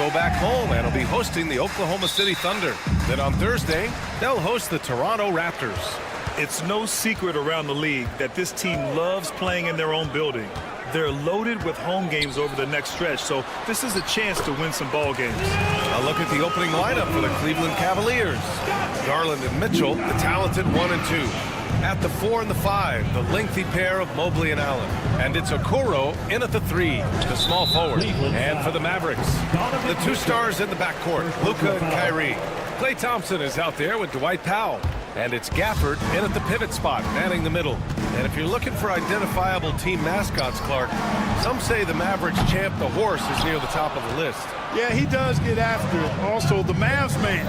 go back home and will be hosting the Oklahoma City Thunder. Then on Thursday, they'll host the Toronto Raptors. It's no secret around the league that this team loves playing in their own building. They're loaded with home games over the next stretch, so this is a chance to win some ball games. A look at the opening lineup for the Cleveland Cavaliers. Garland and Mitchell, the talented 1 and 2. At the 4 and the 5, the lengthy pair of Mobley and Allen. And it's Okoro in at the 3, the small forward. And for the Mavericks, the 2 stars in the backcourt, Luka and Kyrie. Klay Thompson is out there with Dwight Powell. And it's Gafford in at the pivot spot, manning the middle. And if you're looking for identifiable team mascots, Clark, some say the Mavericks champ, the horse, is near the top of the list. Yeah, he does get after it. Also, the Mavs man.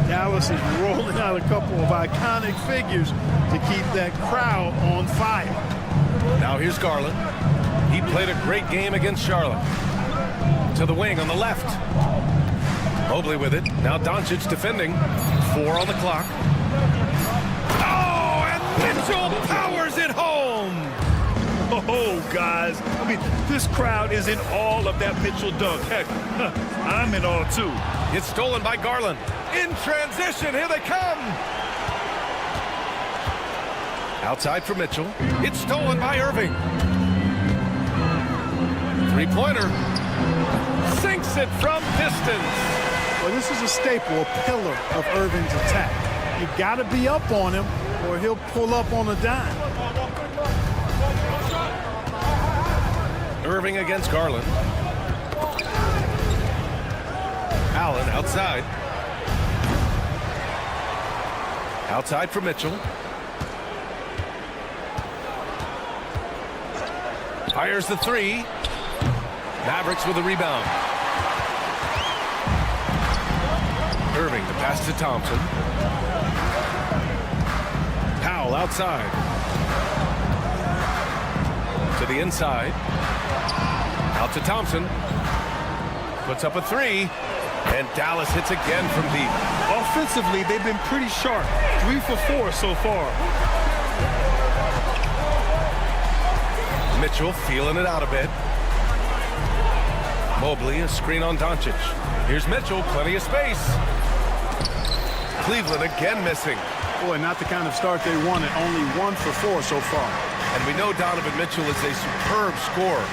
Dallas is rolling out a couple of iconic figures to keep that crowd on fire. Now here's Garland. He played a great game against Charlotte. To the wing on the left. Mobley with it. Now Doncic defending. 4 on the clock. Oh, and Mitchell powers it home. Oh, guys, I mean, this crowd is in awe of that Mitchell dunk. Heck, I'm in awe, too. It's stolen by Garland. In transition, here they come. Outside for Mitchell. It's stolen by Irving. Three-pointer. Sinks it from distance. Well, this is a staple, a pillar of Irving's attack. You got to be up on him, or he'll pull up on a dime. Irving against Garland. Allen outside. Outside for Mitchell. Fires the 3. Mavericks with a rebound. Irving, the pass to Thompson. Powell outside. To the inside. Out to Thompson. Puts up a 3. And Dallas hits again from deep. Offensively, they've been pretty sharp. 3 for 4 so far. Mitchell feeling it out a bit. Mobley, a screen on Doncic. Here's Mitchell, plenty of space. Cleveland again missing. Boy, not the kind of start they wanted. Only 1 for 4 so far. And we know Donovan Mitchell is a superb scorer.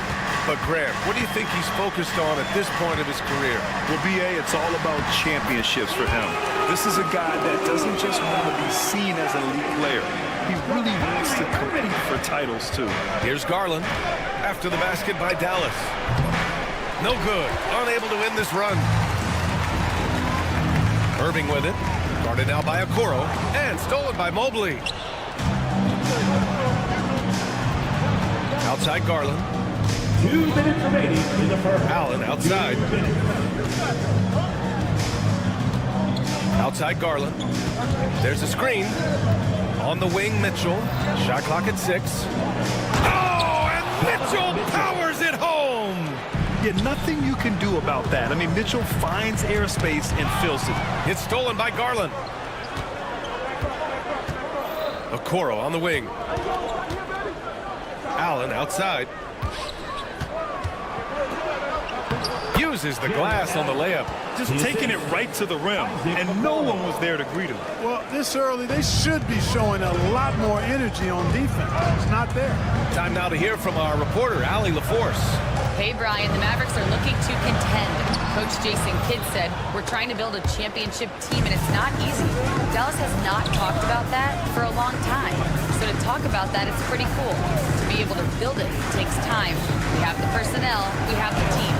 But Graham, what do you think he's focused on at this point of his career? Well, B.A., it's all about championships for him. This is a guy that doesn't just want to be seen as an elite player. He really wants to compete for titles, too. Here's Garland after the basket by Dallas. No good. Unable to win this run. Irving with it. Guarded now by Okoro. And stolen by Mobley. Outside Garland. 2 minutes remaining in the first. Allen outside. Outside Garland. There's a screen. On the wing, Mitchell. Shot clock at 6. Oh, and Mitchell powers it home. Yeah, nothing you can do about that. I mean, Mitchell finds airspace and fills it. It's stolen by Garland. Okoro on the wing. Allen outside. Uses the glass on the layup. Just taking it right to the rim, and no one was there to greet him. Well, this early, they should be showing a lot more energy on defense. It's not there. Time now to hear from our reporter, Allie LaForce. Hey, Brian, the Mavericks are looking to contend. Coach Jason Kidd said, we're trying to build a championship team, and it's not easy. Dallas has not talked about that for a long time. So to talk about that, it's pretty cool. To be able to build it takes time. We have the personnel, we have the team.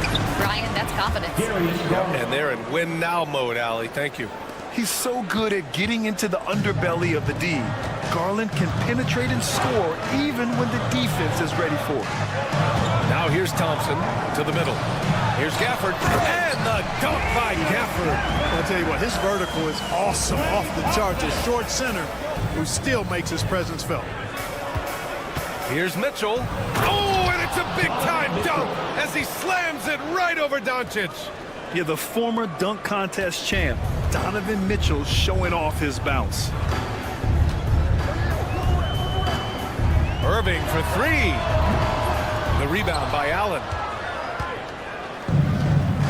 Brian, that's confidence. And they're in win-now mode, Allie. Thank you. He's so good at getting into the underbelly of the D. Garland can penetrate and score even when the defense is ready for it. Now here's Thompson to the middle. Here's Gafford, and the dunk by Gafford. I'll tell you what, his vertical is awesome, off the charts. A short center who still makes his presence felt. Here's Mitchell. Oh, and it's a big-time dunk as he slams it right over Doncic. Yeah, the former dunk contest champ, Donovan Mitchell, showing off his bounce. Irving for 3. The rebound by Allen.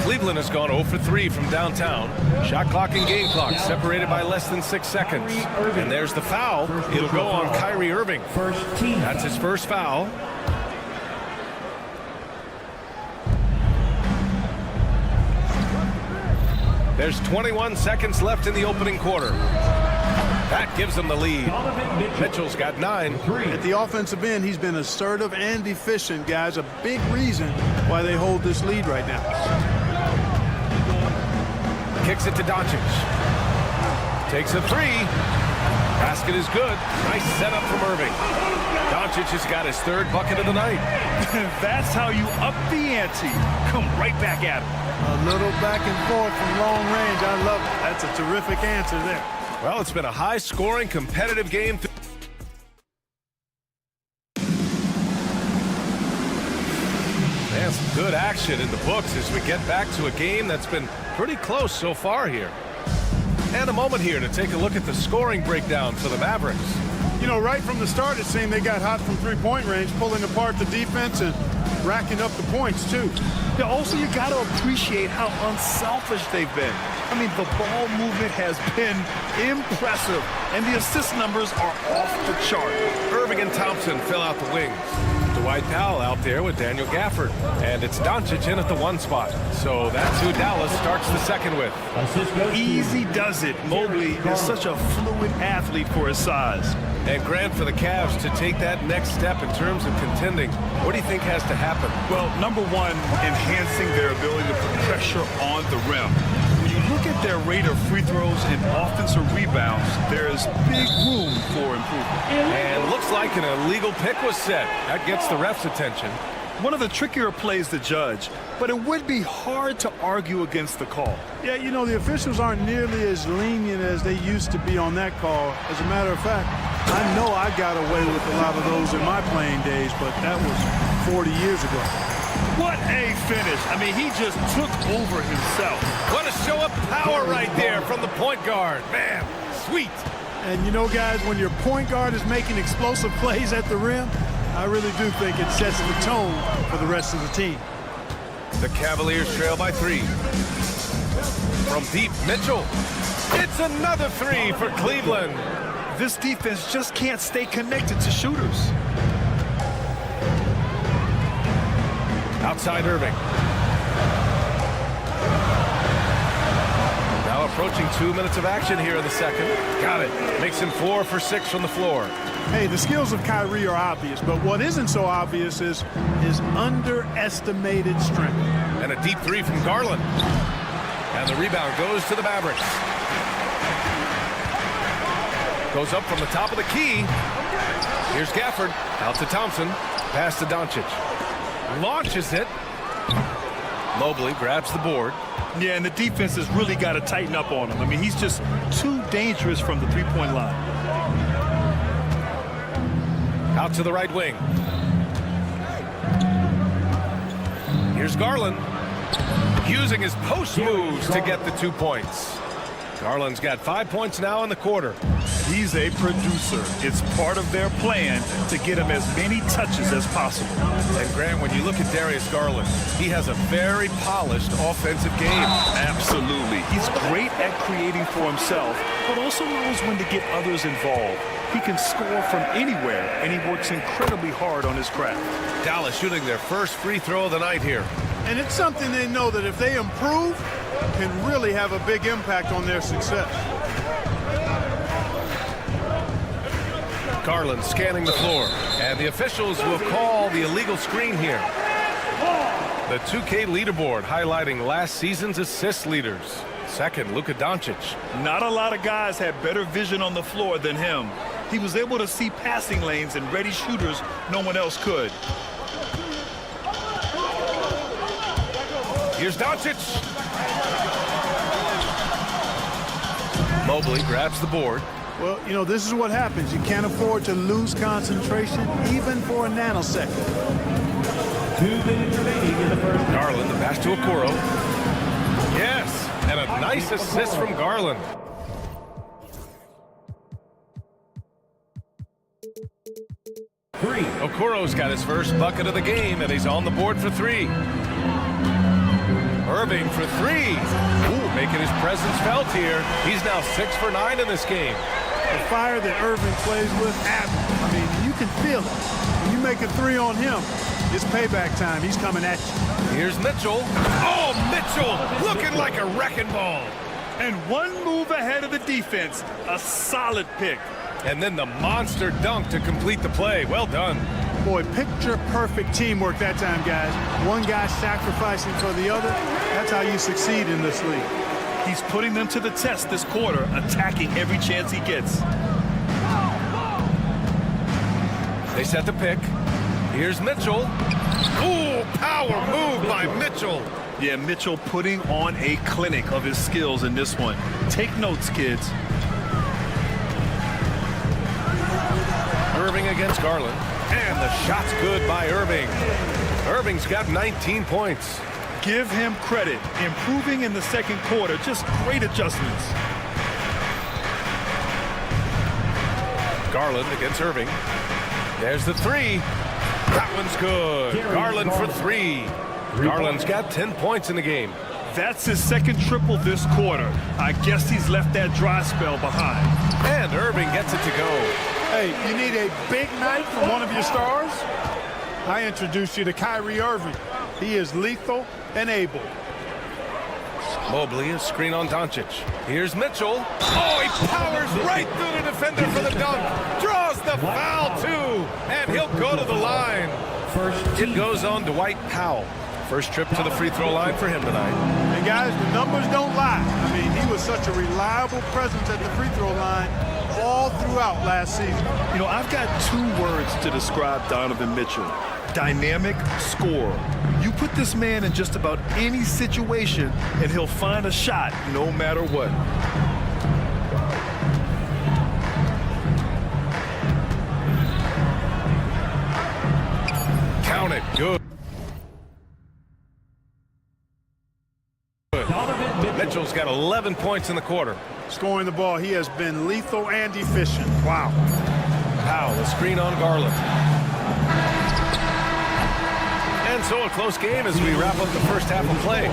Cleveland has gone 0 for 3 from downtown. Shot clock and game clock separated by less than 6 seconds. And there's the foul. It'll go on Kyrie Irving. That's his first foul. There's 21 seconds left in the opening quarter. That gives them the lead. Mitchell's got 9. At the offensive end, he's been assertive and efficient, guys. A big reason why they hold this lead right now. Kicks it to Doncic. Takes a 3. Basket is good. Nice setup from Irving. Doncic has got his 3rd bucket of the night. That's how you up the ante. Come right back at him. A little back and forth from long range. I love it. That's a terrific answer there. Well, it's been a high-scoring, competitive game. Man, some good action in the books as we get back to a game that's been pretty close so far here. And a moment here to take a look at the scoring breakdown for the Mavericks. You know, right from the start, it seemed they got hot from three-point range, pulling apart the defense and racking up the points, too. Yeah, also, you got to appreciate how unselfish they've been. I mean, the ball movement has been impressive, and the assist numbers are off the chart. Irving and Thompson fill out the wings. Dwight Powell out there with Daniel Gafford. And it's Doncic in at the 1 spot. So that's who Dallas starts the second with. Easy does it. Mobley is such a fluid athlete for his size. And Grant, for the Cavs to take that next step in terms of contending, what do you think has to happen? Well, number one, enhancing their ability to put pressure on the rim. When you look at their rate of free throws and offensive rebounds, there's big room for improvement. And looks like an illegal pick was set. That gets the ref's attention. One of the trickier plays to judge, but it would be hard to argue against the call. Yeah, you know, the officials aren't nearly as lenient as they used to be on that call. As a matter of fact, I know I got away with a lot of those in my playing days, but that was 40 years ago. What a finish. I mean, he just took over himself. What a show of power right there from the point guard. Man, sweet. And you know, guys, when your point guard is making explosive plays at the rim, I really do think it sets the tone for the rest of the team. The Cavaliers trail by 3. From deep, Mitchell. It's another 3 for Cleveland. This defense just can't stay connected to shooters. Outside Irving. Now approaching 2 minutes of action here in the second. Got it. Makes him 4 for 6 from the floor. Hey, the skills of Kyrie are obvious, but what isn't so obvious is his underestimated strength. And a deep 3 from Garland. And the rebound goes to the Mavericks. Goes up from the top of the key. Here's Gafford. Out to Thompson. Pass to Doncic. Launches it. Mobley grabs the board. Yeah, and the defense has really got to tighten up on him. I mean, he's just too dangerous from the three-point line. Out to the right wing. Here's Garland. Using his post moves to get the 2 points. Garland's got 5 points now in the quarter. He's a producer. It's part of their plan to get him as many touches as possible. And Grant, when you look at Darius Garland, he has a very polished offensive game. Absolutely. He's great at creating for himself, but also knows when to get others involved. He can score from anywhere, and he works incredibly hard on his craft. Dallas shooting their first free throw of the night here. And it's something they know that if they improve, can really have a big impact on their success. Garland scanning the floor, and the officials will call the illegal screen here. The 2K leaderboard highlighting last season's assist leaders. Second, Luka Doncic. Not a lot of guys had better vision on the floor than him. He was able to see passing lanes and ready shooters no one else could. Here's Doncic. Mobley grabs the board. Well, you know, this is what happens. You can't afford to lose concentration even for a nanosecond. 2 minutes remaining in the first. Garland, the pass to Okoro. Yes, and a nice assist from Garland. Okoro's got his first bucket of the game, and he's on the board for 3. Irving for three. Ooh, making his presence felt here. He's now 6 for 9 in this game. The fire that Irving plays with, I mean, you can feel it. When you make a three on him, it's payback time. He's coming at you. Here's Mitchell. Oh, Mitchell looking like a wrecking ball. And one move ahead of the defense. A solid pick. And then the monster dunk to complete the play. Well done. Boy, picture-perfect teamwork that time, guys. One guy sacrificing for the other. That's how you succeed in this league. He's putting them to the test this quarter, attacking every chance he gets. They set the pick. Here's Mitchell. Ooh, power move by Mitchell. Yeah, Mitchell putting on a clinic of his skills in this one. Take notes, kids. Irving against Garland. And the shot's good by Irving. Irving's got 19 points. Give him credit. Improving in the second quarter. Just great adjustments. Garland against Irving. There's the three. That one's good. Garland for three. Garland's got 10 points in the game. That's his second triple this quarter. I guess he's left that dry spell behind. And Irving gets it to go. Hey, you need a big night from one of your stars? I introduce you to Kyrie Irving. He is lethal and able. Mobley, a screen on Doncic. Here's Mitchell. Oh, he powers right through the defender for the dunk. Draws the foul, too. And he'll go to the line. It goes on Dwight Powell. First trip to the free throw line for him tonight. And guys, the numbers don't lie. I mean, he was such a reliable presence at the free throw line all throughout last season. You know, I've got 2 words to describe Donovan Mitchell. Dynamic scorer. You put this man in just about any situation and he'll find a shot no matter what. Count it. Good. Mitchell's got 11 points in the quarter. Scoring the ball, he has been lethal and efficient. Wow. Powell, a screen on Garland. And so a close game as we wrap up the first half of play.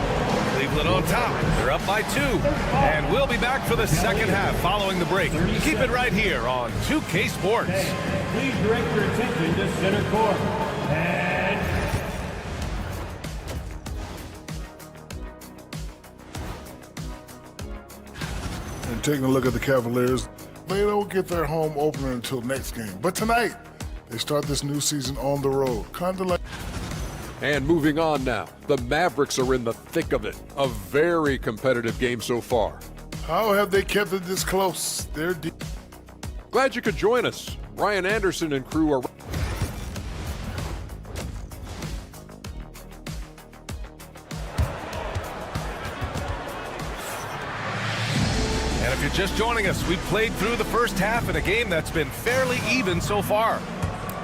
Cleveland on top. They're up by 2. And we'll be back for the second half following the break. Keep it right here on 2K Sports. Please direct your attention to center court. And taking a look at the Cavaliers, they don't get their home opener until next game. But tonight, they start this new season on the road. Kind of like... And moving on now, the Mavericks are in the thick of it. A very competitive game so far. How have they kept it this close? They're deep. Glad you could join us. Ryan Anderson and crew are... And if you're just joining us, we've played through the first half in a game that's been fairly even so far.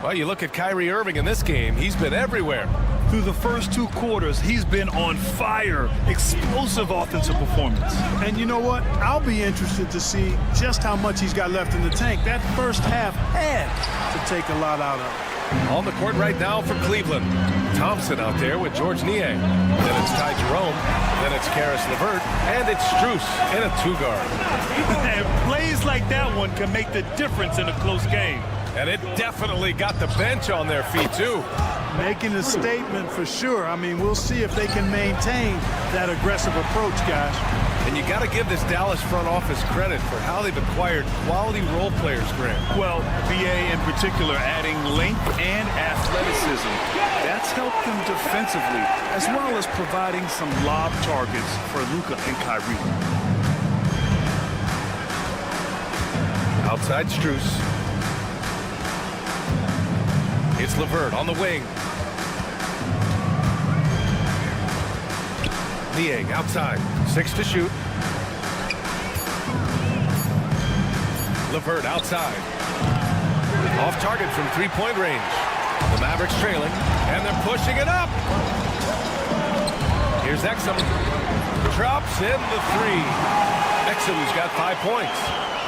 Well, you look at Kyrie Irving in this game, he's been everywhere. Through the first 2 quarters, he's been on fire. Explosive offensive performance. And you know what? I'll be interested to see just how much he's got left in the tank. That first half had to take a lot out of it. On the court right now for Cleveland. Thompson out there with George Niang. Then it's Ty Jerome. Then it's Karis LeVert. And it's Strus in a 2-guard. And plays like that one can make the difference in a close game. And it definitely got the bench on their feet, too. Making a statement for sure. I mean, we'll see if they can maintain that aggressive approach, guys. And you got to give this Dallas front office credit for how they've acquired quality role players, Graham. Well, BA in particular adding length and athleticism. That's helped them defensively, as well as providing some lob targets for Luka and Kyrie. Outside Strus. It's LeVert on the wing. Niang outside. 6 to shoot. LeVert outside. Off target from 3-point range. The Mavericks trailing, and they're pushing it up. Here's Exum. Drops in the 3. Exum's got 5 points.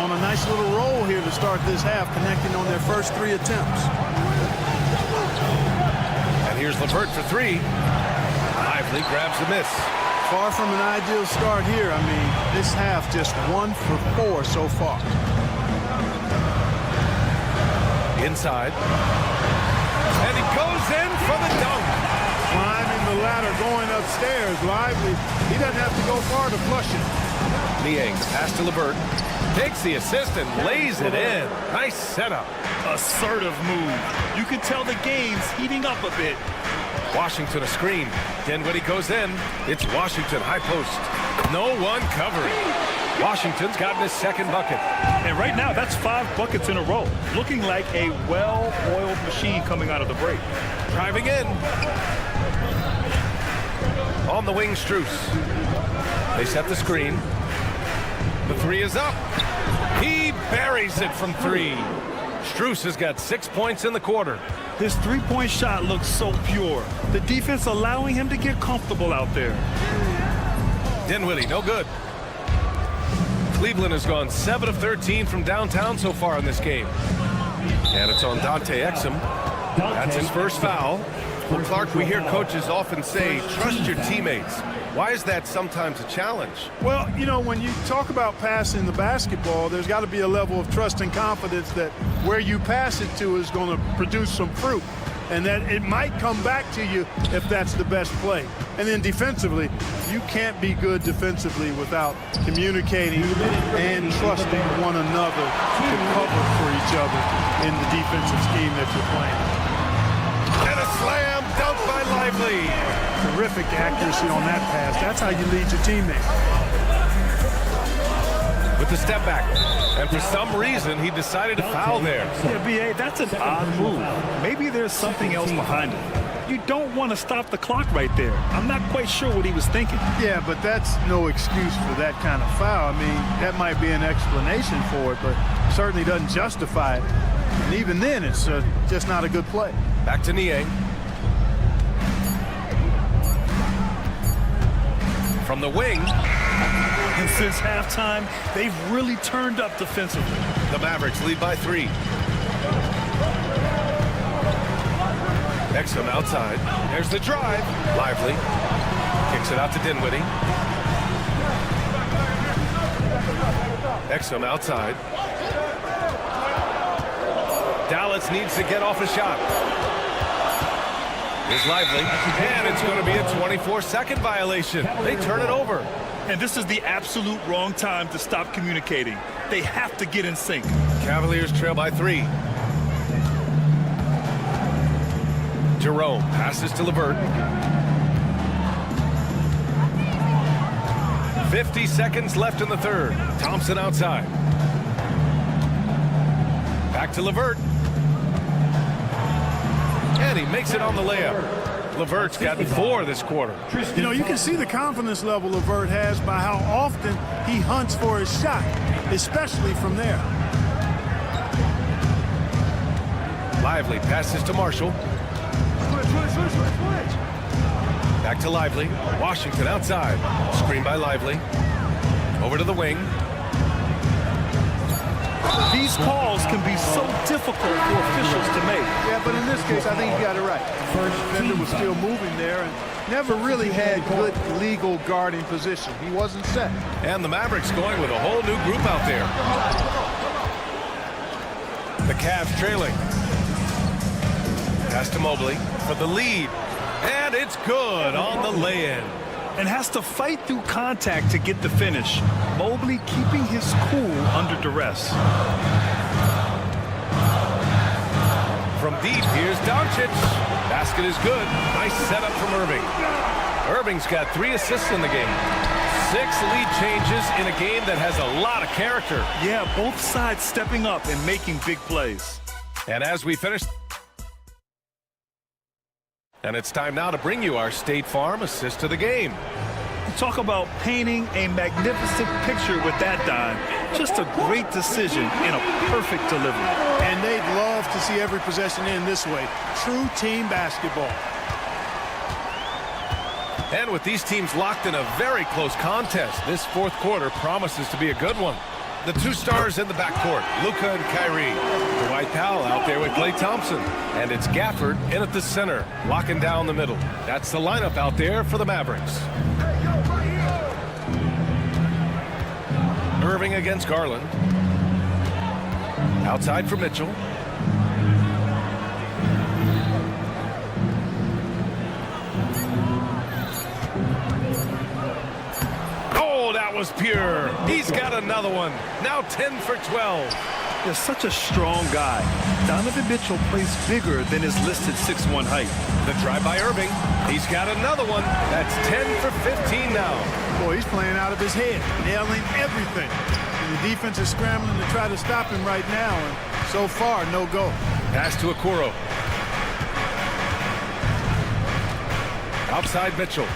On a nice little roll here to start this half, connecting on their first 3 attempts. And here's LeVert for 3. Lively grabs the miss. Far from an ideal start here. I mean, this half just 1 for 4 so far. Inside. And he goes in for the dunk. Climbing the ladder, going upstairs. Lively. He doesn't have to go far to flush it. Niang, pass to LeVert. Takes the assist and lays it in. Nice setup. Assertive move. You can tell the game's heating up a bit. Washington a screen. Dinwiddie goes in. It's Washington high post. No one covering. Washington's gotten his second bucket. And right now, that's 5 buckets in a row. Looking like a well-oiled machine coming out of the break. Driving in. On the wing, Strus. They set the screen. The three is up. He buries it from 3. Strus has got 6 points in the quarter. His three-point shot looks so pure. The defense allowing him to get comfortable out there. Dinwiddie, no good. Cleveland has gone 7 of 13 from downtown so far in this game. And it's on Dante Exum. That's his first foul. Well, Clark, we hear coaches often say, trust your teammates. Why is that sometimes a challenge? Well, you know, when you talk about passing the basketball, there's got to be a level of trust and confidence that where you pass it to is going to produce some fruit. And that it might come back to you if that's the best play. And then defensively, you can't be good defensively without communicating and trusting one another to cover for each other in the defensive scheme that you're playing. And a slam dunk by Lively. Terrific accuracy on that pass. That's how you lead your teammates. With the step back. And for some reason, he decided to foul there. Yeah, B.A., that's an odd move. Maybe there's something else behind it. You don't want to stop the clock right there. I'm not quite sure what he was thinking. Yeah, but that's no excuse for that kind of foul. I mean, that might be an explanation for it, but certainly doesn't justify it. And even then, it's just not a good play. Back to Niang. From the wing. And since halftime, they've really turned up defensively. The Mavericks lead by 3. Exum outside. There's the drive. Lively. Kicks it out to Dinwiddie. Exum outside. Dallas needs to get off a shot. Here's Lively. And it's going to be a 24-second violation. They turn it over. And this is the absolute wrong time to stop communicating. They have to get in sync. Cavaliers trail by 3. Jerome passes to LeVert. 50 seconds left in the third. Thompson outside. Back to LeVert. And he makes it on the layup. LeVert's gotten 4 this quarter. You know, you can see the confidence level LeVert has by how often he hunts for his shot, especially from there. Lively passes to Marshall. Back to Lively. Washington outside. Screen by Lively. Over to the wing. These calls can be so difficult for officials to make. Yeah, but in this case, I think you got it right. The first defender was still moving there and never really had good legal guarding position. He wasn't set. And the Mavericks going with a whole new group out there. The Cavs trailing. Pass to Mobley for the lead. And it's good on the lay-in. And has to fight through contact to get the finish. Mobley keeping his cool under duress. From deep, here's Doncic. Basket is good. Nice setup from Irving. Irving's got 3 assists in the game. 6 lead changes in a game that has a lot of character. Yeah, both sides stepping up and making big plays. And as we finish... And it's time now to bring you our State Farm assist to the game. Talk about painting a magnificent picture with that dime. Just a great decision and a perfect delivery. And they'd love to see every possession end this way. True team basketball. And with these teams locked in a very close contest, this fourth quarter promises to be a good one. The 2 stars in the backcourt, Luka and Kyrie. Dwight Powell out there with Klay Thompson. And it's Gafford in at the center, locking down the middle. That's the lineup out there for the Mavericks. Irving against Garland. Outside for Mitchell. Oh, that was pure. He's got another one. Now 10 for 12. He's such a strong guy. Donovan Mitchell plays bigger than his listed 6'1" height. The drive by Irving. He's got another one. That's 10 for 15 now. Boy, he's playing out of his head, nailing everything. And the defense is scrambling to try to stop him right now, and so far, no go. Pass to Okoro. Outside Mitchell.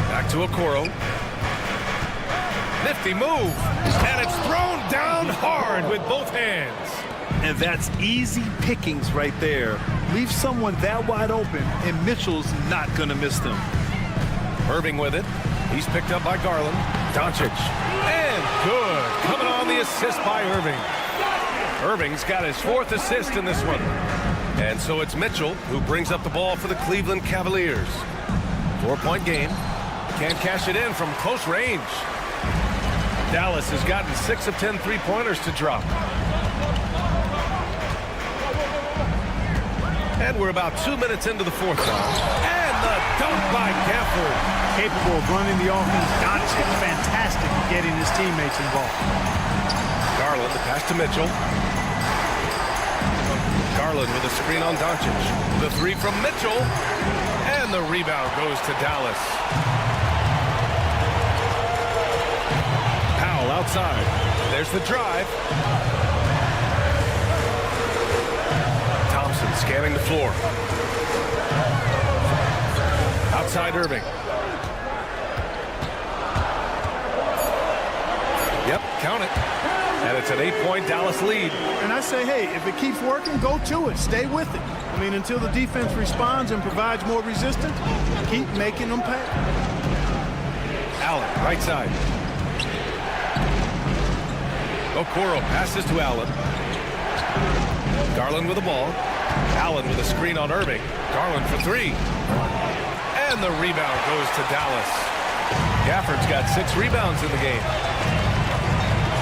Back to Okoro. Nifty move. And it's thrown down hard with both hands. And that's easy pickings right there. Leave someone that wide open, and Mitchell's not going to miss them. Irving with it. He's picked up by Garland. Doncic. And good. Coming on the assist by Irving. Irving's got his 4th assist in this one. And so it's Mitchell who brings up the ball for the Cleveland Cavaliers. 4-point game. Can't cash it in from close range. Dallas has gotten 6 of 10 3-pointers to drop. And we're about 2 minutes into the 4th now. And the dunk by Gafford. Capable of running the offense. Doncic, fantastic at getting his teammates involved. Garland, the pass to Mitchell. Garland with a screen on Doncic. The 3 from Mitchell. And the rebound goes to Dallas. Powell outside. There's the drive. Thompson scanning the floor. Outside Irving. Yep, count it. And it's an 8-point Dallas lead. And I say, hey, if it keeps working, go to it. Stay with it. I mean, until the defense responds and provides more resistance, keep making them pay. Allen, right side. Okoro passes to Allen. Garland with the ball. Allen with a screen on Irving. Garland for 3. And the rebound goes to Dallas. Gafford's got 6 rebounds in the game.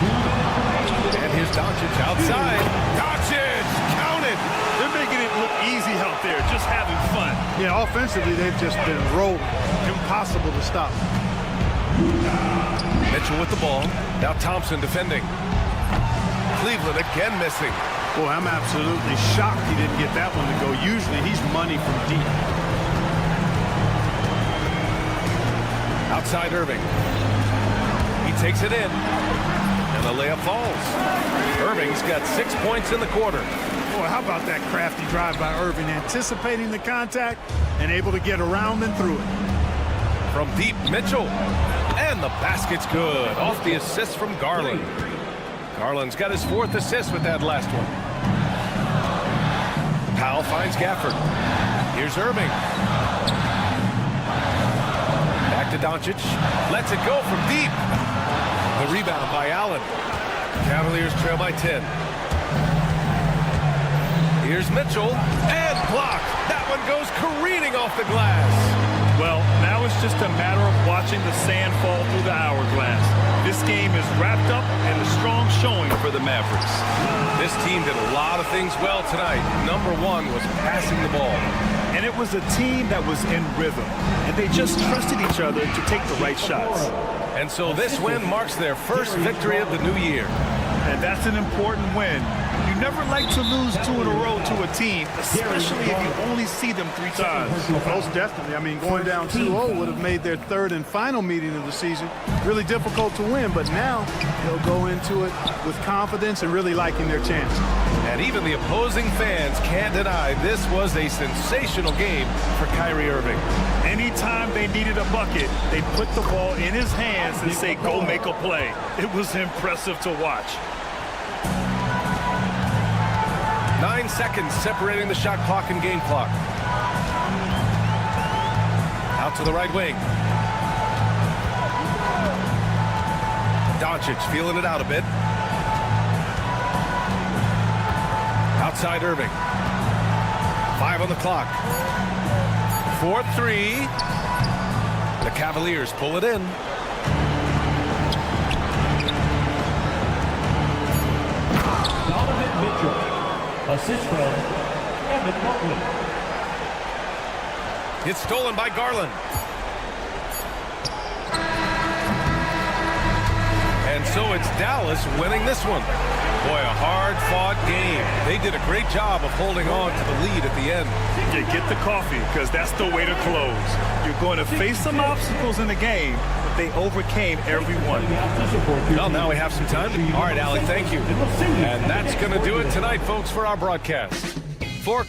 And here's Doncic outside. Doncic! Count it! They're making it look easy out there, just having fun. Yeah, offensively, they've just been rolling. Impossible to stop. Mitchell with the ball. Now Thompson defending. Cleveland again missing. Boy, I'm absolutely shocked he didn't get that one to go. Usually, he's money from deep. Outside Irving. He takes it in. And the layup falls. Irving's got 6 points in the quarter. Boy, how about that crafty drive by Irving, anticipating the contact and able to get around and through it. From deep, Mitchell. And the basket's good. Off the assist from Garland. Garland's got his 4th assist with that last one. Powell finds Gafford. Here's Irving. Back to Doncic. Lets it go from deep. The rebound by Allen. Cavaliers trail by 10. Here's Mitchell. And blocked. That one goes careening off the glass. Well, now it's just a matter of watching the sand fall through the hourglass. This game is wrapped up and a strong showing for the Mavericks. This team did a lot of things well tonight. Number 1 was passing the ball. And it was a team that was in rhythm. And they just trusted each other to take the right shots. And so this win marks their first victory of the new year. And that's an important win. You never like to lose 2 in a row to a team, especially if you only see them 3 times. Most definitely. I mean, going down 2-0 would have made their 3rd and final meeting of the season really difficult to win, but now they'll go into it with confidence and really liking their chances. And even the opposing fans can't deny this was a sensational game for Kyrie Irving. Anytime they needed a bucket, they put the ball in his hands and say, go make a play. It was impressive to watch. 9 seconds separating the shot clock and game clock. Out to the right wing. Doncic feeling it out a bit. Outside Irving. 5 on the clock. 4-3. The Cavaliers pull it in. Donovan Mitchell. Assist from Evan Mobley. It's stolen by Garland. And so it's Dallas winning this one. Boy, a hard-fought game. They did a great job of holding on to the lead at the end. Yeah, get the coffee, because that's the way to close. You're going to face some obstacles in the game, but they overcame every one. Well, now we have some time. All right, Allie, thank you. And that's going to do it tonight, folks, for our broadcast. For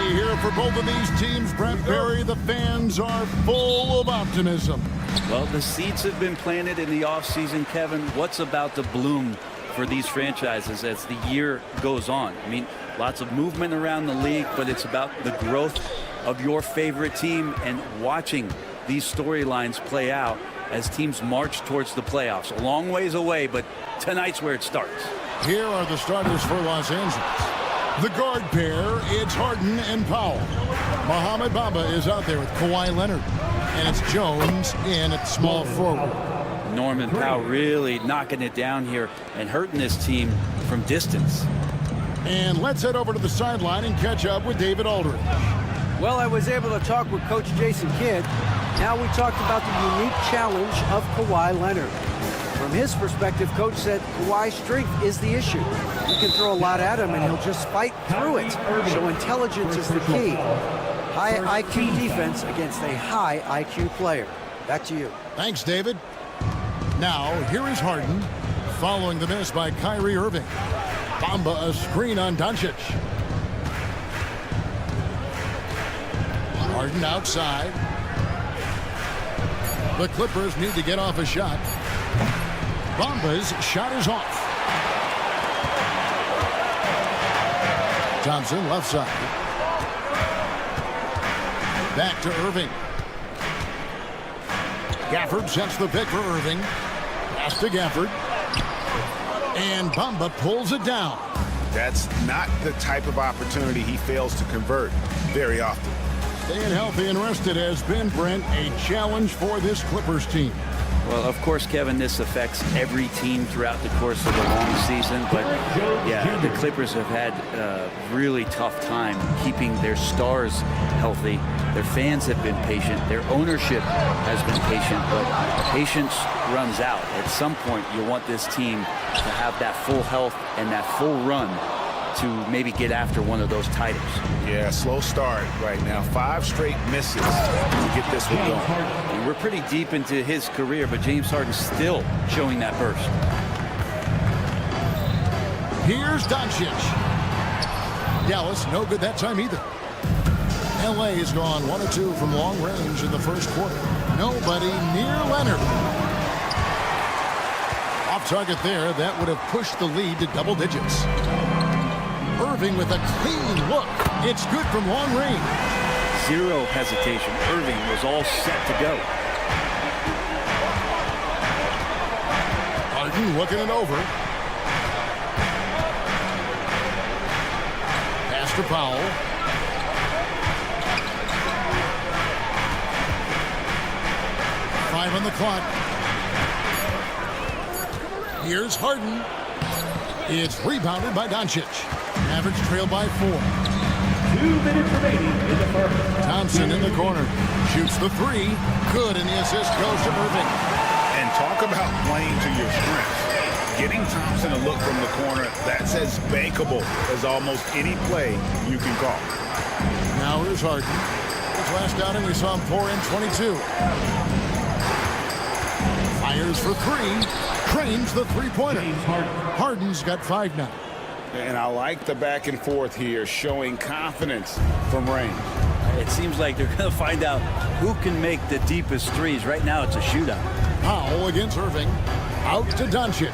Here for both of these teams, Brent Barry, the fans are full of optimism. Well, the seeds have been planted in the offseason, Kevin. What's about to bloom for these franchises as the year goes on? I mean, lots of movement around the league, but it's about the growth of your favorite team and watching these storylines play out as teams march towards the playoffs. A long ways away, but tonight's where it starts. Here are the starters for Los Angeles. The guard pair, it's Harden and Powell. Mohamed Bamba is out there with Kawhi Leonard. And it's Jones in at small forward. Norman Powell really knocking it down here and hurting this team from distance. And let's head over to the sideline and catch up with David Aldridge. Well, I was able to talk with Coach Jason Kidd. Now we talked about the unique challenge of Kawhi Leonard. From his perspective, Coach said Kawhi's strength is the issue. You can throw a lot at him and he'll just fight through it. So intelligence is the key. High IQ defense against a high IQ player. Back to you. Thanks, David. Now, here is Harden, following the miss by Kyrie Irving. Bamba a screen on Doncic. Harden outside. The Clippers need to get off a shot. Bamba's shot is off. Thompson left side. Back to Irving. Gafford sets the pick for Irving. Pass to Gafford. And Bamba pulls it down. That's not the type of opportunity he fails to convert very often. Staying healthy and rested has been, Brent, a challenge for this Clippers team. Well, of course, Kevin, this affects every team throughout the course of the long season. But, yeah, the Clippers have had a really tough time keeping their stars healthy. Their fans have been patient. Their ownership has been patient. But patience runs out. At some point, you want this team to have that full health and that full run to maybe get after one of those titles. Yeah, slow start right now. 5 straight misses to get this one going. And we're pretty deep into his career, but James Harden's still showing that burst. Here's Doncic. Dallas, no good that time either. LA has gone 1 of 2 from long range in the first quarter. Nobody near Leonard. Off target there, that would have pushed the lead to double digits. Irving with a clean look. It's good from long range. Zero hesitation. Irving was all set to go. Harden looking it over. Pass to Powell. Five on the clock. Here's Harden. It's rebounded by Doncic. Mavericks trail by 4. 2 minutes remaining in the first. Thompson in the corner. Shoots the 3. Good, and the assist goes to Irving. And talk about playing to your strengths. Getting Thompson a look from the corner, that's as bankable as almost any play you can call. Now here's Harden. His last outing, we saw him pour in 22. Fires for 3. Trains the three-pointer. Harden's got 5 now. And I like the back and forth here, showing confidence from Rain. It seems like they're going to find out who can make the deepest threes. Right now, it's a shootout. Powell against Irving. Out to Doncic.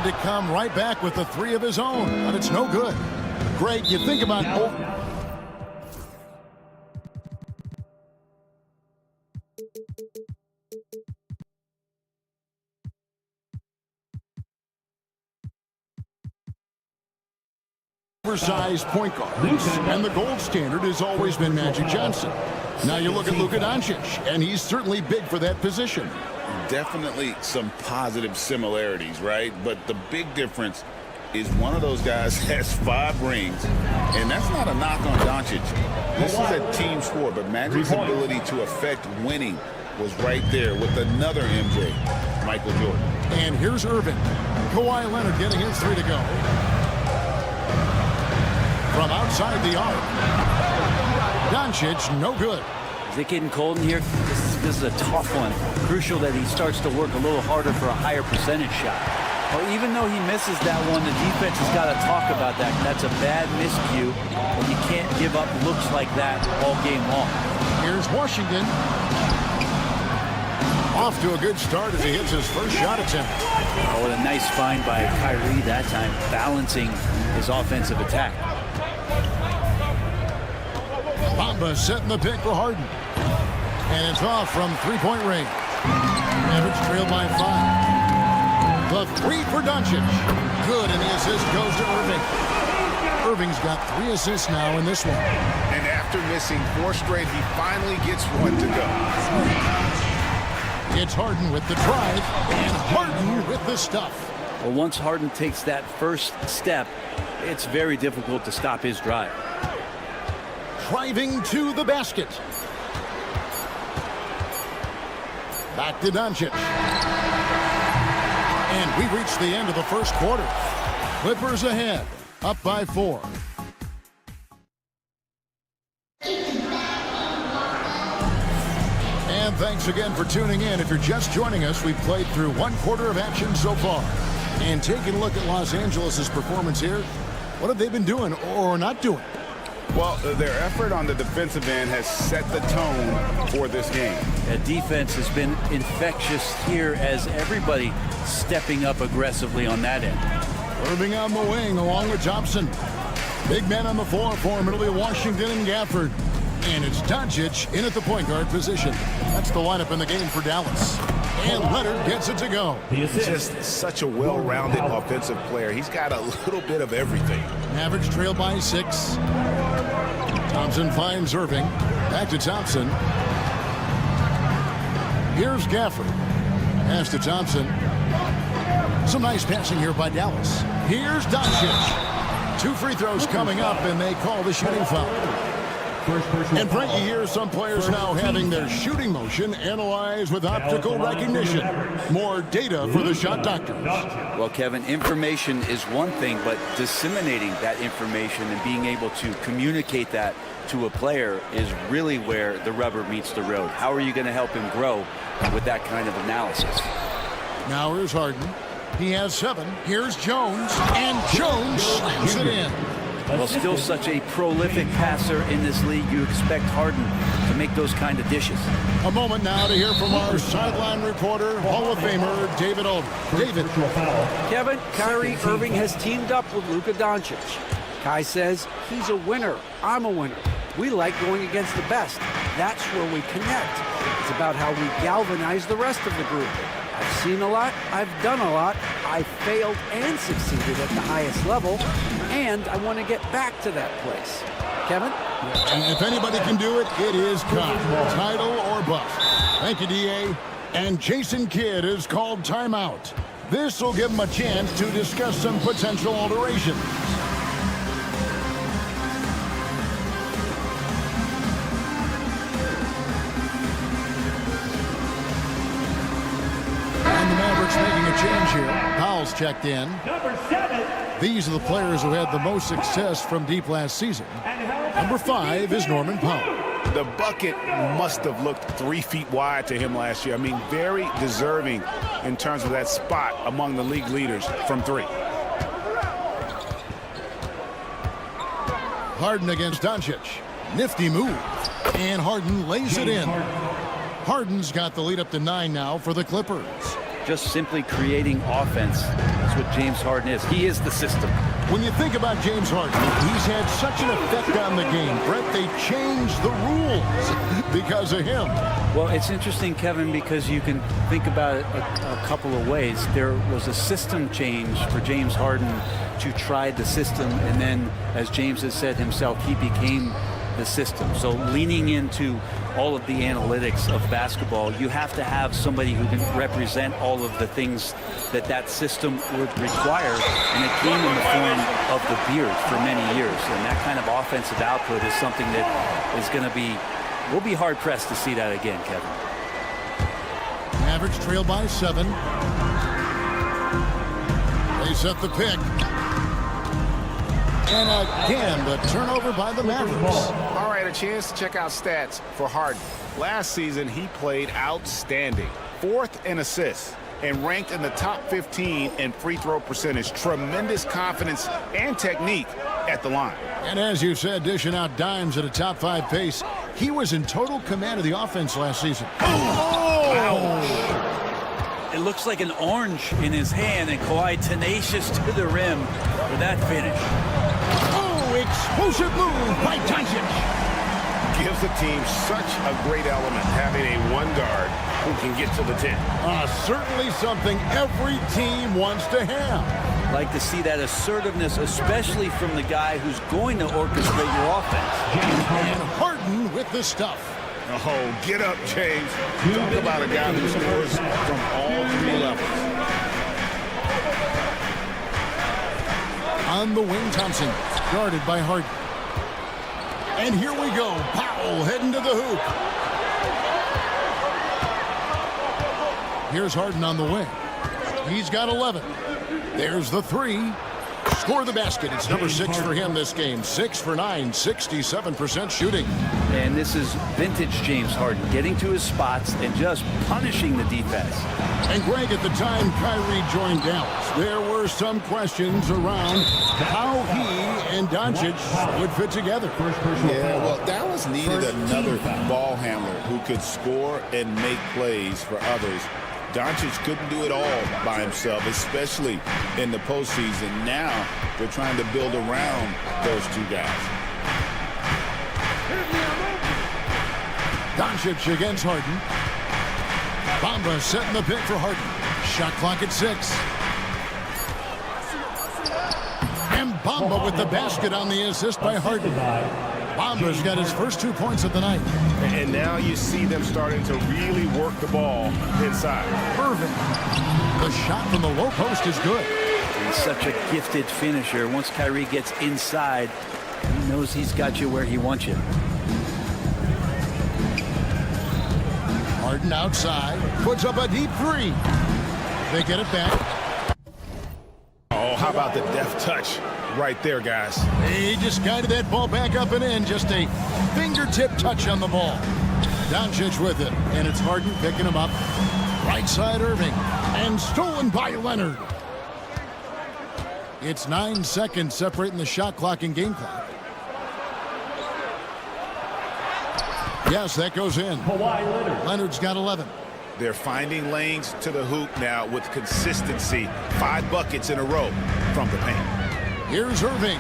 tried to come right back with the 3 of his own, but it's no good. Greg, you think about... oversized point guards, and the gold standard has always been Magic Johnson. Now you look at Luka Doncic, and he's certainly big for that position. Definitely some positive similarities, right? But the big difference is one of those guys has 5 rings, and that's not a knock on Doncic. This is a team sport, but Magic's ability to affect winning was right there with another MJ, Michael Jordan. And here's Irving. Kawhi Leonard getting his 3 to go. From outside the arc. Doncic, no good. Is it getting cold in here? This is a tough one. Crucial that he starts to work a little harder for a higher percentage shot. Well, even though he misses that one, the defense has got to talk about that. That's a bad miscue, and you can't give up looks like that all game long. Here's Washington. Off to a good start as he hits his first shot attempt. Oh, what a nice find by Kyrie that time, balancing his offensive attack. Bamba setting the pick for Harden. And it's off from 3-point range. Mavericks trailed by 5. The 3 for Doncic. Good, and the assist goes to Irving. Irving's got 3 assists now in this one. And after missing 4 straight, he finally gets 1 to go. It's Harden with the drive, and Harden with the stuff. Well, once Harden takes that first step, it's very difficult to stop his drive. Driving to the basket. Back to Doncic. And we reach the end of the first quarter. Clippers ahead, up by 4. And thanks again for tuning in. If you're just joining us, we've played through 1 quarter of action so far. And taking a look at Los Angeles' performance here, what have they been doing or not doing? Well, their effort on the defensive end has set the tone for this game. The defense has been infectious here as everybody stepping up aggressively on that end. Irving on the wing along with Thompson. Big men on the floor for middle Washington and Gafford. And it's Doncic in at the point guard position. That's the lineup in the game for Dallas. And Leonard gets it to go. Just such a well-rounded offensive player. He's got a little bit of everything. Mavericks trail by 6. Thompson finds Irving. Back to Thompson. Here's Gafford. Pass to Thompson. Some nice passing here by Dallas. Here's Doncic. 2 free throws coming up, and they call the shooting foul. And Frank, you hear some players now having their shooting motion analyzed with optical recognition. More data for the shot doctors. Well, Kevin, information is one thing, but disseminating that information and being able to communicate that to a player is really where the rubber meets the road. How are you going to help him grow with that kind of analysis? Now here's Harden. He has 7. Here's Jones. And Jones slams it in. Well, still such a prolific passer in this league. You expect Harden to make those kind of dishes. A moment now to hear from our sideline reporter, Hall of Famer David Aldridge. David. Kevin, Kyrie Irving has teamed up with Luka Doncic. Kai says he's a winner. I'm a winner. We like going against the best. That's where we connect. It's about how we galvanize the rest of the group. I've seen a lot. I've done a lot. I failed and succeeded at the highest level, and I want to get back to that place. Kevin? And if anybody can do it, it is Kai. Title or bust. Thank you, D.A. And Jason Kidd is called timeout. This will give him a chance to discuss some potential alterations. Making a change here. Powell's checked in. Number 7. These are the players who had the most success from deep last season. Number 5 is Norman Powell. The bucket must have looked 3 feet wide to him last year. I mean, very deserving in terms of that spot among the league leaders from 3. Harden against Doncic. Nifty move. And Harden lays it in. Harden's got the lead up to 9 now for the Clippers. just simply creating offense. That's what James Harden is. He is the system. When you think about James Harden, he's had such an effect on the game. Brett, they changed the rules because of him. Well, it's interesting, Kevin, because you can think about it a couple of ways. There was a system change for James Harden to try the system, and then, as James has said himself, he became the system. So leaning into all of the analytics of basketball, you have to have somebody who can represent all of the things that system would require, and it came in the form of the beard for many years. And that kind of offensive output is something that is going to be, we'll be hard-pressed to see that again, Kevin. Mavericks trail by 7. They set the pick. And again, the turnover by the Mavericks. All right, a chance to check out stats for Harden. Last season, he played outstanding. 4th in assists and ranked in the top 15 in free throw percentage. Tremendous confidence and technique at the line. And as you said, dishing out dimes at a top 5 pace. He was in total command of the offense last season. It looks like an orange in his hand, and Kawhi tenacious to the rim for that finish. Oh, explosive move by Doncic. Gives the team such a great element having a one guard who can get to the 10. Certainly something every team wants to have. Like to see that assertiveness, especially from the guy who's going to orchestrate your offense. And Harden with the stuff. Oh, get up, James. Talk about a guy who scores from all 3 levels. On the wing, Thompson, guarded by Harden. And here we go. Powell heading to the hoop. Here's Harden on the wing. He's got 11. There's the 3. Score the basket. It's number 6 for him this game. 6 for 9, 67% shooting. And this is vintage James Harden, getting to his spots and just punishing the defense. And Greg, at the time Kyrie joined Dallas, there were some questions around how he and Doncic would fit together. Yeah, well, Dallas needed another ball handler who could score and make plays for others. Doncic couldn't do it all by himself, especially in the postseason. Now they're trying to build around those 2 guys. Doncic against Harden. Bamba setting the pick for Harden. Shot clock at 6. And Bamba with the basket on the assist by Harden. Bamba's got his first 2 points of the night. And now you see them starting to really work the ball inside. Irving. The shot from the low post is good. He's such a gifted finisher. Once Kyrie gets inside, he knows he's got you where he wants you. Harden outside. Puts up a deep 3. They get it back. Oh, how about the deft touch right there, guys? He just guided that ball back up and in. Just a fingertip touch on the ball. Doncic with it, and it's Harden picking him up. Right side Irving, and stolen by Leonard. It's 9 seconds separating the shot clock and game clock. Yes, that goes in. Leonard's got 11. They're finding lanes to the hoop now with consistency. 5 buckets in a row from the paint. Here's Irving.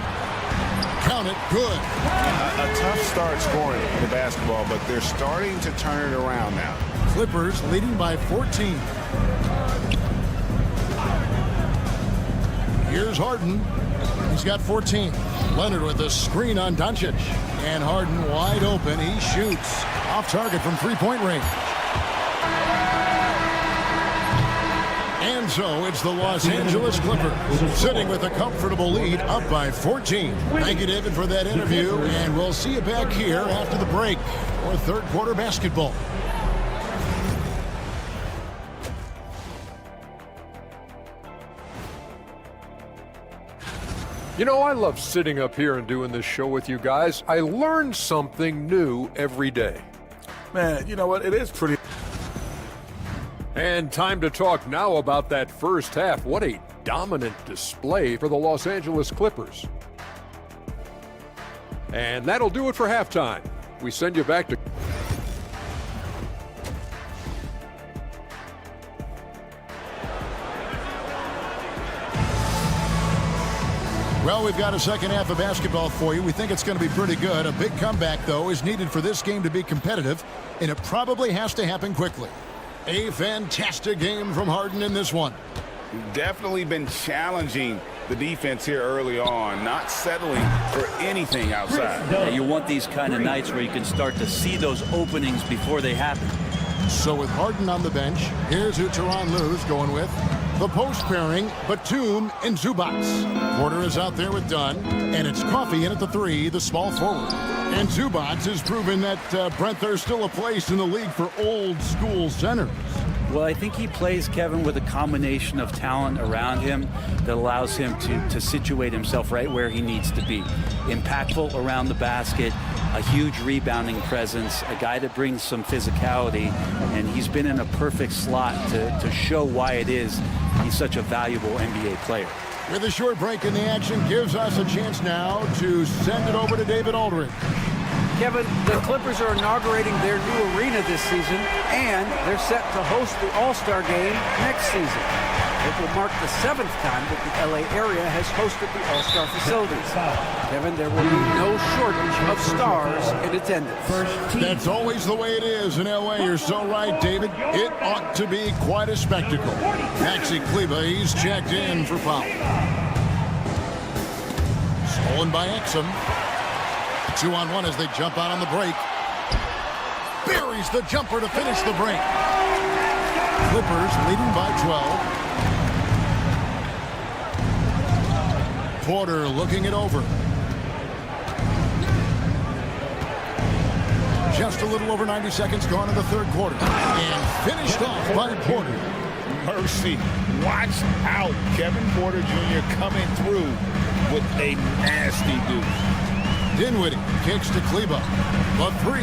Count it. Good. A tough start scoring in the basketball, but they're starting to turn it around now. Clippers leading by 14. Here's Harden. He's got 14. Leonard with the screen on Doncic. And Harden wide open. He shoots off target from 3-point range. And so it's the Los Angeles Clippers sitting with a comfortable lead, up by 14. Thank you, David, for that interview. And we'll see you back here after the break for 3rd quarter basketball. You know, I love sitting up here and doing this show with you guys. I learn something new every day. Man, you know what? It is pretty. And time to talk now about that first half. What a dominant display for the Los Angeles Clippers. And that'll do it for halftime. We send you back to... Well, we've got a second half of basketball for you. We think it's going to be pretty good. A big comeback, though, is needed for this game to be competitive, and it probably has to happen quickly. A fantastic game from Harden in this one. Definitely been challenging the defense here early on, not settling for anything outside. Yeah, you want these kind of nights where you can start to see those openings before they happen. So with Harden on the bench, here's who Tyronn Lue's going with. The post pairing, Batum and Zubac. Porter is out there with Dunn, and it's Coffey in at the 3, the small forward. And Zubac has proven that, Brent, there's still a place in the league for old school centers. Well, I think he plays, Kevin, with a combination of talent around him that allows him to situate himself right where he needs to be. Impactful around the basket, a huge rebounding presence, a guy that brings some physicality, and he's been in a perfect slot to show why it is he's such a valuable NBA player. With a short break in the action, gives us a chance now to send it over to David Aldridge. Kevin, the Clippers are inaugurating their new arena this season, and they're set to host the All-Star Game next season. It will mark the 7th time that the LA area has hosted the All-Star facilities. Kevin, there will be no shortage of stars in attendance. That's always the way it is in LA. You're so right, David. It ought to be quite a spectacle. Maxi Kleber, he's checked in for foul. Stolen by Exum. 2-on-1 as they jump out on the break. Buries the jumper to finish the break. Clippers leading by 12. Porter looking it over. Just a little over 90 seconds gone in the third quarter. And finished off by Porter. Mercy. Watch out. Kevin Porter Jr. coming through with a nasty deuce. Dinwiddie kicks to Kleber. The 3.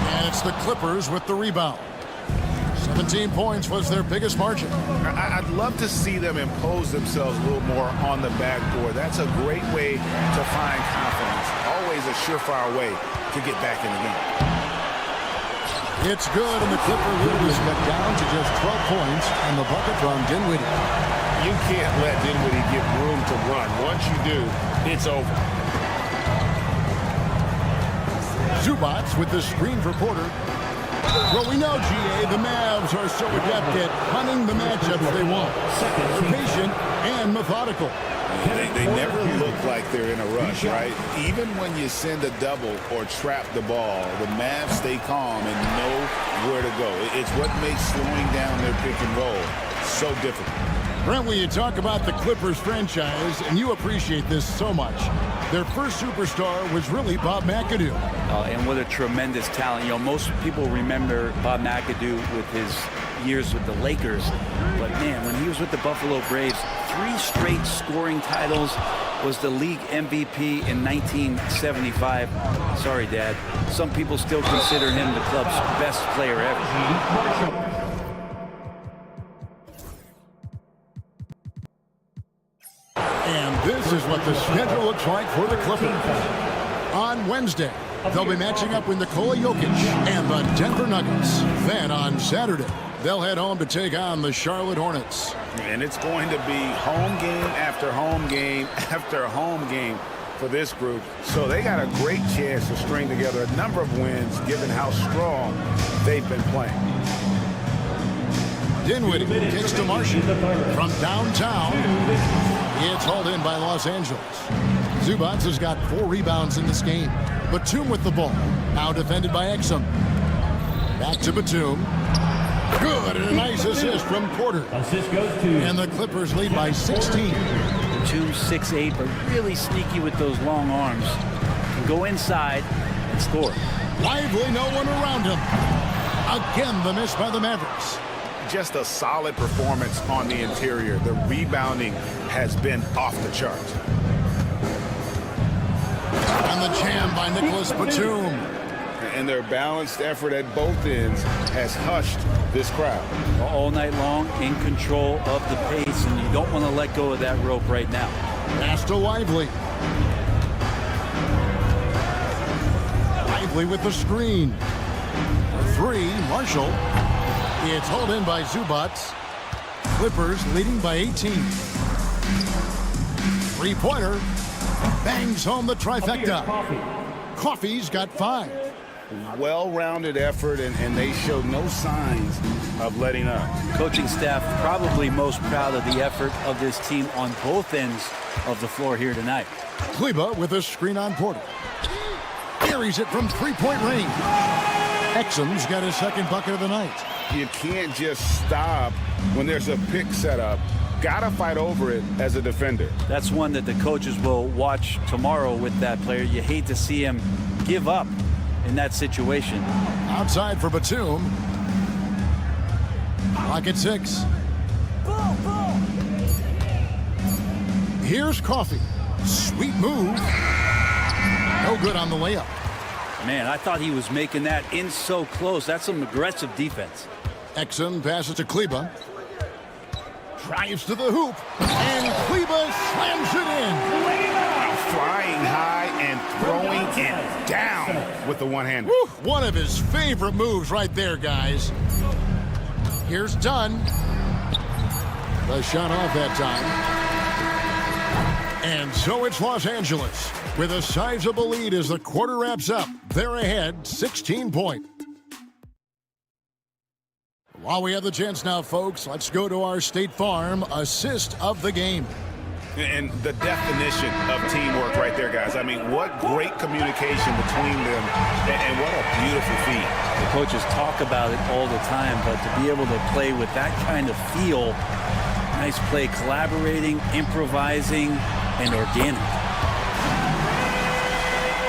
And it's the Clippers with the rebound. 17 points was their biggest margin. I'd love to see them impose themselves a little more on the backboard. That's a great way to find confidence. Always a surefire way to get back in the game. It's good, and the Clipper lead is cut down to just 12 points, and the bucket from Dinwiddie. You can't let Dinwiddie get room to run. Once you do, it's over. Zubac with the screen for Porter. Well, we know, GA, the Mavs are so adept at hunting the matchups they want. They're patient and methodical. They never look like they're in a rush, right? Even when you send a double or trap the ball, the Mavs stay calm and know where to go. It's what makes slowing down their pick and roll so difficult. Brent, when you talk about the Clippers franchise, and you appreciate this so much, their first superstar was really Bob McAdoo. And what a tremendous talent. You know, most people remember Bob McAdoo with his years with the Lakers. But, man, when he was with the Buffalo Braves, 3 straight scoring titles, was the league MVP in 1975. Sorry, Dad. Some people still consider him the club's best player ever. And this is what the schedule looks like for the Clippers. On Wednesday, they'll be matching up with Nikola Jokic and the Denver Nuggets. Then on Saturday, they'll head home to take on the Charlotte Hornets. And it's going to be home game after home game after home game for this group. So they got a great chance to string together a number of wins given how strong they've been playing. Dinwiddie kicks to Marshall from downtown. It's hauled in by Los Angeles. Zubac has got 4 rebounds in this game. Batum with the ball. Now defended by Exum. Back to Batum. Good, and a nice assist from Porter. Assist goes to... And the Clippers lead by 16. Batum 6'8", but really sneaky with those long arms. Can go inside and score. Lively, no one around him. Again, the miss by the Mavericks. Just a solid performance on the interior. The rebounding has been off the charts. And the jam by Nicholas Batum. And their balanced effort at both ends has hushed this crowd. All night long, in control of the pace, and you don't want to let go of that rope right now. Pass to Lively. Lively with the screen. 3, Marshall. It's hauled in by Zubac. Clippers leading by 18. Three-pointer. Bangs home the trifecta. Coffey's got 5. Well-rounded effort, and they showed no signs of letting up. Coaching staff probably most proud of the effort of this team on both ends of the floor here tonight. Kleba with a screen on Porter. Carries it from three-point range. Exum's got his second bucket of the night. You can't just stop when there's a pick set up. Gotta fight over it as a defender. That's one that the coaches will watch tomorrow with that player. You hate to see him give up in that situation. Outside for Batum. Clock at 6. Here's Coffey. Sweet move. No good on the layup. Man, I thought he was making that in so close. That's some aggressive defense. Exum passes to Kleba. Drives to the hoop. And Kleba slams it in. Flying high and throwing it down with the one-hander. One of his favorite moves right there, guys. Here's Dunn. The shot off that time. And so it's Los Angeles with a sizable lead as the quarter wraps up. They're ahead 16 points. While we have the chance now, folks, let's go to our State Farm assist of the game. And the definition of teamwork right there, guys. I mean, what great communication between them, and what a beautiful feat. The coaches talk about it all the time, but to be able to play with that kind of feel, nice play, collaborating, improvising, and organic.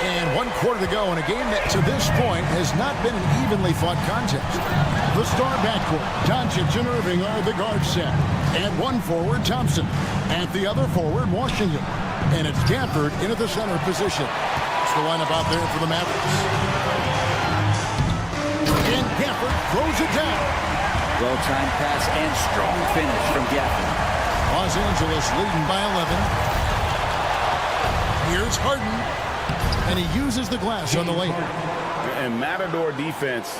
And 1 quarter to go in a game that to this point has not been an evenly fought contest. The star backcourt, Doncic and Irving are the guard set. At one forward, Thompson. At the other forward, Washington. And it's Gafford into the center position. It's the lineup out there for the Mavericks. And Gafford throws it down. Well-timed pass and strong finish from Gafford. Los Angeles leading by 11. Here's Harden. And he uses the glass on the layup. And Matador defense,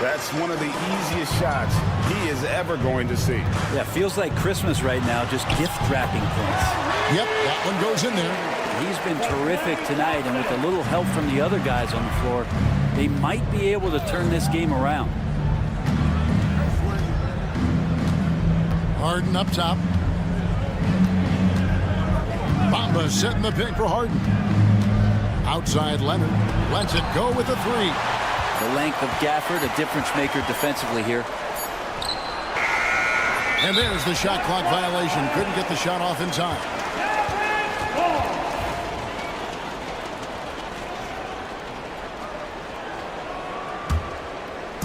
that's one of the easiest shots he is ever going to see. Yeah, feels like Christmas right now, just gift wrapping points. Yep, that one goes in there. He's been terrific tonight, and with a little help from the other guys on the floor, they might be able to turn this game around. Harden up top. Bamba setting the pick for Harden. Outside Leonard. Lets it go with a 3. The length of Gafford, a difference maker defensively here. And there's the shot clock violation. Couldn't get the shot off in time.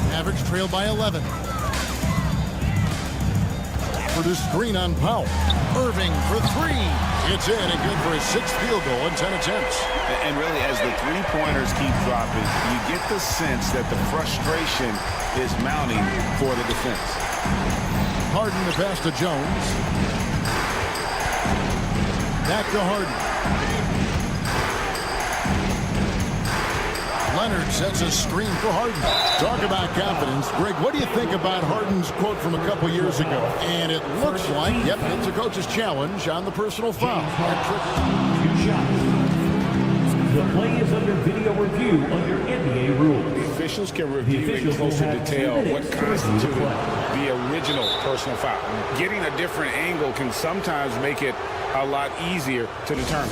Mavericks trail by 11. For the screen on Powell. Irving for 3. It's in and good for his 6th field goal in 10 attempts. And really, as the three-pointers keep dropping, you get the sense that the frustration is mounting for the defense. Harden the pass to Jones. Back to Harden. Leonard sets a screen for Harden. Talk about confidence. Greg, what do you think about Harden's quote from a couple years ago? And it looks like, yep, it's a coach's challenge on the personal foul. 2 shots. The play is under video review under NBA rules. The officials can review in closer detail what constituted the original personal foul. Getting a different angle can sometimes make it a lot easier to determine.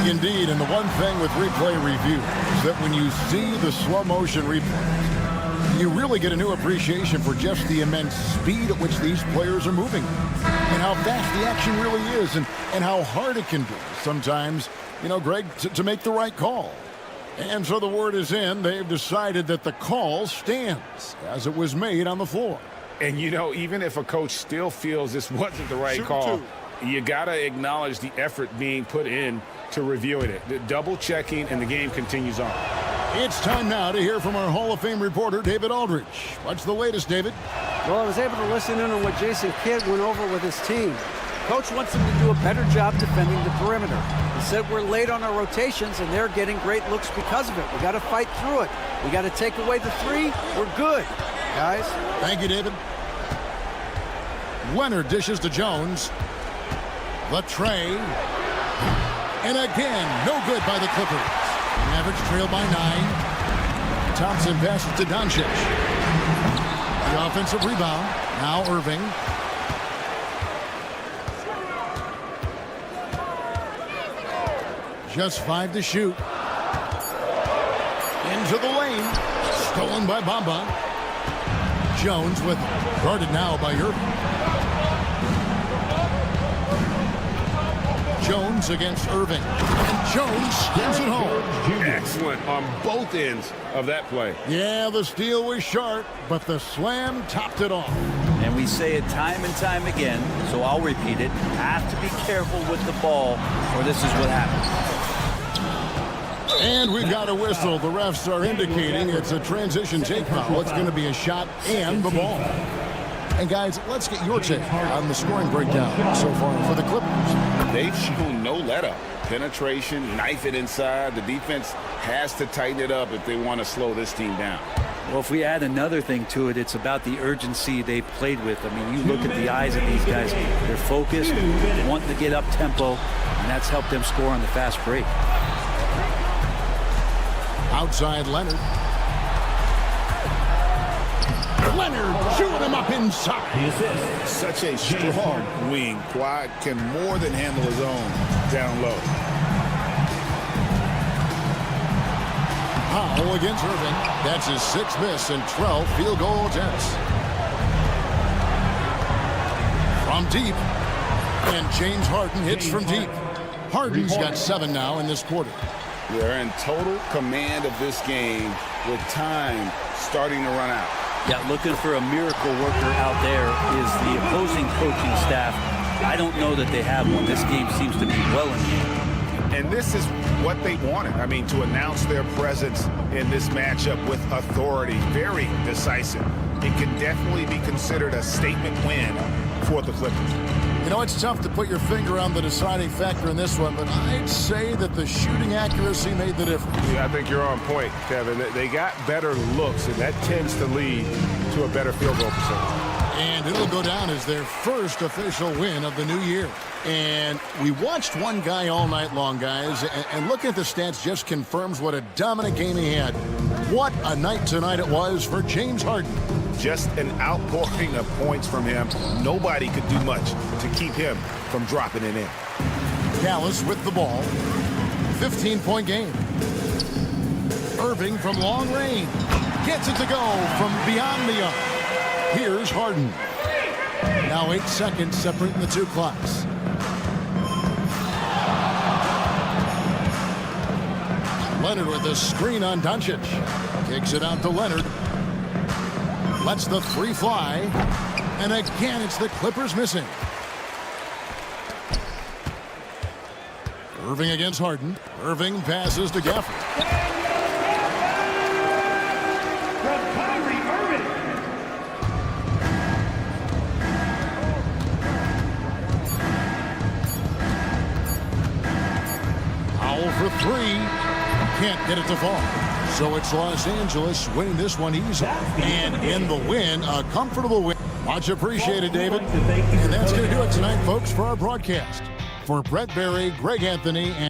Indeed, and the one thing with replay review is that when you see the slow motion replay, you really get a new appreciation for just the immense speed at which these players are moving and how fast the action really is and how hard it can be sometimes, you know, Greg, to make the right call. And so the word is in. They've decided that the call stands as it was made on the floor. And, you know, even if a coach still feels this wasn't the right call, you got to acknowledge the effort being put in to reviewing it. The double checking, and the game continues on. It's time now to hear from our Hall of Fame reporter, David Aldridge. What's the latest, David? Well, I was able to listen in on what Jason Kidd went over with his team. Coach wants them to do a better job defending the perimeter. He said we're late on our rotations, and they're getting great looks because of it. We got to fight through it. We got to take away the 3. We're good, guys. Thank you, David. Leonard dishes to Jones. The tray. And again, no good by the Clippers. Mavericks trail by 9. Thompson passes to Doncic. The offensive rebound. Now Irving. Just 5 to shoot. Into the lane. Stolen by Bamba. Jones with it. Guarded now by Irving. Jones against Irving. And Jones steals it home. Excellent on both ends of that play. Yeah, the steal was sharp, but the slam topped it off. And we say it time and time again, so I'll repeat it. Have to be careful with the ball, or this is what happens. And we've got a whistle. The refs are indicating it's a transition take foul. It's going to be a shot and the ball. And guys, let's get your take on the scoring breakdown so far for the Clippers. They've shown no let-up. Penetration, knife it inside. The defense has to tighten it up if they want to slow this team down. Well, if we add another thing to it, it's about the urgency they've played with. I mean, you look at the eyes of these guys. They're focused, wanting to get up tempo, and that's helped them score on the fast break. Outside Leonard. Leonard shooting him up inside. Such a strong wing. Kawhi can more than handle his own down low. Powell against Irving. That's his 6th miss and 12 field goal attempts. From deep. And James Harden hits from deep. Harden's got 7 now in this quarter. They're in total command of this game with time starting to run out. Yeah, looking for a miracle worker out there is the opposing coaching staff. I don't know that they have one. This game seems to be well in hand. And this is what they wanted. I mean, to announce their presence in this matchup with authority. Very decisive. It can definitely be considered a statement win for the Clippers. You know, it's tough to put your finger on the deciding factor in this one, but I'd say that the shooting accuracy made the difference. Yeah, I think you're on point, Kevin. They got better looks, and that tends to lead to a better field goal percentage. And it'll go down as their first official win of the new year. And we watched one guy all night long, guys, and looking at the stats just confirms what a dominant game he had. What a night tonight it was for James Harden. Just an outpouring of points from him. Nobody could do much to keep him from dropping it in. Dallas with the ball. 15-point game. Irving from long range. Gets it to go from beyond the arc. Here's Harden. Now 8 seconds separating the two clocks. Leonard with a screen on Doncic. Kicks it out to Leonard. Lets the 3 fly. And again, it's the Clippers missing. Irving against Harden. Irving passes to Gafford. Powell for 3. Can't get it to fall. So it's Los Angeles winning this one easily. And in the win, a comfortable win. Much appreciated, David. And that's going to do it tonight, folks, for our broadcast. For Brett Berry, Greg Anthony, and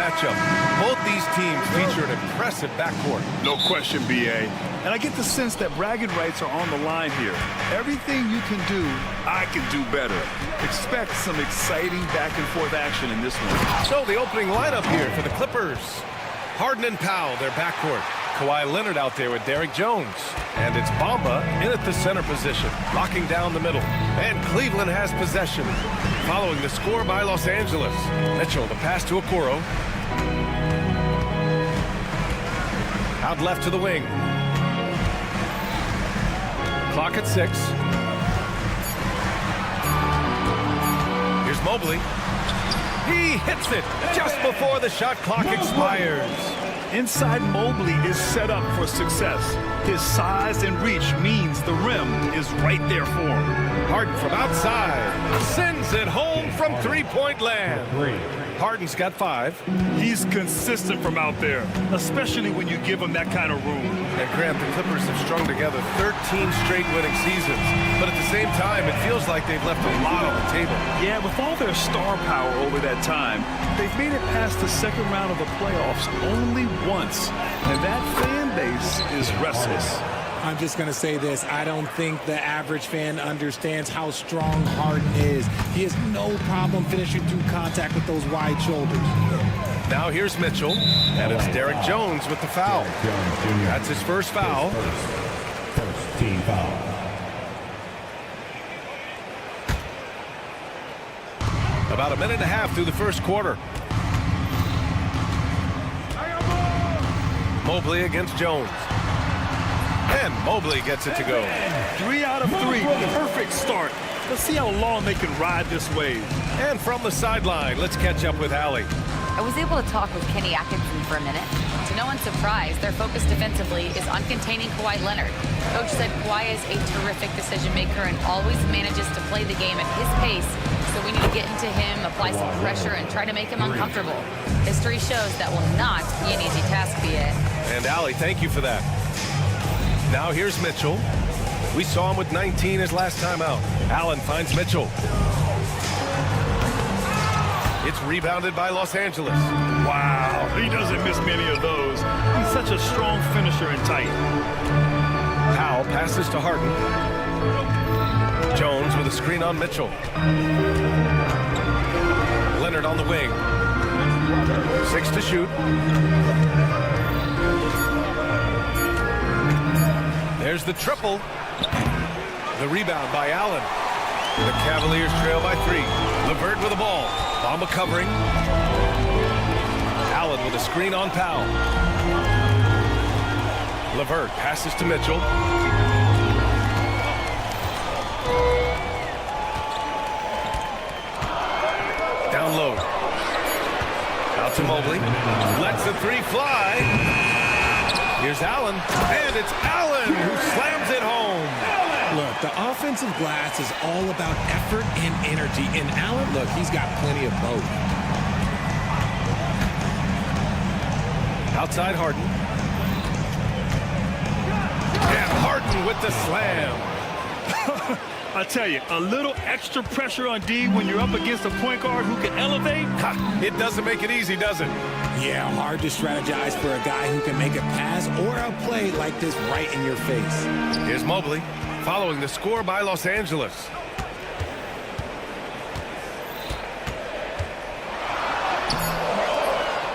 Matchup. Both these teams feature an impressive backcourt. No question, BA. And I get the sense that bragging rights are on the line here. Everything you can do, I can do better. Expect some exciting back-and-forth action in this one. So the opening lineup here for the Clippers. Harden and Powell, their backcourt. Kawhi Leonard out there with Derrick Jones. And it's Bamba in at the center position, locking down the middle. And Cleveland has possession. Following the score by Los Angeles. Mitchell, the pass to Okoro. Out left to the wing. Clock at 6. Here's Mobley. He hits it just before the shot clock expires. Inside Mobley is set up for success. His size and reach means the rim is right there for him. Harden from outside sends it home from three-point land. Harden's got 5. He's consistent from out there, especially when you give him that kind of room. And Grant, the Clippers have strung together 13 straight winning seasons. But at the same time, it feels like they've left a lot on the table. Yeah, with all their star power over that time, they've made it past the second round of the playoffs only once. And that fan base is restless. I'm just going to say this. I don't think the average fan understands how strong Harden is. He has no problem finishing through contact with those wide shoulders. Now here's Mitchell, and it's Derrick Jones with the foul. That's his first foul. First team foul. About a minute and a half through the first quarter. Mobley against Jones. And Mobley gets it to go. 3 out of 3. Perfect start. Let's see how long they can ride this wave. And from the sideline, let's catch up with Allie. I was able to talk with Kenny Atkinson for a minute. To no one's surprise, their focus defensively is on containing Kawhi Leonard. Coach said Kawhi is a terrific decision maker and always manages to play the game at his pace. So we need to get into him, apply some pressure, and try to make him uncomfortable. History shows that will not be an easy task, BA. And Allie, thank you for that. Now here's Mitchell. We saw him with 19 his last time out. Allen finds Mitchell. It's rebounded by Los Angeles. Wow, he doesn't miss many of those. He's such a strong finisher and tight. Powell passes to Harden. Jones with a screen on Mitchell. Leonard on the wing. 6 to shoot. There's the triple. The rebound by Allen. The Cavaliers trail by 3. LeVert with the ball. Bamba covering. Allen with a screen on Powell. LeVert passes to Mitchell. Down low. Out to Mobley. Lets the 3 fly. Here's Allen, and it's Allen who slams it home. Look, the offensive glass is all about effort and energy. And Allen, look, he's got plenty of both. Outside Harden. And Harden with the slam. I tell you, a little extra pressure on D when you're up against a point guard who can elevate. It doesn't make it easy, does it? Yeah, hard to strategize for a guy who can make a pass or a play like this right in your face. Here's Mobley, following the score by Los Angeles.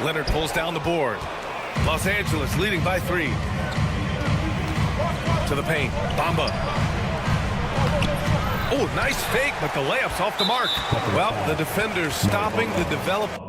Leonard pulls down the board. Los Angeles leading by 3. To the paint, Bamba. Oh, nice fake, but the layup's off the mark. Well, the defender's stopping the development.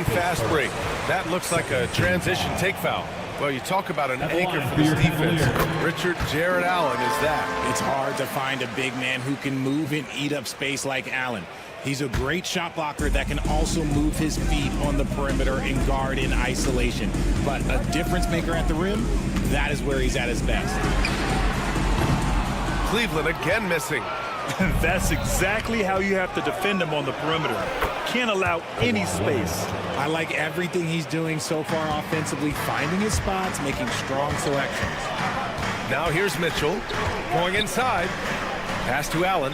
Fast break. That looks like a transition take foul. Well, you talk about an anchor for this defense. Richard Jared Allen is that. It's hard to find a big man who can move and eat up space like Allen. He's a great shot blocker that can also move his feet on the perimeter and guard in isolation. But a difference maker at the rim, that is where he's at his best. Cleveland again missing. That's exactly how you have to defend him on the perimeter. Can't allow any space. I like everything he's doing so far offensively, finding his spots, making strong selections. Now here's Mitchell going inside. Pass to Allen.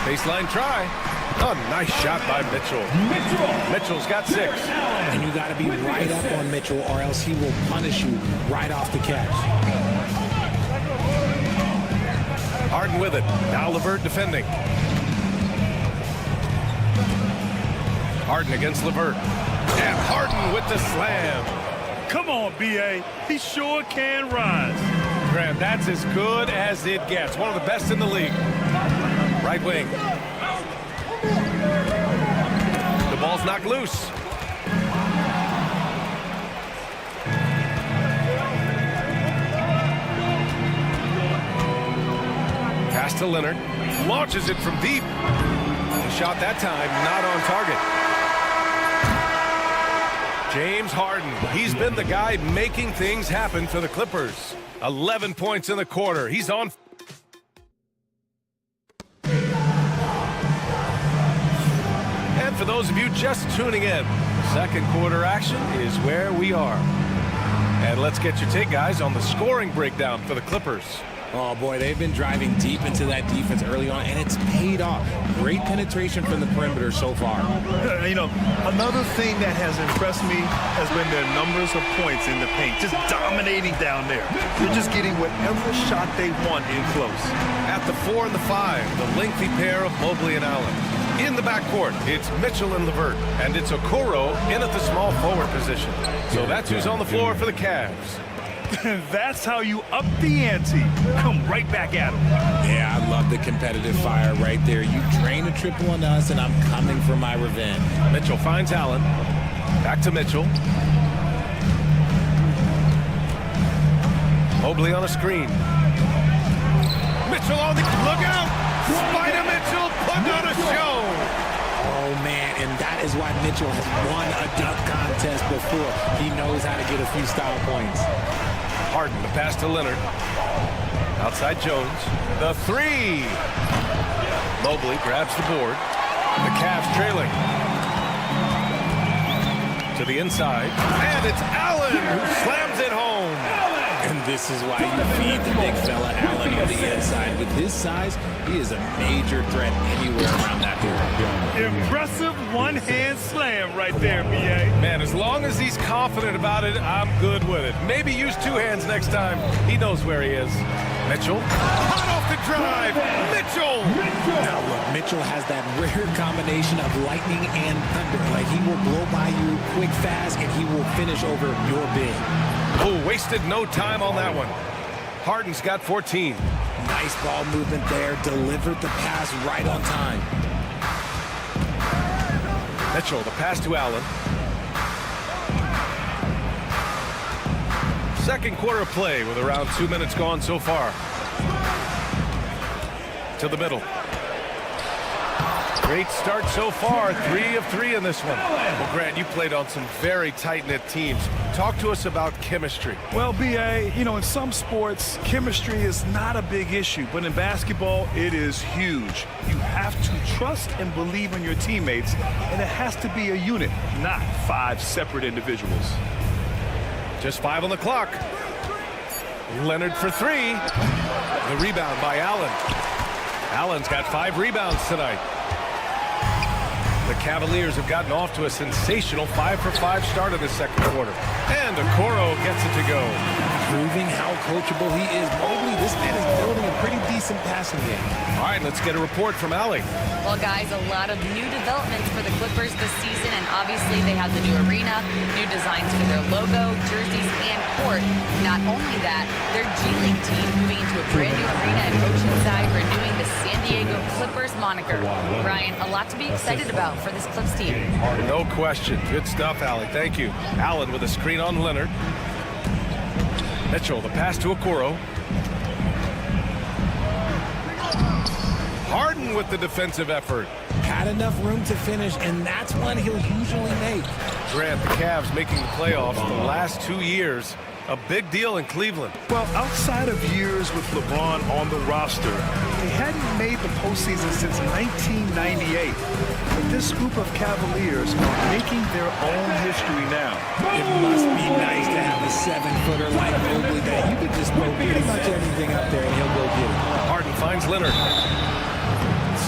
Baseline try. Oh, nice shot by Mitchell. Mitchell's got 6. And you got to be right up on Mitchell or else he will punish you right off the catch. Harden with it. Now LeVert defending. Harden against LeVert. And Harden with the slam. Come on, B.A. He sure can rise. Graham, that's as good as it gets. One of the best in the league. Right wing. The ball's knocked loose. Pass to Leonard. Launches it from deep. Shot that time, not on target. James Harden. He's been the guy making things happen for the Clippers. 11 points in the quarter. He's on. And for those of you just tuning in, second quarter action is where we are. And let's get your take, guys, on the scoring breakdown for the Clippers. Oh, boy, they've been driving deep into that defense early on, and it's paid off. Great penetration from the perimeter so far. You know, another thing that has impressed me has been their numbers of points in the paint, just dominating down there. They're just getting whatever shot they want in close. At the 4 and the 5, the lengthy pair of Mobley and Allen. In the backcourt, it's Mitchell and LeVert, and it's Okoro in at the small forward position. So that's who's on the floor for the Cavs. That's how you up the ante. Come right back at him. Yeah, I love the competitive fire right there. You drain a triple on us, and I'm coming for my revenge. Mitchell finds Allen. Back to Mitchell. Mobley on a screen. Mitchell on the look out! Spider Mitchell putting on a show. Oh, man, and that is why Mitchell has won a dunk contest before. He knows how to get a few style points. Harden, the pass to Leonard. Outside Jones. The 3. Mobley grabs the board. The Cavs trailing. To the inside. And it's Allen who slams it home. And this is why you feed the big fella Allen on the inside. With his size, he is a major threat anywhere around that area. Impressive one-hand slam right there, B.A. Man, as long as he's confident about it, I'm good with it. Maybe use 2 hands next time. He knows where he is. Mitchell, hot off the drive. Mitchell! Now look, Mitchell has that rare combination of lightning and thunder. Like, he will blow by you quick, fast, and he will finish over your big. Oh, wasted no time on that one. Harden's got 14. Nice ball movement there. Delivered the pass right on time. Mitchell, the pass to Allen. Second quarter play with around 2 minutes gone so far. To the middle. Great start so far. 3 of 3 in this one. Well, Grant, you played on some very tight-knit teams. Talk to us about chemistry. Well, B.A., you know, in some sports, chemistry is not a big issue, but in basketball, it is huge. You have to trust and believe in your teammates, and it has to be a unit, not 5 separate individuals. Just 5 on the clock. Leonard for 3. The rebound by Allen. Allen's got 5 rebounds tonight. The Cavaliers have gotten off to a sensational 5-for-5 start in the second quarter. And Okoro gets it to go. Proving how coachable he is. Mobley, this man is building a pretty decent passing game. All right, let's get a report from Allie. Well, guys, a lot of new developments for the Clippers this season, and obviously they have the new arena, new designs for their logo, jerseys, and court. Not only that, their G League team moving into a brand new arena and Oceanside, renewing the San Diego Clippers moniker. Ryan, a lot to be excited about. for this Clips team. No question. Good stuff, Allie. Thank you. Allen with a screen on Leonard. Mitchell, the pass to Okoro. Harden with the defensive effort. Had enough room to finish, and that's one he'll usually make. Grant, the Cavs making the playoffs the last 2 years. A big deal in Cleveland. Well, outside of years with LeBron on the roster, they hadn't made the postseason since 1998. But this group of Cavaliers are making their own history now. It must be nice to have a 7-footer like Mobley that you could just throw pretty much anything up there and he'll go get it. Harden finds Leonard.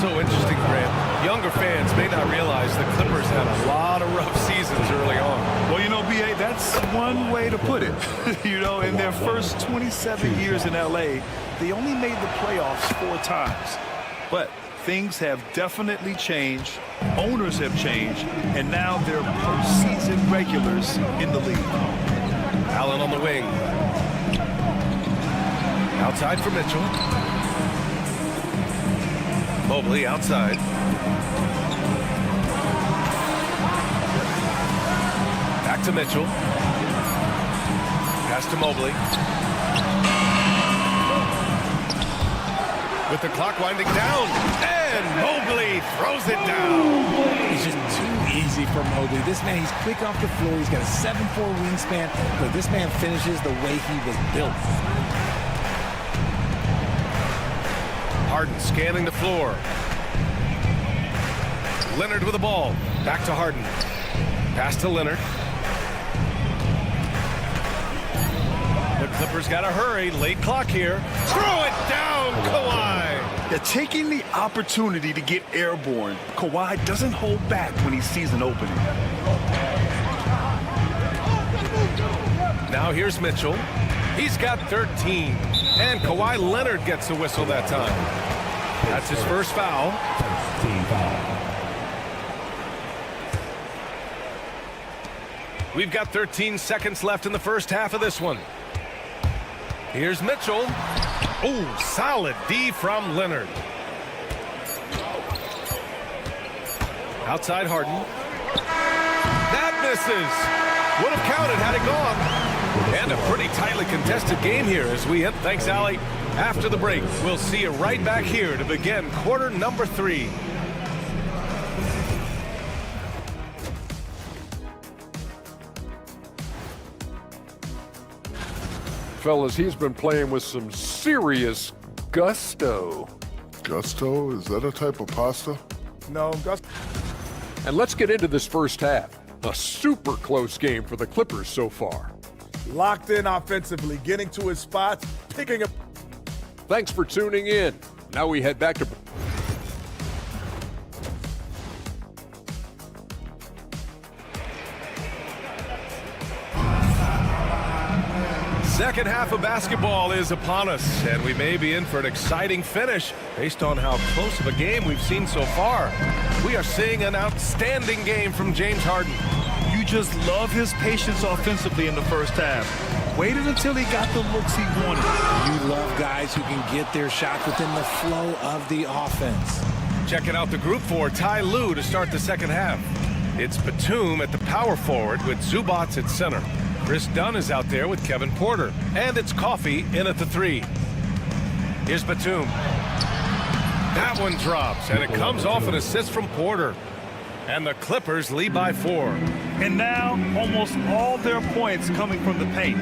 So interesting, Grant. Younger fans may not realize the Clippers had a lot of rough seasons early on. Well, you know, B.A., that's one way to put it. You know, in their first 27 years in L.A., they only made the playoffs 4 times. But things have definitely changed. Owners have changed. And now they're postseason regulars in the league. Allen on the wing. Outside for Mitchell. Mobley outside. Back to Mitchell. Pass to Mobley. With the clock winding down. And Mobley throws it down. It's just too easy for Mobley. This man, he's quick off the floor. He's got a 7'4" wingspan. But this man finishes the way he was built. Harden scanning the floor. Leonard with the ball. Back to Harden. Pass to Leonard. The Clippers got to hurry. Late clock here. Throw it down, Kawhi. They're taking the opportunity to get airborne. Kawhi doesn't hold back when he sees an opening. Now here's Mitchell. He's got 13. And Kawhi Leonard gets a whistle that time. That's his first foul. We've got 13 seconds left in the first half of this one. Here's Mitchell. Oh, solid D from Leonard. Outside Harden. That misses. Would have counted had it gone. And a pretty tightly contested game here as we hit. Thanks, Allie. After the break, we'll see you right back here to begin quarter number 3. Fellas, he's been playing with some serious gusto. Gusto? Is that a type of pasta? No, gusto. And let's get into this first half. A super close game for the Clippers so far. Locked in offensively, getting to his spots, picking up. Thanks for tuning in. Now we head back to... Second half of basketball is upon us, and we may be in for an exciting finish based on how close of a game we've seen so far. We are seeing an outstanding game from James Harden. You just love his patience offensively in the first half. Waited until he got the looks he wanted. You love guys who can get their shots within the flow of the offense. Checking out the group for Ty Lue to start the second half. It's Batum at the power forward with Zubats at center. Chris Dunn is out there with Kevin Porter. And it's Coffey in at the 3. Here's Batum. That one drops, and it comes off an assist from Porter. And the Clippers lead by 4. And now, almost all their points coming from the paint.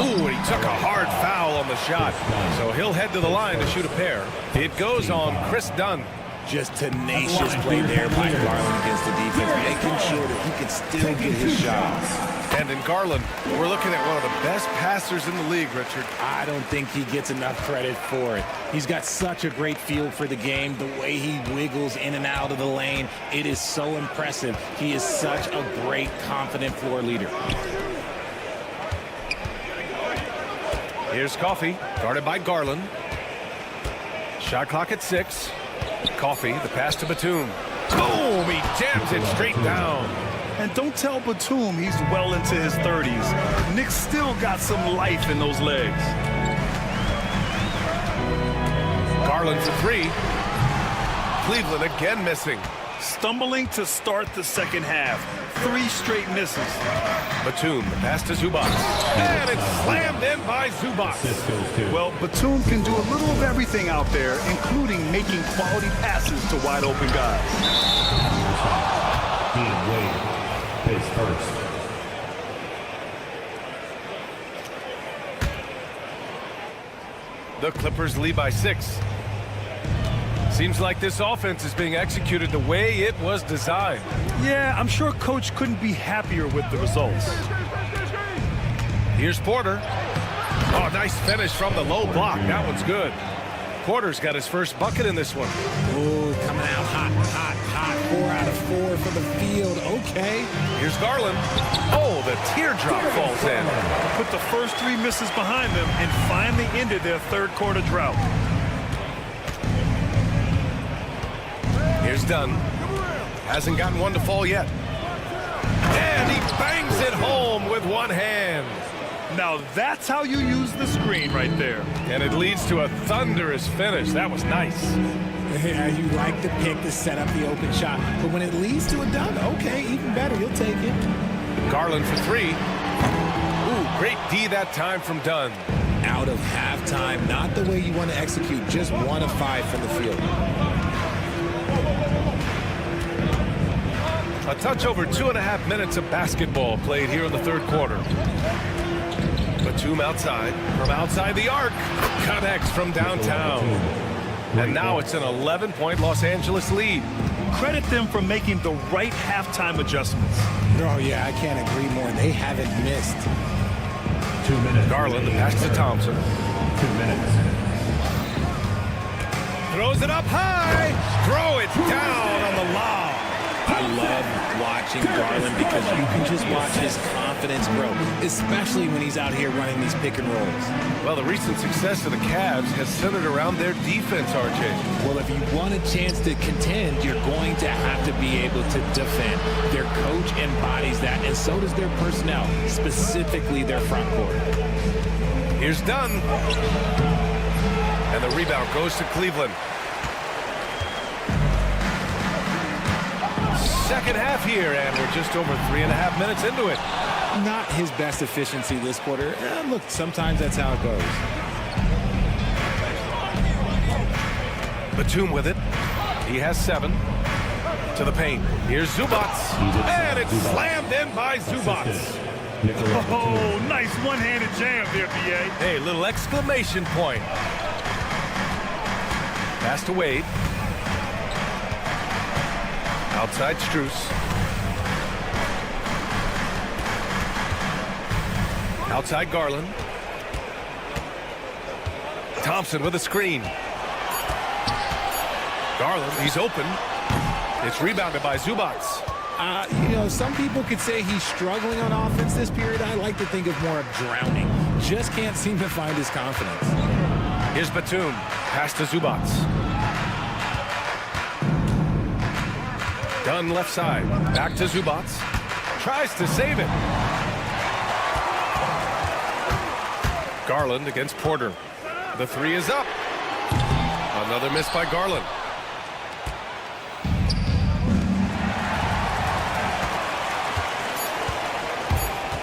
Ooh, and he took a hard foul on the shot. So he'll head to the line to shoot a pair. It goes on Chris Dunn. Just tenacious play there by Garland against the defense, making sure that he can still get his shots. And in Garland, we're looking at one of the best passers in the league, Richard. I don't think he gets enough credit for it. He's got such a great feel for the game, the way he wiggles in and out of the lane. It is so impressive. He is such a great, confident floor leader. Here's Coffey, guarded by Garland. Shot clock at 6. Coffey, the pass to Batum. Boom! He jams it straight down. And don't tell Batum he's well into his 30s. Nick's still got some life in those legs. Garland for 3. Cleveland again missing. Stumbling to start the second half. 3 straight misses. Batum, the pass to Zubac. And it's slammed in by Zubac. Well, Batum can do a little of everything out there, including making quality passes to wide open guys. Dean Wade is first. The Clippers lead by 6. Seems like this offense is being executed the way it was designed. Yeah, I'm sure Coach couldn't be happier with the results. Here's Porter. Oh, nice finish from the low block. That one's good. Porter's got his first bucket in this one. Ooh, coming out hot. 4 out of 4 for the field. Okay. Here's Garland. Oh, the teardrop falls in. Put the first 3 misses behind them and finally ended their third quarter drought. Here's Dunn. Hasn't gotten one to fall yet. And he bangs it home with one hand. Now that's how you use the screen right there. And it leads to a thunderous finish. That was nice. Yeah, you like the pick to set up the open shot. But when it leads to a dunk, okay, even better. You'll take it. Garland for 3. Ooh, great D that time from Dunn. Out of halftime, not the way you want to execute. Just 1 of 5 from the field. A touch over 2.5 minutes of basketball played here in the third quarter. Batum outside, from outside the arc, connects from downtown. And now it's an 11-point Los Angeles lead. Credit them for making the right halftime adjustments. Oh, yeah, I can't agree more. They haven't missed. 2 minutes. Garland, the pass to Thompson. 2 minutes. Throws it up high. Throw it down on the lob. I love watching Garland because you can just watch his confidence grow, especially when he's out here running these pick and rolls. Well, the recent success of the Cavs has centered around their defense, RJ. Well, if you want a chance to contend, you're going to have to be able to defend. Their coach embodies that, and so does their personnel, specifically their front court. Here's Dunn. And the rebound goes to Cleveland. Second half here, and we're just over 3.5 minutes into it. Not his best efficiency this quarter. Look, sometimes that's how it goes. Batum with it. He has 7. To the paint. Here's Zubac. And it's slammed in by Zubac. Oh, nice one-handed jam there, B.A. Hey, little exclamation point. Pass to Wade. Outside Strus. Outside Garland. Thompson with a screen. Garland, he's open. It's rebounded by Zubac. You know, some people could say he's struggling on offense this period. I like to think of more of drowning. Just can't seem to find his confidence. Here's Batum. Pass to Zubac. Dunn left side. Back to Zubac. Tries to save it. Garland against Porter. The 3 is up. Another miss by Garland.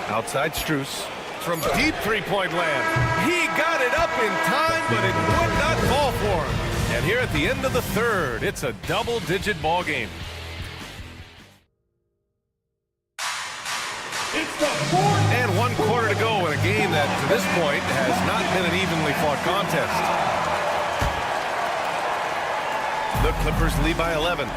Outside Strus. From deep three-point land. He got it up in time, but it would not fall for him. And here at the end of the third, it's a double-digit ball game. And 1 quarter to go in a game that, to this point, has not been an evenly fought contest. The Clippers lead by 11.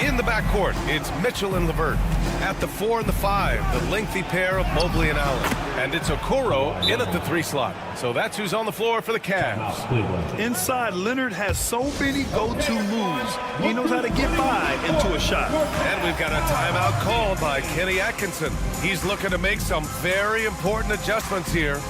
In the backcourt, it's Mitchell and LeVert. At the 4 and the 5, the lengthy pair of Mobley and Allen. And it's Okoro in at the 3 slot. So that's who's on the floor for the Cavs. Inside, Leonard has so many go-to moves. He knows how to get by into a shot. And we've got a timeout called by Kenny Atkinson. He's looking to make some very important adjustments here.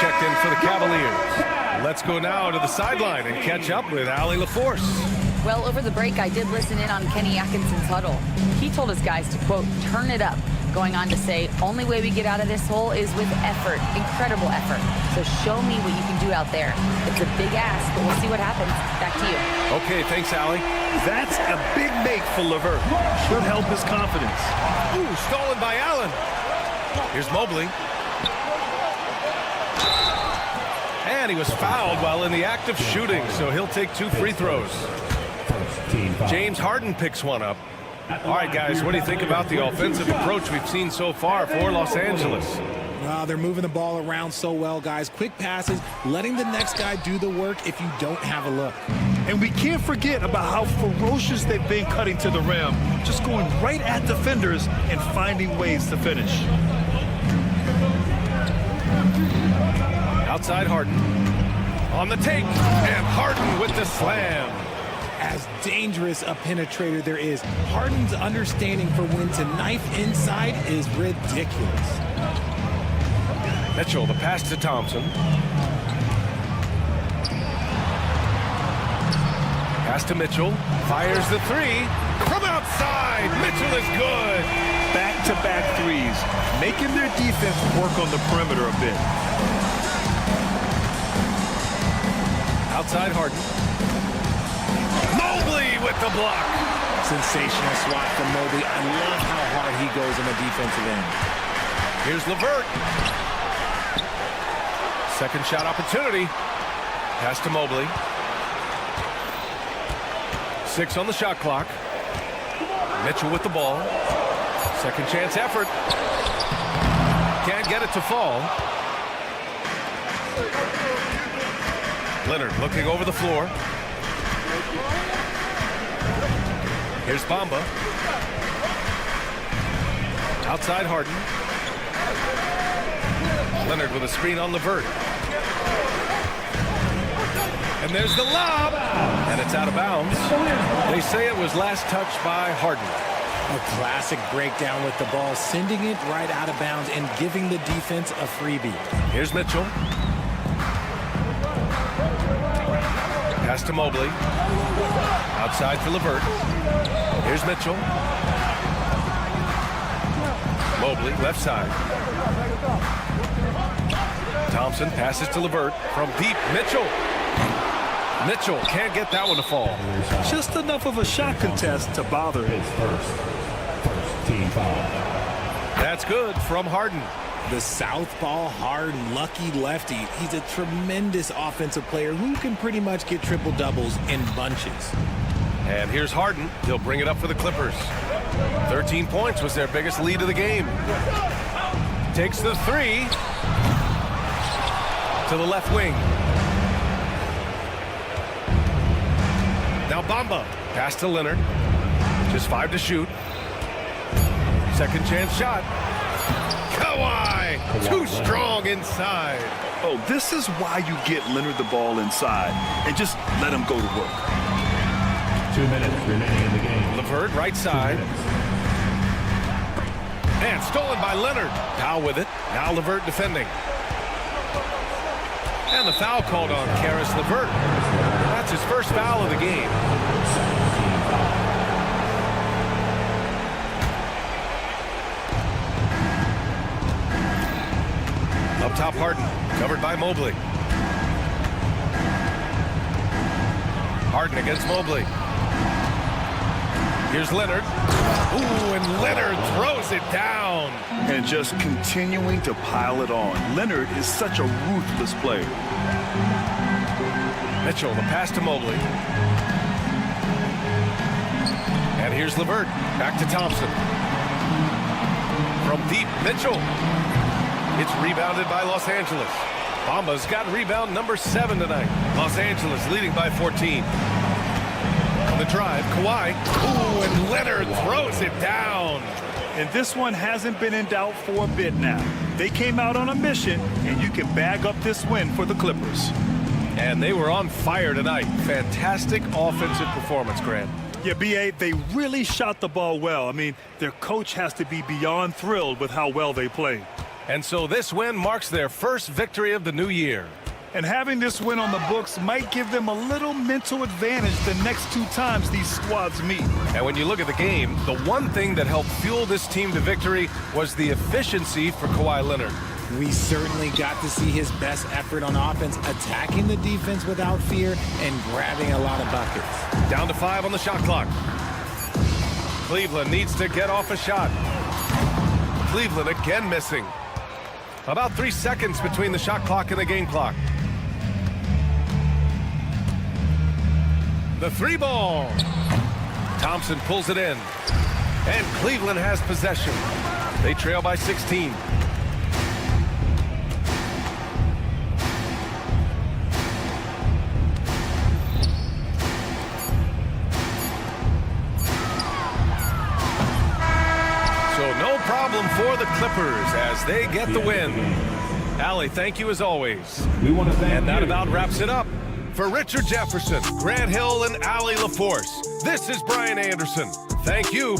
Checked in for the Cavaliers. Let's go now to the sideline and catch up with Allie LaForce. Well, over the break, I did listen in on Kenny Atkinson's huddle. He told his guys to, quote, turn it up, going on to say, only way we get out of this hole is with effort, incredible effort. So show me what you can do out there. It's a big ask, but we'll see what happens. Back to you. Okay, thanks, Allie. That's a big make for LeVert. Should help his confidence. Ooh, stolen by Allen. Here's Mobley. And he was fouled while in the act of shooting, so he'll take 2 free throws. James Harden picks one up. All right, guys, what do you think about the offensive approach we've seen so far for Los Angeles? They're moving the ball around so well, guys. Quick passes, letting the next guy do the work if you don't have a look. And we can't forget about how ferocious they've been cutting to the rim, just going right at defenders and finding ways to finish. Outside Harden. On the take, and Harden with the slam. As dangerous a penetrator there is, Harden's understanding for when to knife inside is ridiculous. Mitchell, the pass to Thompson. Pass to Mitchell. Fires the 3. From outside, Mitchell is good. Back-to-back threes, making their defense work on the perimeter a bit. Outside Harden. Mobley with the block. Sensational swat from Mobley. I love how hard he goes on the defensive end. Here's LeVert. Second shot opportunity. Pass to Mobley. 6 on the shot clock. Mitchell with the ball. Second chance effort. Can't get it to fall. Leonard looking over the floor. Here's Bamba. Outside Harden. Leonard with a screen on LeVert. And there's the lob. And it's out of bounds. They say it was last touched by Harden. A classic breakdown with the ball, sending it right out of bounds and giving the defense a freebie. Here's Mitchell. Pass to Mobley. Outside for LeVert. Here's Mitchell. Mobley, left side. Thompson passes to LeVert from deep. Mitchell. Mitchell can't get that one to fall. Just enough of a shot contest to bother him. First team foul. That's good from Harden. The southpaw, hard, lucky lefty. He's a tremendous offensive player who can pretty much get triple-doubles in bunches. And here's Harden. He'll bring it up for the Clippers. 13 points was their biggest lead of the game. Takes the 3 to the left wing. Now Bamba. Pass to Leonard. Just 5 to shoot. Second chance shot. Kawhi. Too strong inside. Oh, this is why you get Leonard the ball inside and just let him go to work. 2 minutes remaining in the game. LeVert, right side. And stolen by Leonard. Powell with it. Now LeVert defending. And the foul called on Karis LeVert. That's his first foul of the game. Up top, Harden. Covered by Mobley. Harden against Mobley. Here's Leonard. Ooh, and Leonard throws it down. And just continuing to pile it on. Leonard is such a ruthless player. Mitchell, the pass to Mobley. And here's LeVert. Back to Thompson. From deep, Mitchell. It's rebounded by Los Angeles. Bamba's got rebound number 7 tonight. Los Angeles leading by 14. On the drive, Kawhi. Ooh, and Leonard throws it down. And this one hasn't been in doubt for a bit now. They came out on a mission, and you can bag up this win for the Clippers. And they were on fire tonight. Fantastic offensive performance, Grant. Yeah, B.A., they really shot the ball well. I mean, their coach has to be beyond thrilled with how well they played. And so this win marks their first victory of the new year. And having this win on the books might give them a little mental advantage the next 2 times these squads meet. And when you look at the game, the one thing that helped fuel this team to victory was the efficiency for Kawhi Leonard. We certainly got to see his best effort on offense, attacking the defense without fear and grabbing a lot of buckets. Down to 5 on the shot clock. Cleveland needs to get off a shot. Cleveland again missing. About 3 seconds between the shot clock and the game clock. The 3 ball. Thompson pulls it in. And Cleveland has possession. They trail by 16. So no problem for the Clippers as they get the win. Allie, thank you as always. We want to thank And that you. about wraps it up. For Richard Jefferson, Grant Hill, and Allie LaForce, this is Brian Anderson. Thank you.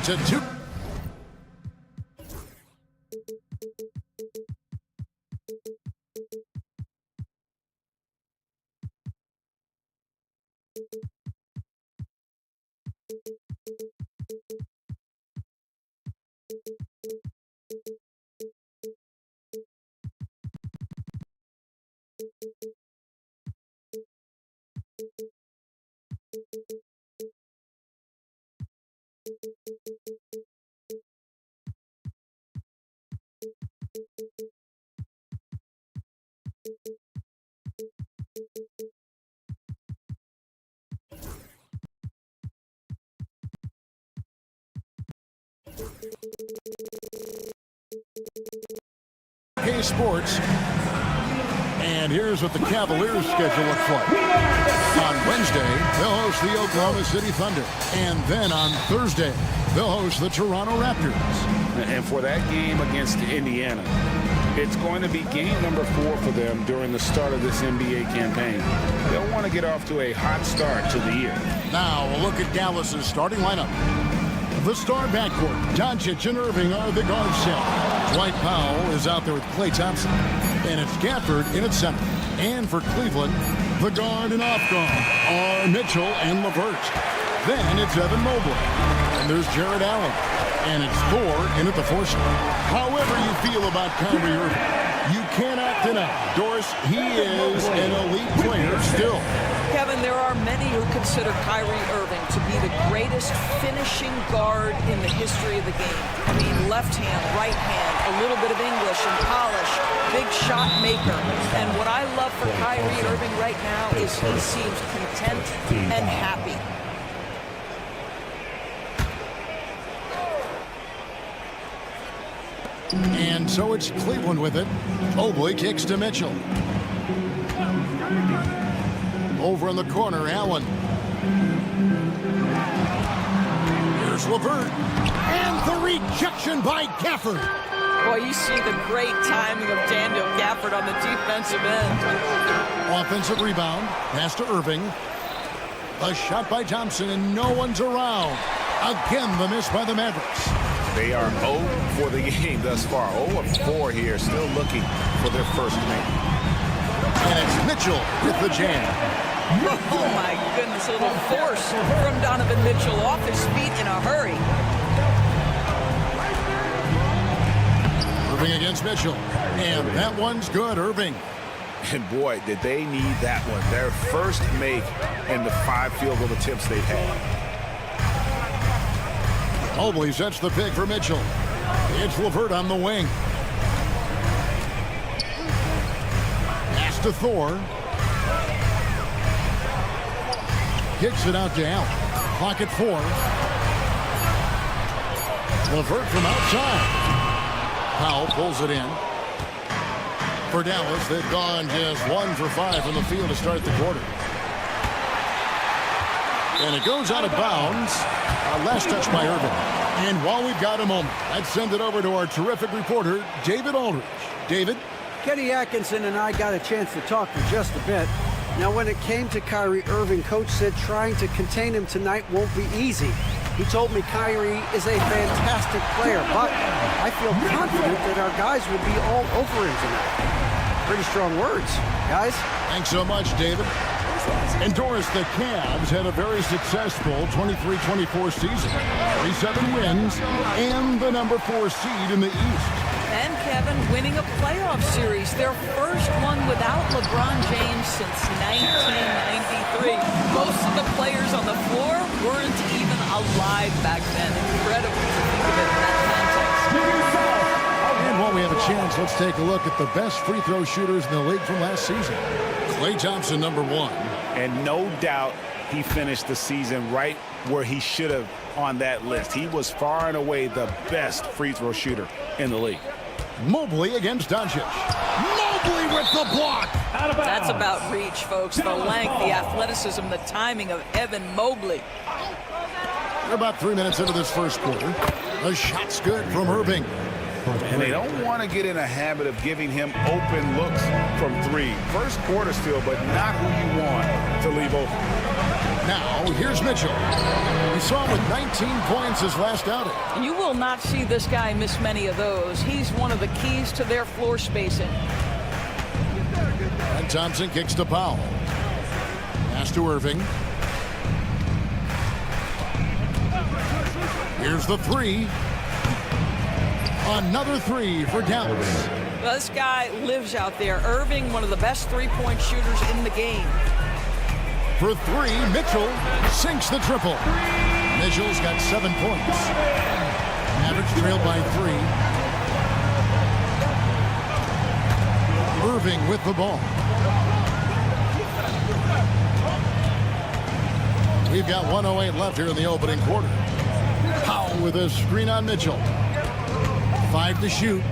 to two. Sports. And here's what the Cavaliers schedule looks like. On Wednesday, they'll host the Oklahoma City Thunder. And then on Thursday, they'll host the Toronto Raptors. And for that game against Indiana, it's going to be game number 4 for them during the start of this NBA campaign. They'll want to get off to a hot start to the year. Now, a look at Dallas's starting lineup. The star backcourt, Doncic and Irving are the guard set. Dwight Powell is out there with Klay Thompson. And it's Gafford in at center. And for Cleveland, the guard and off guard are Mitchell and LeVert. Then it's Evan Mobley. And there's Jared Allen. And it's Thor in at the 4 spot. However you feel about Kyrie Irving, you cannot deny, Doris, he is an elite player still. Kevin, there are many who consider Kyrie Irving to be the greatest finishing guard in the history of the game. I mean, left hand, right hand, a little bit of English and polish, big shot maker. And what I love for Kyrie Irving right now is he seems content and happy. And so it's Cleveland with it. Mobley kicks to Mitchell. Over in the corner, Allen. Here's LeVert. And the rejection by Gafford. Boy, you see the great timing of Daniel Gafford on the defensive end. Offensive rebound. Pass to Irving. A shot by Thompson, and no one's around. Again, the miss by the Mavericks. They are 0 for the game thus far. 0 of 4 here, still looking for their first make. And it's Mitchell with the jam. Oh, my goodness, a little force from Donovan Mitchell off his feet in a hurry. Irving against Mitchell. And that one's good, Irving. And boy, did they need that one. Their first make in the 5 field goal attempts they've had. Mobley sets the pick for Mitchell. It's LeVert on the wing. Pass to Thor. Kicks it out to Allen. Clock at 4. LeVert from outside. Powell pulls it in. For Dallas, they've gone just 1 for 5 from the field to start the quarter. And it goes out of bounds. Last touch by Irving. And while we've got a moment, let's send it over to our terrific reporter, David Aldridge. David? Kenny Atkinson and I got a chance to talk for just a bit. Now, when it came to Kyrie Irving, Coach said trying to contain him tonight won't be easy. He told me Kyrie is a fantastic player, but I feel confident that our guys will be all over him tonight. Pretty strong words, guys. Thanks so much, David. And Doris, the Cavs had a very successful 23-24 season. 37 wins and the number 4 seed in the East. And Kevin winning a playoff series, their first one without LeBron James since 1993. Most of the players on the floor weren't even alive back then. Incredible to think of it in that context. And while we have a chance, let's take a look at the best free throw shooters in the league from last season. Klay Thompson, number 1. And no doubt he finished the season right where he should have on that list. He was far and away the best free throw shooter in the league. Mobley against Doncic. Mobley with the block. That's about reach, folks. The length, the athleticism, the timing of Evan Mobley. We're about 3 minutes into this first quarter. The shot's good from Irving. And they don't want to get in a habit of giving him open looks from 3. First quarter still, but not who you want to leave open. Now, here's Mitchell. We saw him with 19 points his last outing. You will not see this guy miss many of those. He's one of the keys to their floor spacing. And Thompson kicks to Powell. Pass to Irving. Here's the 3. Another three for Dallas. Well, this guy lives out there. Irving, one of the best three-point shooters in the game. For three, Mitchell sinks the triple. Mitchell's got 7 points. Mavericks trailed by 3. Irving with the ball. We've got 1:08 left here in the opening quarter. Powell with a screen on Mitchell. 5 to shoot.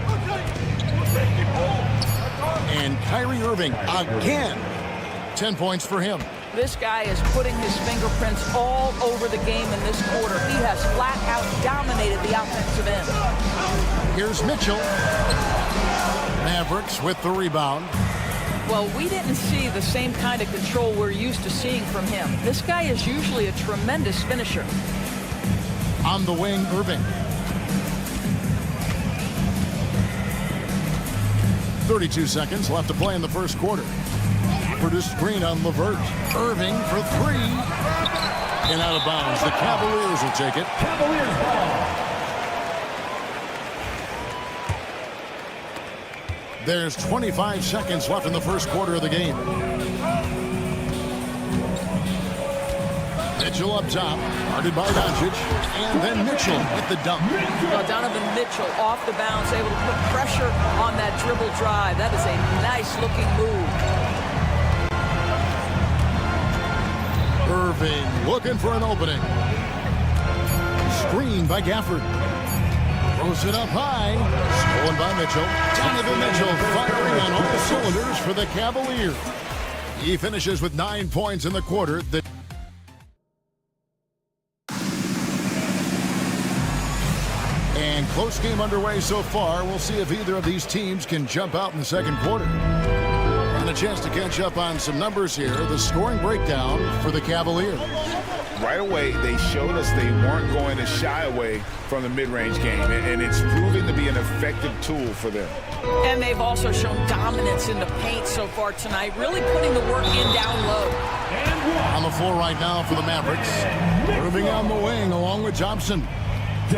And Kyrie Irving again. 10 points for him. This guy is putting his fingerprints all over the game in this quarter. He has flat out dominated the offensive end. Here's Mitchell. Mavericks with the rebound. Well, we didn't see the same kind of control we're used to seeing from him. This guy is usually a tremendous finisher. On the wing, Irving. 32 seconds left to play in the first quarter. Produced screen on LeVert. Irving for 3. And out of bounds. The Cavaliers will take it. Cavaliers ball. There's 25 seconds left in the first quarter of the game. Mitchell up top, guarded by Doncic, and then Mitchell with the dunk. Well, Donovan Mitchell off the bounce, able to put pressure on that dribble drive. That is a nice-looking move. Irving looking for an opening. Screen by Gafford. Throws it up high. Stolen by Mitchell. Donovan Mitchell firing on all cylinders for the Cavaliers. He finishes with 9 points in the quarter. And close game underway so far. We'll see if either of these teams can jump out in the second quarter. And a chance to catch up on some numbers here. The scoring breakdown for the Cavaliers. Right away, they showed us they weren't going to shy away from the mid-range game, and it's proving to be an effective tool for them. And they've also shown dominance in the paint so far tonight, really putting the work in down low. On the floor right now for the Mavericks. Irving on the wing along with Johnson.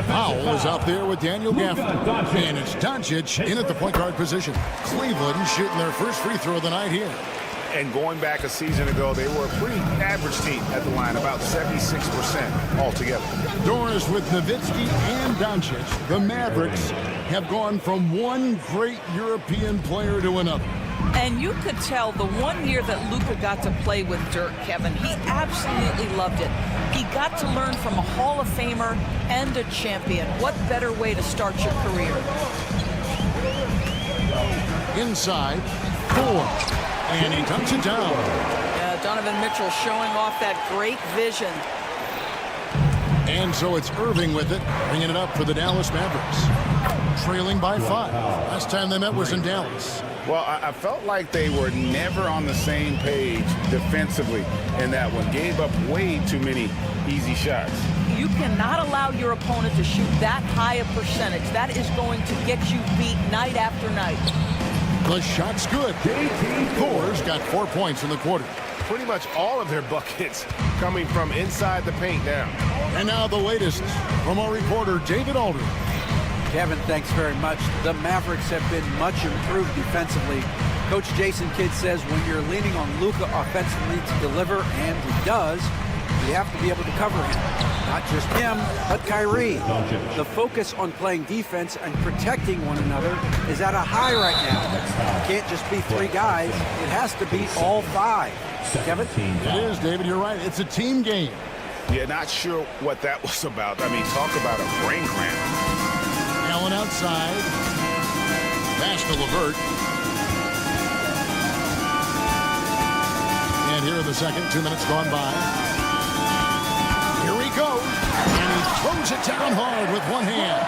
Powell is out there with Daniel Gafford. And it's Doncic in at the point guard position. Cleveland shooting their first free throw of the night here. And going back a season ago, they were a pretty average team at the line, about 76% altogether. Doris with Nowitzki and Doncic. The Mavericks have gone from one great European player to another. And you could tell the one year that Luka got to play with Dirk, Kevin, he absolutely loved it. He got to learn from a Hall of Famer and a champion. What better way to start your career? Inside, 4. And he dunks it down. Yeah, Donovan Mitchell showing off that great vision. And so it's Irving with it, bringing it up for the Dallas Mavericks. Trailing by 5. Last time they met was in Dallas. Well, I felt like they were never on the same page defensively in that one. Gave up way too many easy shots. You cannot allow your opponent to shoot that high a percentage. That is going to get you beat night after night. The shot's good. Thor's got 4 points in the quarter. Pretty much all of their buckets coming from inside the paint now. And now the latest from our reporter, David Alder. Kevin, thanks very much. The Mavericks have been much improved defensively. Coach Jason Kidd says when you're leaning on Luka offensively to deliver, and he does, you have to be able to cover him. Not just him, but Kyrie. The focus on playing defense and protecting one another is at a high right now. It can't just be 3 guys. It has to be all 5. Kevin? It is, David. You're right. It's a team game. Yeah, not sure what that was about. I mean, talk about a brain cramp. Allen outside. Pass to LeVert. And here in the second, 2 minutes gone by. Here he goes. And he throws it down hard with one hand.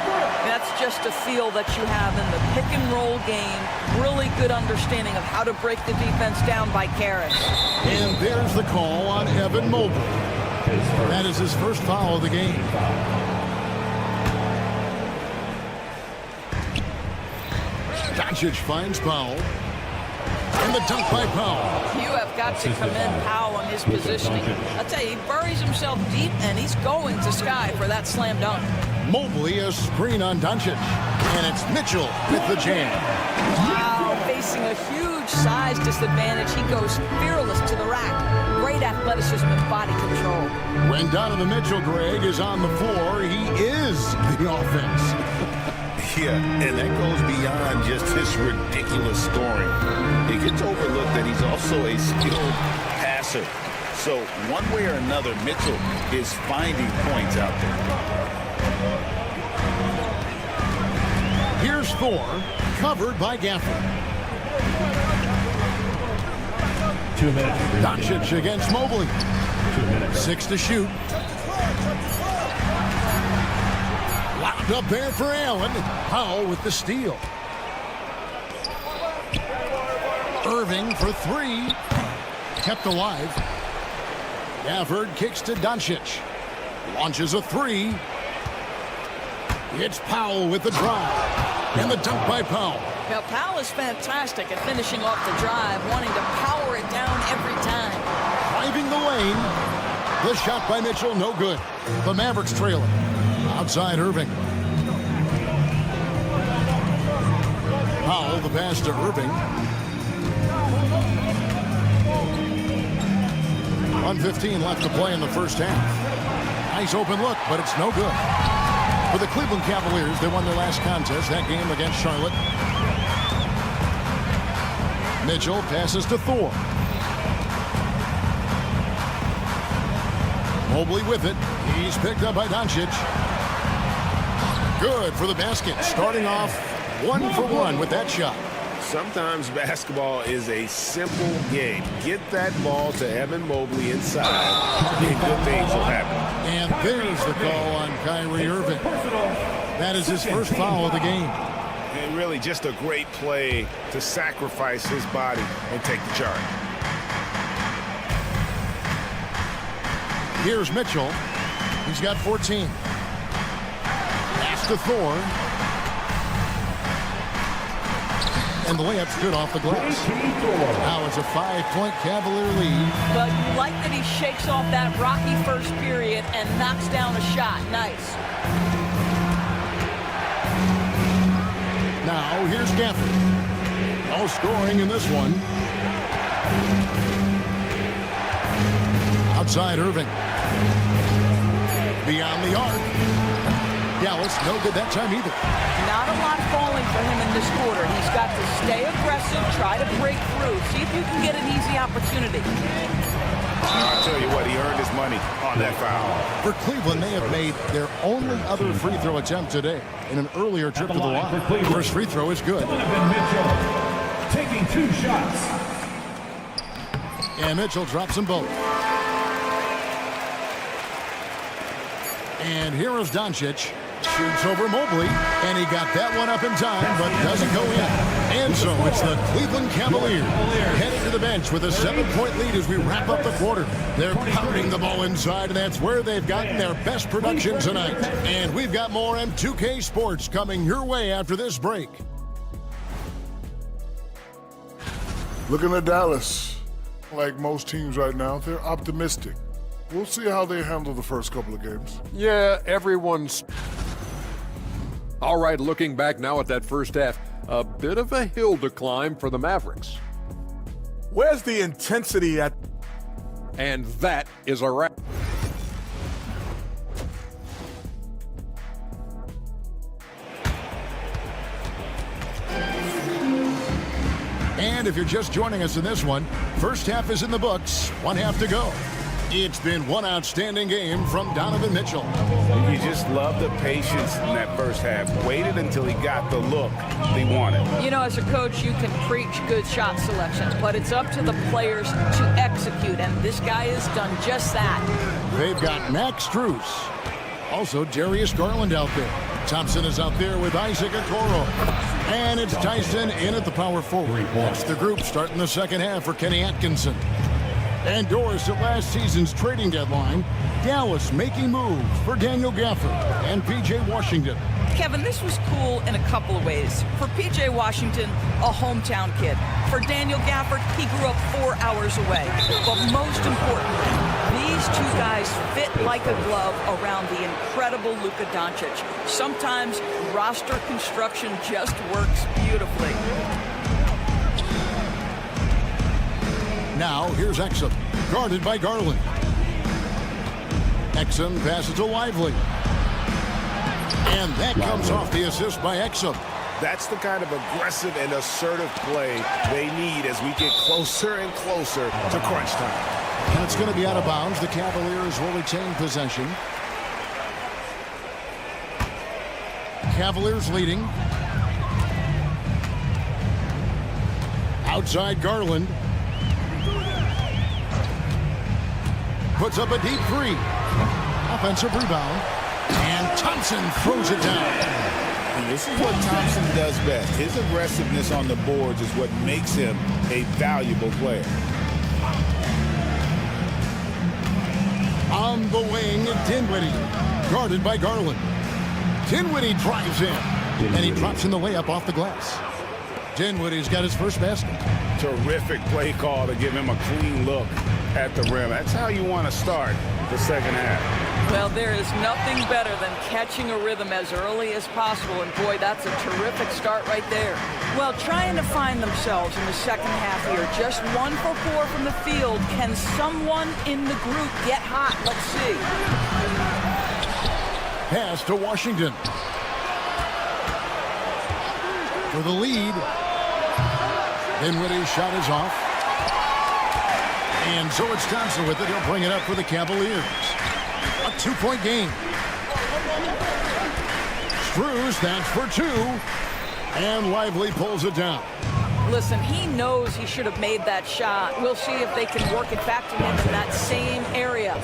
That's just a feel that you have in the pick and roll game. Really good understanding of how to break the defense down by Karras. And there's the call on Evan Mobley. That is his first foul of the game. Doncic finds Powell. And the dunk by Powell. You have got to commend Powell on his positioning. I'll tell you, he buries himself deep, and he's going to sky for that slam dunk. Mobley, a screen on Doncic. And it's Mitchell with the jam. Wow, facing a huge size disadvantage, he goes fearless to the rack. Great athleticism and body control. When Donovan Mitchell, Greg, is on the floor, he is the offense. Yeah, and that goes beyond just his ridiculous scoring. It gets overlooked that he's also a skilled passer. So one way or another, Mitchell is finding points out there. Here's Thor, covered by Gafford. 2 minutes. Doncic against Mobley. 2 minutes. 6 to shoot. Locked up there for Allen. Powell with the steal. Irving for 3. Kept alive. Gafford kicks to Doncic. Launches a 3. It's Powell with the drive. And the dunk by Powell. Now, Powell is fantastic at finishing off the drive, wanting to power it down every time. Driving the lane. The shot by Mitchell, no good. The Mavericks trailing. Outside Irving. Powell, the pass to Irving. 1:15 left to play in the first half. Nice open look, but it's no good. For the Cleveland Cavaliers, they won their last contest, that game against Charlotte. Mitchell passes to Thor. Mobley with it. He's picked up by Doncic. Good for the basket. Starting off 1 for 1 with that shot. Sometimes basketball is a simple game. Get that ball to Evan Mobley inside, and good things will happen. And there's the call on Kyrie Irving. That is his first foul of the game. And really just a great play to sacrifice his body and take the charge. Here's Mitchell. He's got 14. Pass to Thor. And the layup's good off the glass. Now it's a 5-point Cavalier lead. But you like that he shakes off that rocky first period and knocks down a shot. Nice. Now here's Gafford. No scoring in this one. Outside Irving. Beyond the arc. Dallas no good that time either. Not a lot falling for him in this quarter. He's got to stay aggressive, try to break through, see if you can get an easy opportunity. I'll tell you what, he earned his money on that foul. For Cleveland, they have made their only other free throw attempt today in an earlier trip to the line. First free throw is good. Mitchell taking 2 shots. And Mitchell drops them both. And here is Doncic. Shoots over Mobley, and he got that one up in time, but doesn't go in. And so it's the Cleveland Cavaliers heading to the bench with a 7-point lead as we wrap up the quarter. They're pounding the ball inside, and that's where they've gotten their best production tonight. And we've got more M2K Sports coming your way after this break. Looking at Dallas, like most teams right now, they're optimistic. We'll see how they handle the first couple of games. Yeah, everyone's... All right, looking back now at that first half, a bit of a hill to climb for the Mavericks. Where's the intensity at? And that is a wrap. And if you're just joining us in this one, first half is in the books, 1 half to go. It's been one outstanding game from Donovan Mitchell. You just love the patience in that first half. Waited until he got the look he wanted. You know, as a coach, you can preach good shot selection, but it's up to the players to execute, and this guy has done just that. They've got Max Strus. Also, Darius Garland out there. Thompson is out there with Isaac Okoro. And it's Tyson in at the power forward. That's the group starting the second half for Kenny Atkinson. And doors at last season's trading deadline, Dallas making moves for Daniel Gafford and P.J. Washington. Kevin, this was cool in a couple of ways. For P.J. Washington, a hometown kid. For Daniel Gafford, he grew up 4 hours away. But most importantly, these two guys fit like a glove around the incredible Luka Doncic. Sometimes roster construction just works beautifully. Now, here's Exum, guarded by Garland. Exum passes to Lively. And that comes off the assist by Exum. That's the kind of aggressive and assertive play they need as we get closer and closer to crunch time. And it's going to be out of bounds. The Cavaliers will retain possession. Cavaliers leading. Outside Garland. Puts up a deep three. Offensive rebound. And Thompson throws it down. And this is what Thompson does best. His aggressiveness on the boards is what makes him a valuable player. On the wing, Dinwiddie, guarded by Garland. Dinwiddie drives in, and he drops in the layup off the glass. Dinwiddie's got his first basket. Terrific play call to give him a clean look at the rim. That's how you want to start the second half. Well, there is nothing better than catching a rhythm as early as possible, and boy, that's a terrific start right there. Well, trying to find themselves in the second half here, just 1 for 4 from the field. Can someone in the group get hot? Let's see. Pass to Washington. For the lead. Dinwiddie's shot is off. And so it's Thompson with it. He'll bring it up for the Cavaliers. A 2-point game. Strus, that's for 2. And Lively pulls it down. Listen, he knows he should have made that shot. We'll see if they can work it back to him in that same area.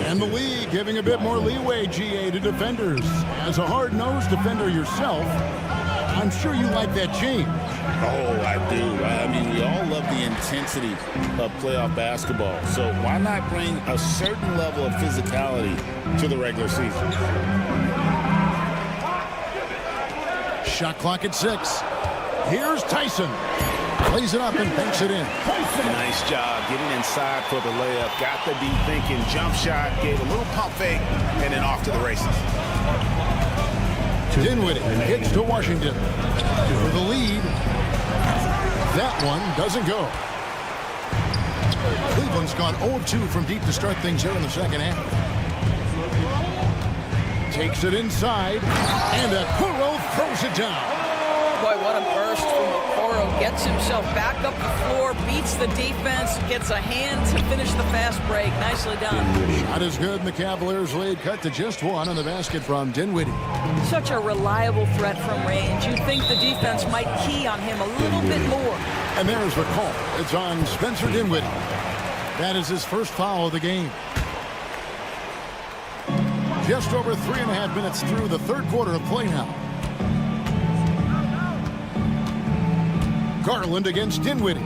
And the league giving a bit more leeway, GA, to defenders. As a hard-nosed defender yourself, I'm sure you like that change. Oh, I do. I mean, we all love the intensity of playoff basketball. So why not bring a certain level of physicality to the regular season? Shot clock at 6. Here's Tyson. Plays it up and banks it in. Nice job getting inside for the layup. Got the deep thinking jump shot, gave a little pump fake, and then off to the races. Dinwiddie hits to Washington for the lead. That one doesn't go. Cleveland's gone 0-2 from deep to start things here in the second half. Takes it inside, and Okoro throws it down. Boy, what a burst from Okoro. Gets himself back up the floor, beats the defense, gets a hand to finish the fast break. Nicely done. Shot is good, and the Cavaliers lead cut to just 1 on the basket from Dinwiddie. Such a reliable threat from range. You'd think the defense might key on him a little bit more. And there's the call. It's on Spencer Dinwiddie. That is his first foul of the game. Just over 3.5 minutes through the third quarter of play now. Garland against Dinwiddie.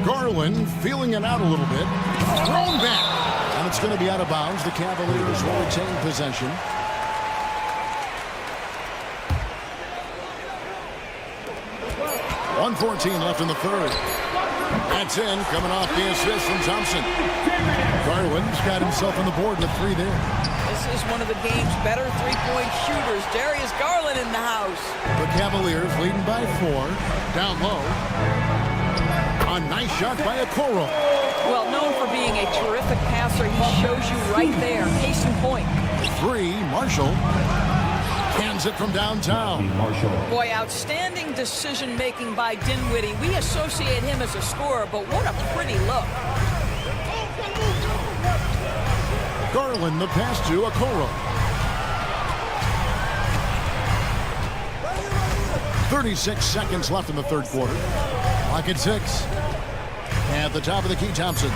Garland feeling it out a little bit. Thrown back. And it's going to be out of bounds. The Cavaliers will retain possession. .114 left in the third. That's in, coming off the assist from Thompson. Garland's got himself on the board with 3 there. This is one of the game's better three-point shooters. Darius Garland in the house. The Cavaliers leading by 4. Down low. A nice shot by Okoro. Well, known for being a terrific passer, he shows you right there. Case in point. 3, Marshall. Cans it from downtown. Boy, outstanding decision-making by Dinwiddie. We associate him as a scorer, but what a pretty look. Garland, the pass to Okoro. 36 seconds left in the third quarter. Clock at 6. At the top of the key, Thompson.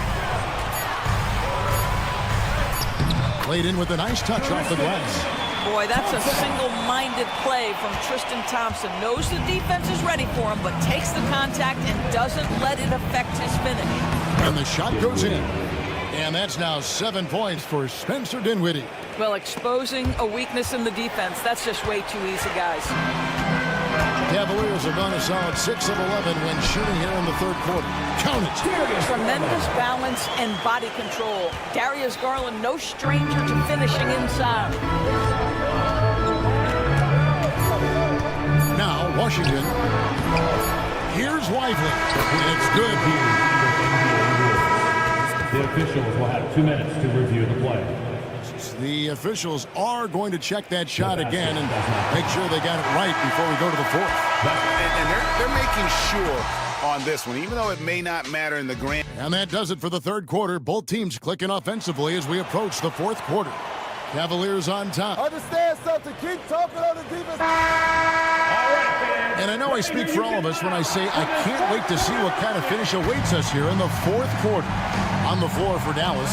Played in with a nice touch off the glass. Boy, that's a single-minded play from Tristan Thompson. Knows the defense is ready for him, but takes the contact and doesn't let it affect his finish. And the shot goes in. And that's now 7 points for Spencer Dinwiddie. Well, exposing a weakness in the defense, that's just way too easy, guys. Cavaliers have gone a solid 6 of 11 when shooting here in the third quarter. Count it. Tremendous balance and body control. Darius Garland, no stranger to finishing inside. Now, Washington. Here's Lively. And it's good. The officials will have 2 minutes to review the play. The officials are going to check that shot again and make sure they got it right before we go to the fourth. And they're making sure on this one, even though it may not matter in the grand. And that does it for the third quarter. Both teams clicking offensively as we approach the fourth quarter. Cavaliers on top. Understand something. Keep talking on the defense. And I know I speak for all of us when I say I can't wait to see what kind of finish awaits us here in the fourth quarter. On the floor for Dallas,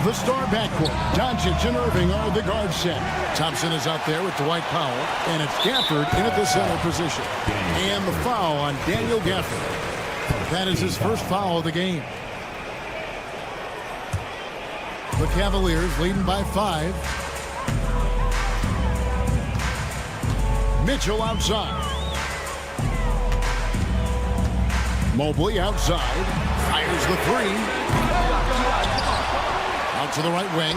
the star backcourt. Doncic and Irving are the guard set. Thompson is out there with Dwight Powell, and it's Gafford in at the center position. And the foul on Daniel Gafford. That is his first foul of the game. The Cavaliers leading by 5. Mitchell outside. Mobley outside. Fires the 3. Out to the right wing.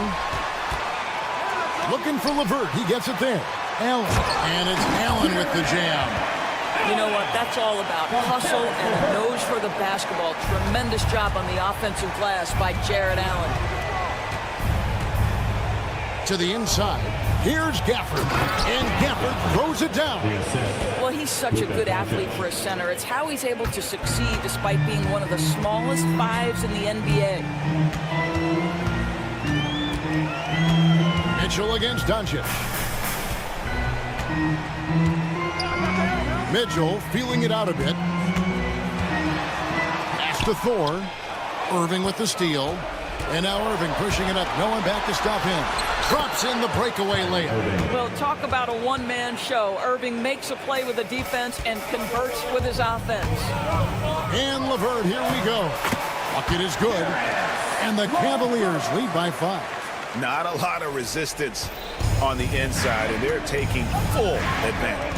Looking for LeVert. He gets it there. Allen. And it's Allen with the jam. You know what? That's all about hustle and a nose for the basketball. Tremendous job on the offensive glass by Jared Allen. To the inside. Here's Gafford. And Gafford throws it down. Well, he's such a good athlete for a center. It's how he's able to succeed despite being one of the smallest 5s in the NBA. Mitchell against Doncic. Mitchell feeling it out a bit. Pass to Thor. Irving with the steal. And now Irving pushing it up. No one back to stop him. Drops in the breakaway layup. Well, talk about a one-man show. Irving makes a play with the defense and converts with his offense. And LeVert, here we go. Bucket is good. And the Cavaliers lead by 5. Not a lot of resistance on the inside, and they're taking full advantage.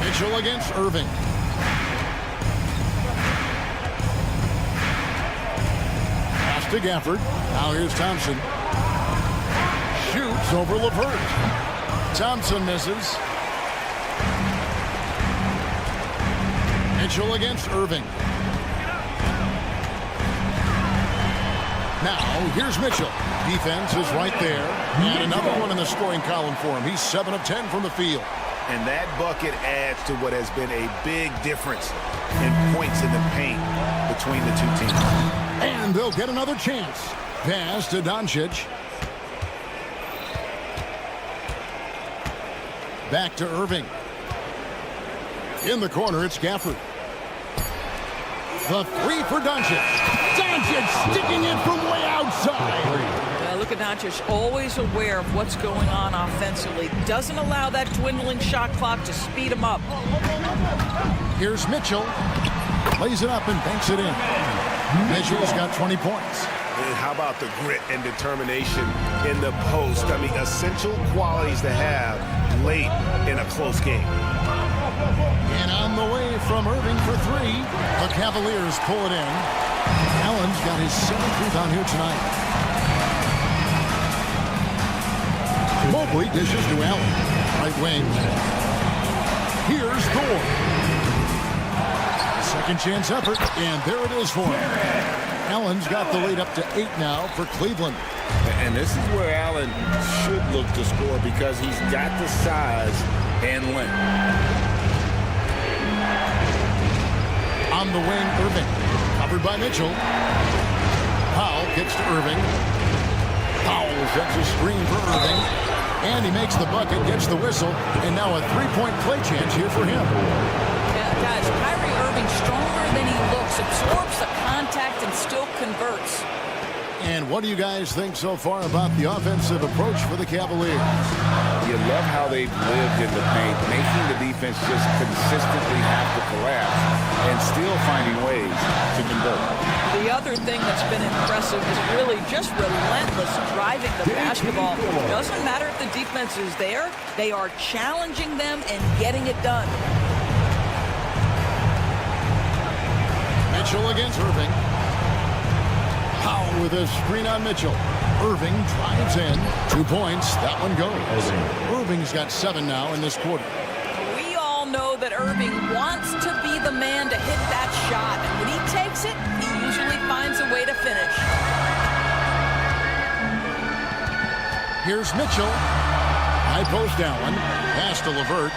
Mitchell against Irving. Pass to Gafford. Now here's Thompson. Shoots over LeVert. Thompson misses. Mitchell against Irving. Now, here's Mitchell. Defense is right there. And another one in the scoring column for him. He's 7 of 10 from the field. And that bucket adds to what has been a big difference in points in the paint between the two teams. And they'll get another chance. Pass to Doncic. Back to Irving. In the corner, it's Gafford. The 3 for Doncic. Doncic sticking it from way outside. Look at Doncic, always aware of what's going on offensively. Doesn't allow that dwindling shot clock to speed him up. Here's Mitchell. Lays it up and banks it in. Mitchell's got 20 points. And how about the grit and determination in the post? I mean, essential qualities to have late in a close game. And on the way from Irving for 3. The Cavaliers pull it in. Allen's got his 7th rebound here tonight. Mobley dishes to Allen. Right wing. Here's Thor. Second chance effort, and there it is for him. Allen's got the lead up to 8 now for Cleveland. And this is where Allen should look to score because he's got the size and length. On the wing, Irving. Covered by Mitchell. Powell kicks to Irving. Powell sets a screen for Irving. And he makes the bucket, gets the whistle, and now a 3-point play chance here for him. Yeah, guys, Kyrie Irving stronger than he looks, absorbs the contact and still converts. And what do you guys think so far about the offensive approach for the Cavaliers? You love how they've lived in the paint, making the defense just consistently have to collapse and still finding ways to convert. The other thing that's been impressive is really just relentless driving the basketball. Doesn't matter if the defense is there, they are challenging them and getting it done. Mitchell against Irving. Powell with a screen on Mitchell. Irving drives in. 2 points. That one goes. Irving's got 7 now in this quarter. We all know that Irving wants to be the man to hit that shot. And when he takes it, he usually finds a way to finish. Here's Mitchell. High post Allen. Pass to LeVert.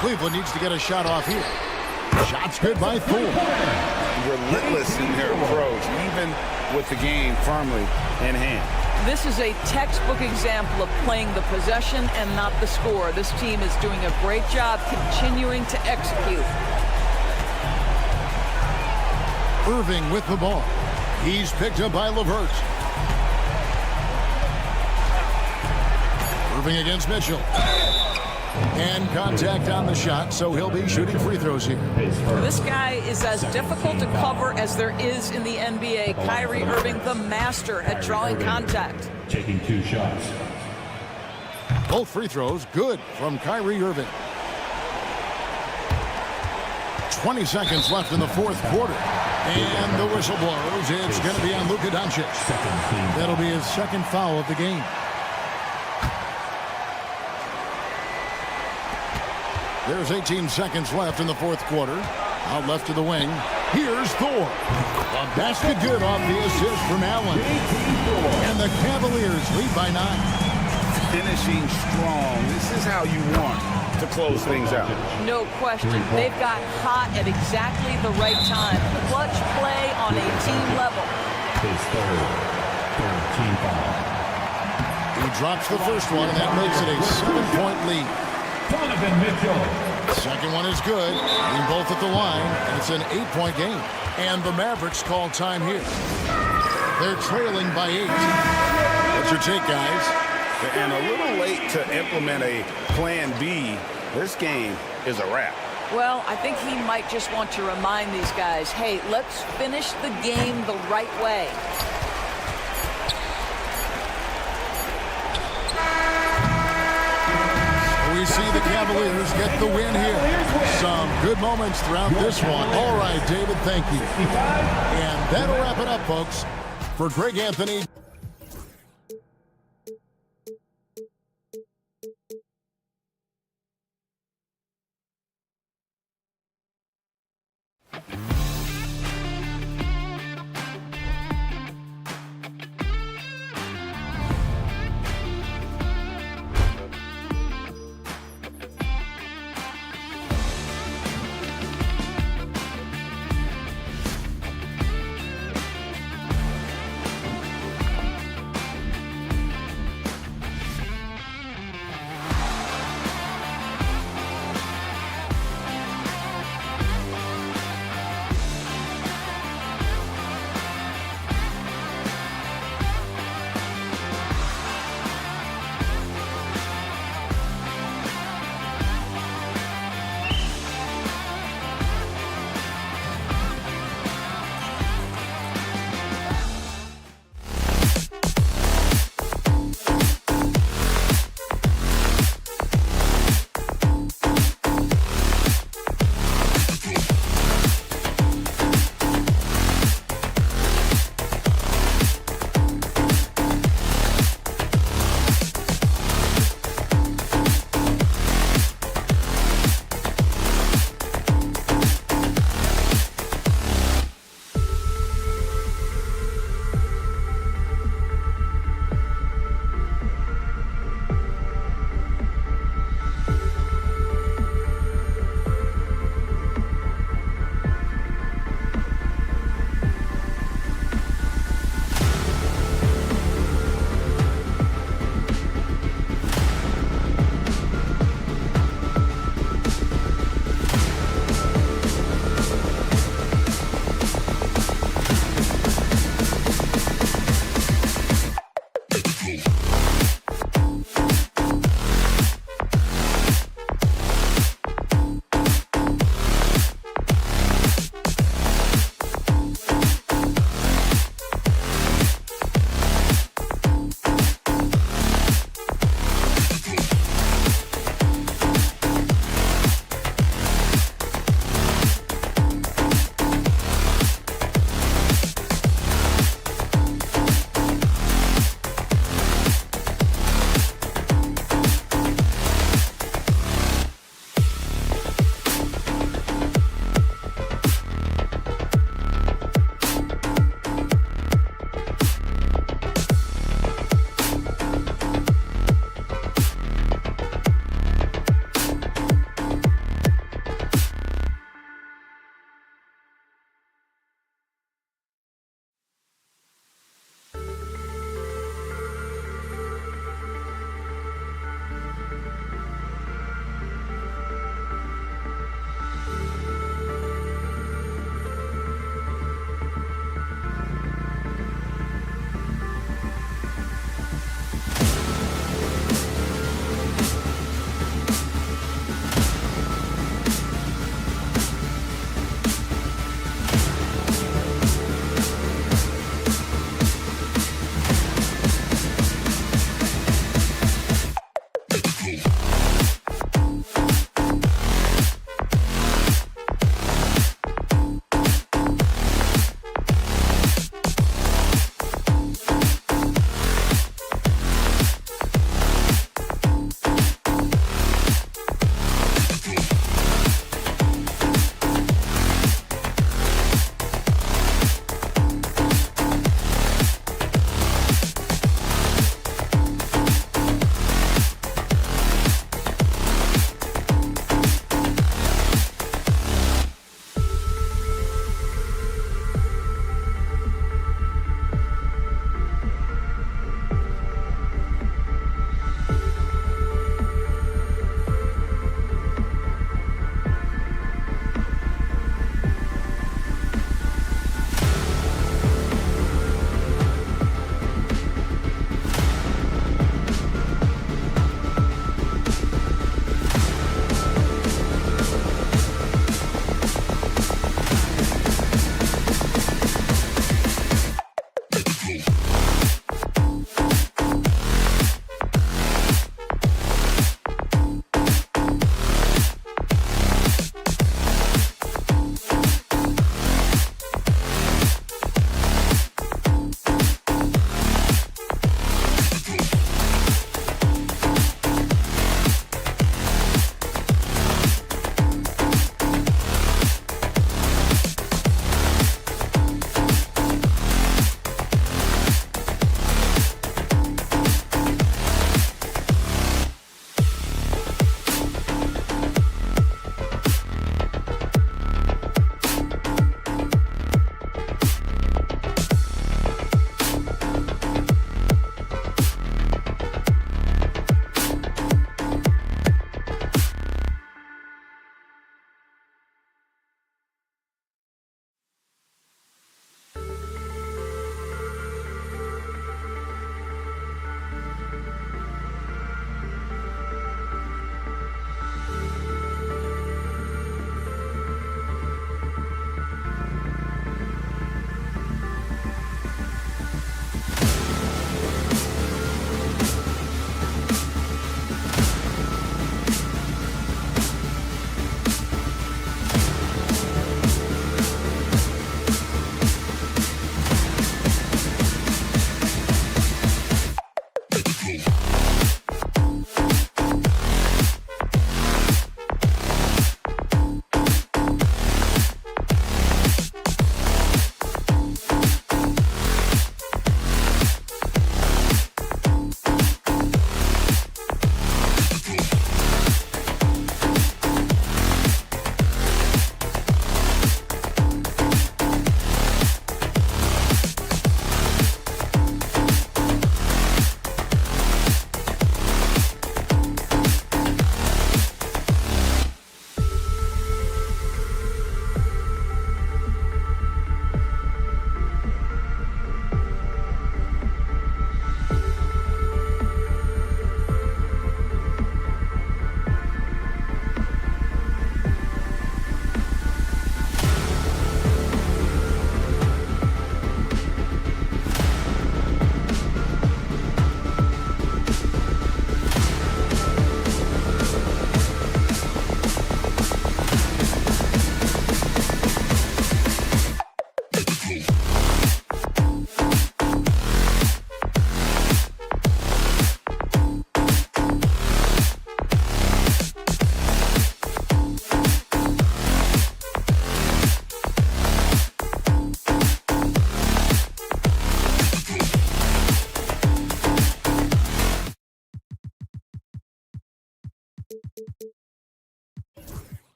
Cleveland needs to get a shot off here. Shot's good by Thor. Relentless in their approach, even with the game firmly in hand. This is a textbook example of playing the possession and not the score. This team is doing a great job continuing to execute. Irving with the ball. He's picked up by LeVert. Irving against Mitchell. And contact on the shot, so he'll be shooting free throws here. This guy is as difficult to cover as there is in the NBA. Kyrie Irving, the master at drawing contact. Taking 2 shots. Both free throws good from Kyrie Irving. 20 seconds left in the 4th quarter. And the whistle blows. It's going to be on Luka Doncic. That'll be his 2nd foul of the game. There's 18 seconds left in the 4th quarter. Out left to the wing. Here's Thor. A basket good off the assist from Allen. And the Cavaliers lead by 9. Finishing strong. This is how you want to close things out. No question. They've got hot at exactly the right time. Clutch play on a team level. His third team foul. He drops the first one, and that makes it a 7-point lead. Donovan Mitchell. Second one is good. Being both at the line, and it's an 8-point game. And the Mavericks call time here. They're trailing by 8. What's your take, guys? And a little late to implement a plan B. This game is a wrap. Well, I think he might just want to remind these guys, hey, let's finish the game the right way. We see the Cavaliers get the win here. Some good moments throughout this one. All right, David, thank you. And that'll wrap it up, folks. For Greg Anthony.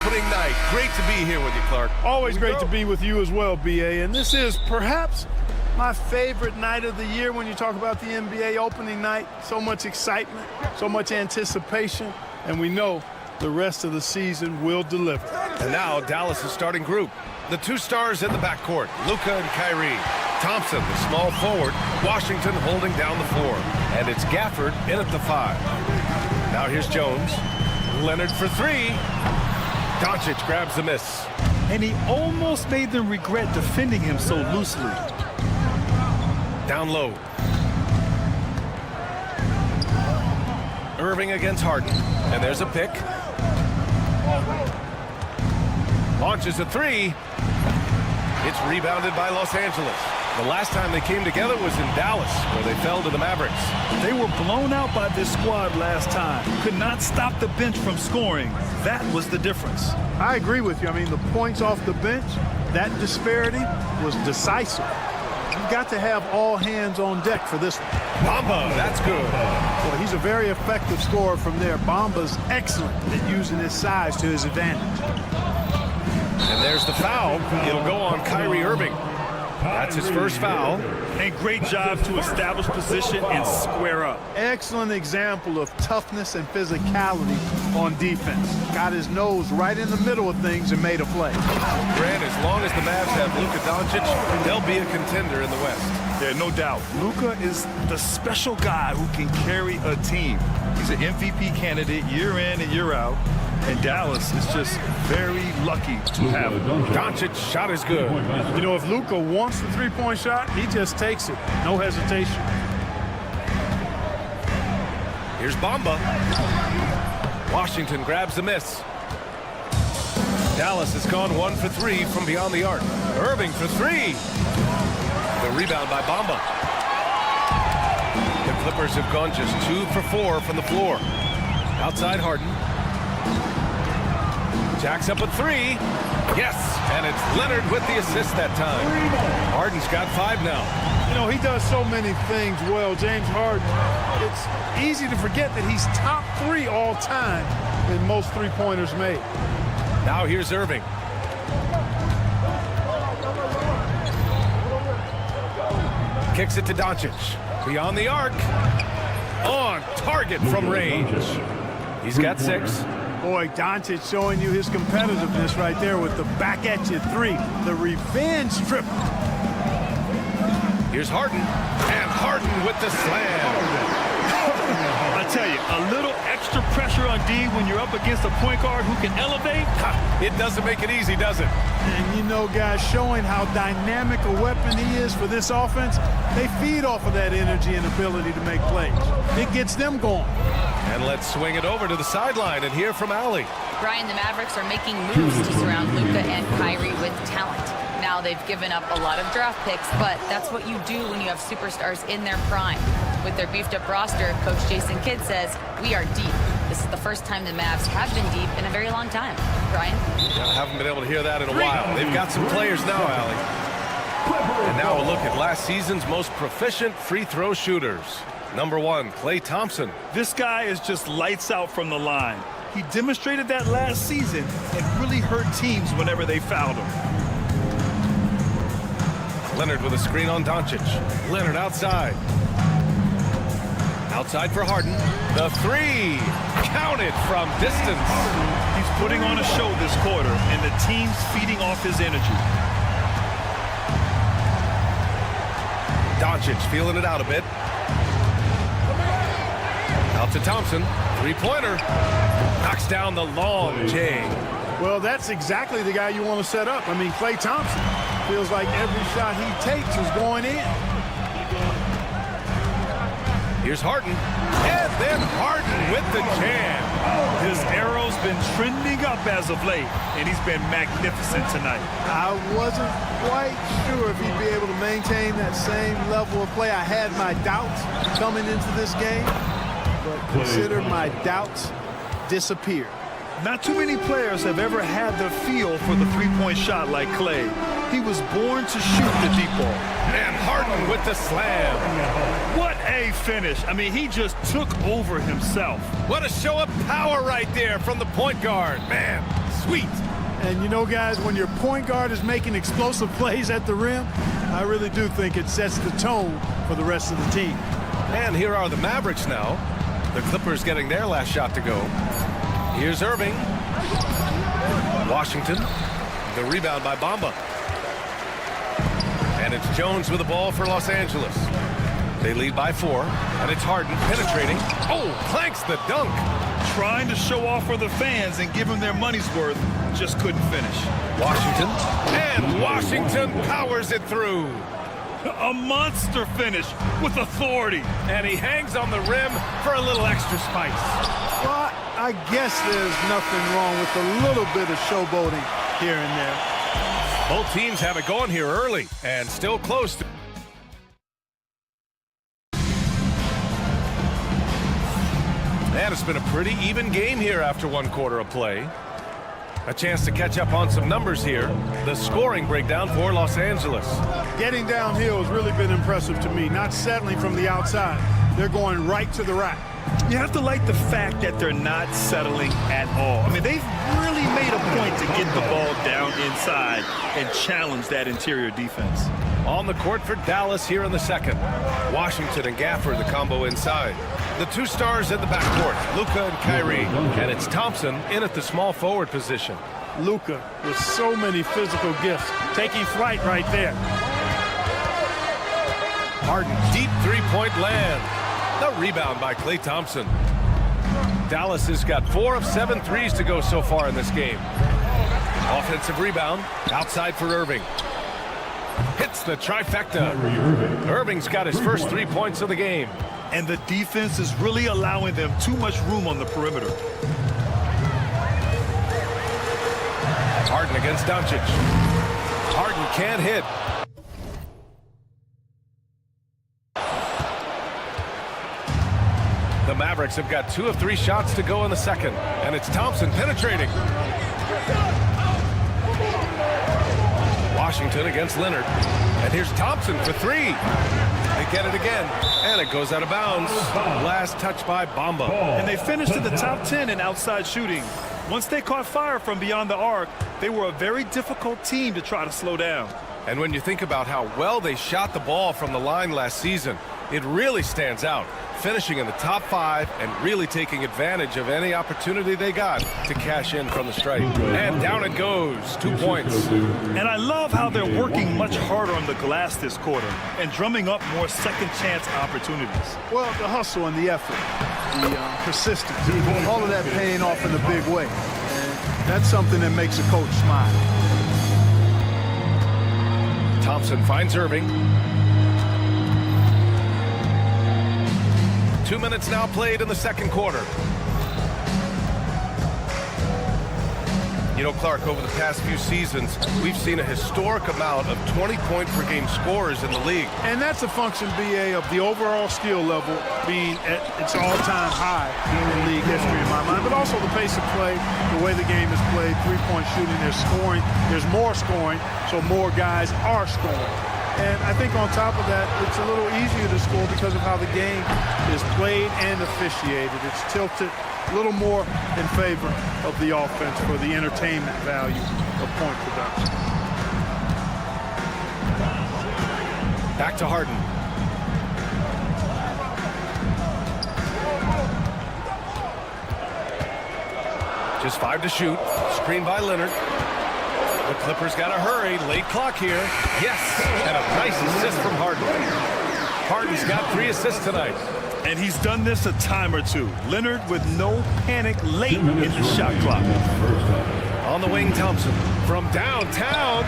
Opening night. Great to be here with you, Clark. Always great to be with you as well, BA. And this is perhaps my favorite night of the year when you talk about the NBA opening night. So much excitement, so much anticipation, and we know the rest of the season will deliver. And now Dallas' starting group. The two stars in the backcourt, Luka and Kyrie. Thompson, the small forward. Washington holding down the floor. And it's Gafford in at the 5. Now here's Jones. Leonard for 3. Doncic grabs the miss. And he almost made them regret defending him so loosely. Down low. Irving against Harden. And there's a pick. Launches a 3. It's rebounded by Los Angeles. The last time they came together was in Dallas, where they fell to the Mavericks. They were blown out by this squad last time. Could not stop the bench from scoring. That was the difference. I agree with you. I mean, the points off the bench, that disparity was decisive. You've got to have all hands on deck for this one. Bamba, that's good. Well, he's a very effective scorer from there. Bamba's excellent at using his size to his advantage. And there's the foul. It'll go on Kyrie Irving. That's his first foul. And great job to establish position and square up. Excellent example of toughness and physicality on defense. Got his nose right in the middle of things and made a play. Grant, as long as the Mavs have Luka Doncic, they'll be a contender in the West. Yeah, no doubt. Luka is the special guy who can carry a team. He's an MVP candidate year in and year out. And Dallas is just very lucky to have him. Doncic's shot is good. You know, if Luka wants the three-point shot, he just takes it. No hesitation. Here's Bamba. Washington grabs the miss. Dallas has gone 1 for 3 from beyond the arc. Irving for 3. The rebound by Bamba. The Clippers have gone just 2 for 4 from the floor. Outside Harden. Jacks up a 3. Yes, and it's Leonard with the assist that time. Harden's got 5 now. You know, he does so many things well, James Harden. It's easy to forget that he's top 3 all time in most three-pointers made. Now here's Irving. Kicks it to Doncic. Beyond the arc. On target from range. He's got 6. Boy, Doncic showing you his competitiveness right there with the back-at-you 3. The revenge triple. Here's Harden. And Harden with the slam. I tell you, a little extra pressure on D when you're up against a point guard who can elevate. It doesn't make it easy, does it? And you know, guys, showing how dynamic a weapon he is for this offense, they feed off of that energy and ability to make plays. It gets them going. And let's swing it over to the sideline and hear from Allie. Brian, the Mavericks are making moves to surround Luka and Kyrie with talent. Now they've given up a lot of draft picks, but that's what you do when you have superstars in their prime. With their beefed-up roster, Coach Jason Kidd says, we are deep. This is the first time the Mavs have been deep in a very long time. Brian? Yeah, I haven't been able to hear that in a while. They've got some players now, Allie. And now a look at last season's most proficient free throw shooters. Number 1, Klay Thompson. This guy is just lights out from the line. He demonstrated that last season and really hurt teams whenever they fouled him. Leonard with a screen on Doncic. Leonard outside. Outside for Harden. The 3. Counted from distance. He's putting on a show this quarter, and the team's feeding off his energy. Doncic feeling it out a bit. Out to Thompson. 3-pointer. Knocks down the long J. Well, that's exactly the guy you want to set up. I mean, Klay Thompson. Feels like every shot he takes is going in. Here's Harden. And then Harden with the jam. His arrow's been trending up as of late, and he's been magnificent tonight. I wasn't quite sure if he'd be able to maintain that same level of play. I had my doubts coming into this game, but consider my doubts disappeared. Not too many players have ever had the feel for the three-point shot like Clay. He was born to shoot the deep ball. And Harden with the slam. What a finish. I mean, he just took over himself. What a show of power right there from the point guard. Man, sweet. And you know, guys, when your point guard is making explosive plays at the rim, I really do think it sets the tone for the rest of the team. And here are the Mavericks now. The Clippers getting their last shot to go. Here's Irving. Washington. The rebound by Bamba. And it's Jones with the ball for Los Angeles. They lead by 4, and it's Harden penetrating. Oh, clanks the dunk. Trying to show off for the fans and give them their money's worth, just couldn't finish. Washington, and Washington powers it through. A monster finish with authority. And he hangs on the rim for a little extra spice. Well, I guess there's nothing wrong with a little bit of showboating here and there. Both teams have it going here early and still close to. And it's been a pretty even game here after 1 quarter of play. A chance to catch up on some numbers here. The scoring breakdown for Los Angeles. Getting downhill has really been impressive to me, not settling from the outside. They're going right to the rack. You have to like the fact that they're not settling at all. I mean, they've really made a point to get the ball down inside and challenge that interior defense. On the court for Dallas here in the second. Washington and Gafford, the combo inside. The 2 stars in the backcourt, Luka and Kyrie. And it's Thompson in at the small forward position. Luka with so many physical gifts, taking flight right there. Harden, deep 3-point land. The rebound by Klay Thompson. Dallas has got 4 of 7 threes to go so far in this game. Offensive rebound, outside for Irving. Hits the trifecta. Irving's got his first 3 points of the game. And the defense is really allowing them too much room on the perimeter. Harden against Doncic. Harden can't hit. The Mavericks have got 2 of 3 shots to go in the second. And it's Thompson penetrating. Washington against Leonard. And here's Thompson for 3. They get it again. And it goes out of bounds. Last touch by Bamba. And they finished in the top 10 in outside shooting. Once they caught fire from beyond the arc, they were a very difficult team to try to slow down. And when you think about how well they shot the ball from the line last season, it really stands out. Finishing in the top 5 and really taking advantage of any opportunity they got to cash in from the stripe. And down it goes, 2 points. And I love how they're working much harder on the glass this quarter and drumming up more second chance opportunities. Well, the hustle and the effort, the persistence, all of that paying off in a big way. And that's something that makes a coach smile. Thompson finds Irving. 2 minutes now played in the second quarter. You know, Clark, over the past few seasons, we've seen a historic amount of 20-point-per-game scorers in the league. And that's a function, BA, of the overall skill level being at its all-time high in league history in my mind, but also the pace of play, the way the game is played, three-point shooting, there's scoring, there's more scoring, so more guys are scoring. And I think on top of that, it's a little easier to score because of how the game is played and officiated. It's tilted a little more in favor of the offense for the entertainment value of point production. Back to Harden. Just 5 to shoot. Screen by Leonard. The Clippers got to hurry. Late clock here. Yes, and a nice assist from Harden. Harden's got 3 assists tonight. And he's done this a time or two. Leonard with no panic late in the shot clock. On the wing, Thompson. From downtown.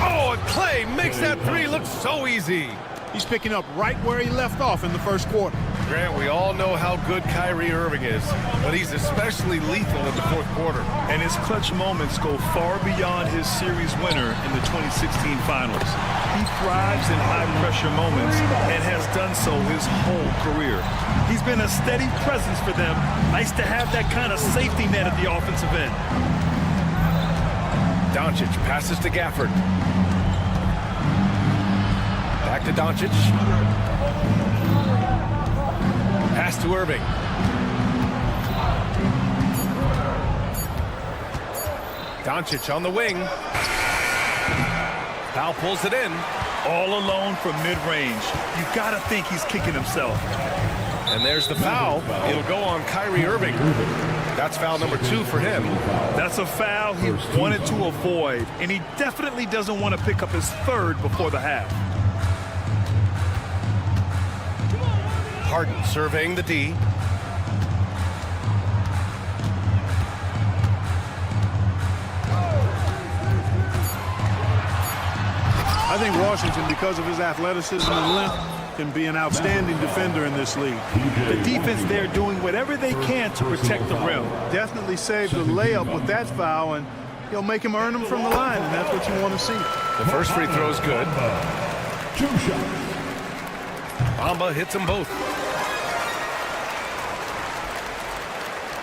Oh, and Clay makes that three look so easy. He's picking up right where he left off in the first quarter. Grant, we all know how good Kyrie Irving is, but he's especially lethal in the fourth quarter. And his clutch moments go far beyond his series winner in the 2016 finals. He thrives in high-pressure moments and has done so his whole career. He's been a steady presence for them. Nice to have that kind of safety net at the offensive end. Doncic passes to Gafford. Back to Doncic. Pass to Irving. Doncic on the wing. Foul pulls it in. All alone from mid-range. You got to think he's kicking himself. And there's the foul. It'll go on Kyrie Irving. That's foul number 2 for him. That's a foul he wanted to avoid, and he definitely doesn't want to pick up his third before the half. Harden surveying the D. I think Washington, because of his athleticism and length, can be an outstanding defender in this league. The defense there doing whatever they can to protect the rim. Definitely saved the layup with that foul, and he'll make him earn them from the line, and that's what you want to see. The first free throw is good. 2 shots. Bamba hits them both.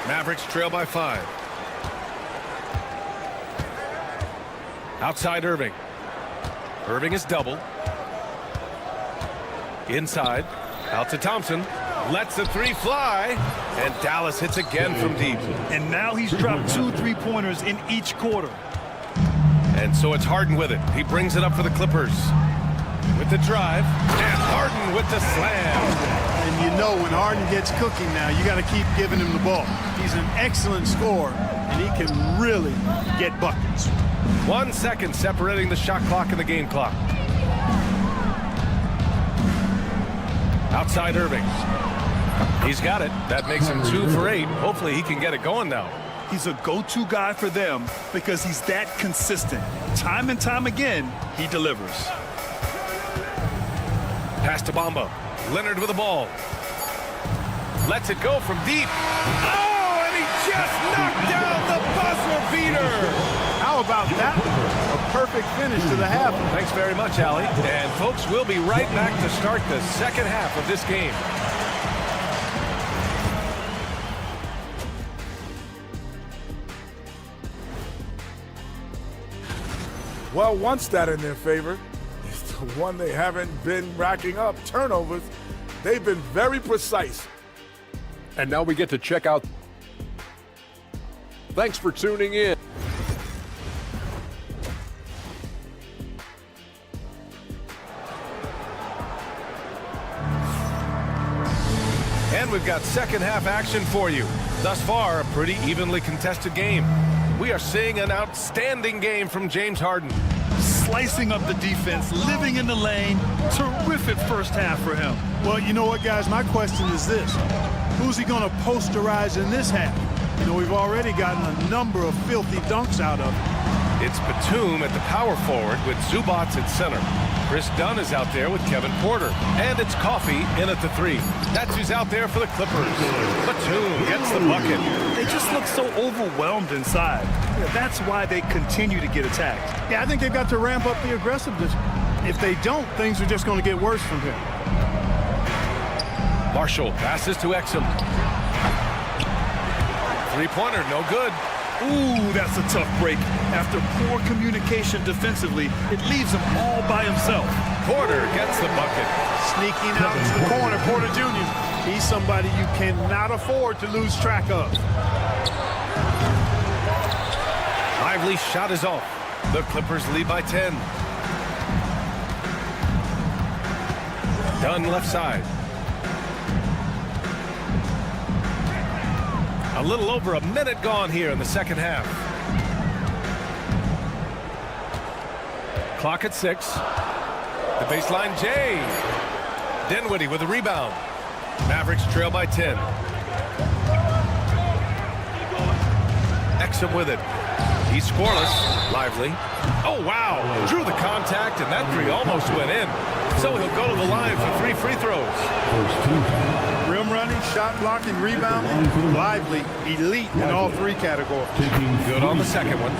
Mavericks trail by 5. Outside Irving. Irving is double. Inside. Out to Thompson. Lets the three fly. And Dallas hits again from deep. And now he's dropped 2 3-pointers in each quarter. And so it's Harden with it. He brings it up for the Clippers. With the drive. And Harden with the slam. And you know when Harden gets cooking now, you got to keep giving him the ball. He's an excellent scorer, and he can really get buckets. 1 second separating the shot clock and the game clock. Outside Irving. He's got it. That makes him 2 for 8. Hopefully he can get it going now. He's a go-to guy for them because he's that consistent. Time and time again, he delivers. Pass to Bamba. Leonard with the ball. Lets it go from deep. Oh, and he just knocked down the buzzer beater. How about that? A perfect finish to the half. Thanks very much, Allie. And folks, we'll be right back to start the second half of this game. Well, one stat in their favor is the one they haven't been racking up, turnovers. They've been very precise. And now we get to check out. Thanks for tuning in. And we've got second half action for you. Thus far, a pretty evenly contested game. We are seeing an outstanding game from James Harden. Slicing up the defense, living in the lane. Terrific first half for him. Well, you know what, guys? My question is this. Who's he going to posterize in this half? You know, we've already gotten a number of filthy dunks out of him. It's Batum at the power forward with Zubats at center. Chris Dunn is out there with Kevin Porter. And it's Coffey in at the 3. That's who's out there for the Clippers. Batum gets the bucket. They just look so overwhelmed inside. Yeah, that's why they continue to get attacked. Yeah, I think they've got to ramp up the aggressiveness. If they don't, things are just going to get worse from here. Marshall passes to Exum. Three-pointer, no good. Ooh, that's a tough break. After poor communication defensively, it leaves him all by himself. Porter gets the bucket. Sneaking out to the corner, Porter Jr. He's somebody you cannot afford to lose track of. Lively's shot is off. The Clippers lead by 10. Dunn left side. A little over a minute gone here in the second half. Clock at 6. The baseline, Jay. Dinwiddie with a rebound. Mavericks trail by 10. Exum with it. He's scoreless. Lively. Oh, wow. Drew the contact, and that three almost went in. So he'll go to the line for 3 free throws. Rim running, shot blocking, rebounding. Lively, elite in all 3 categories. Good on the second one.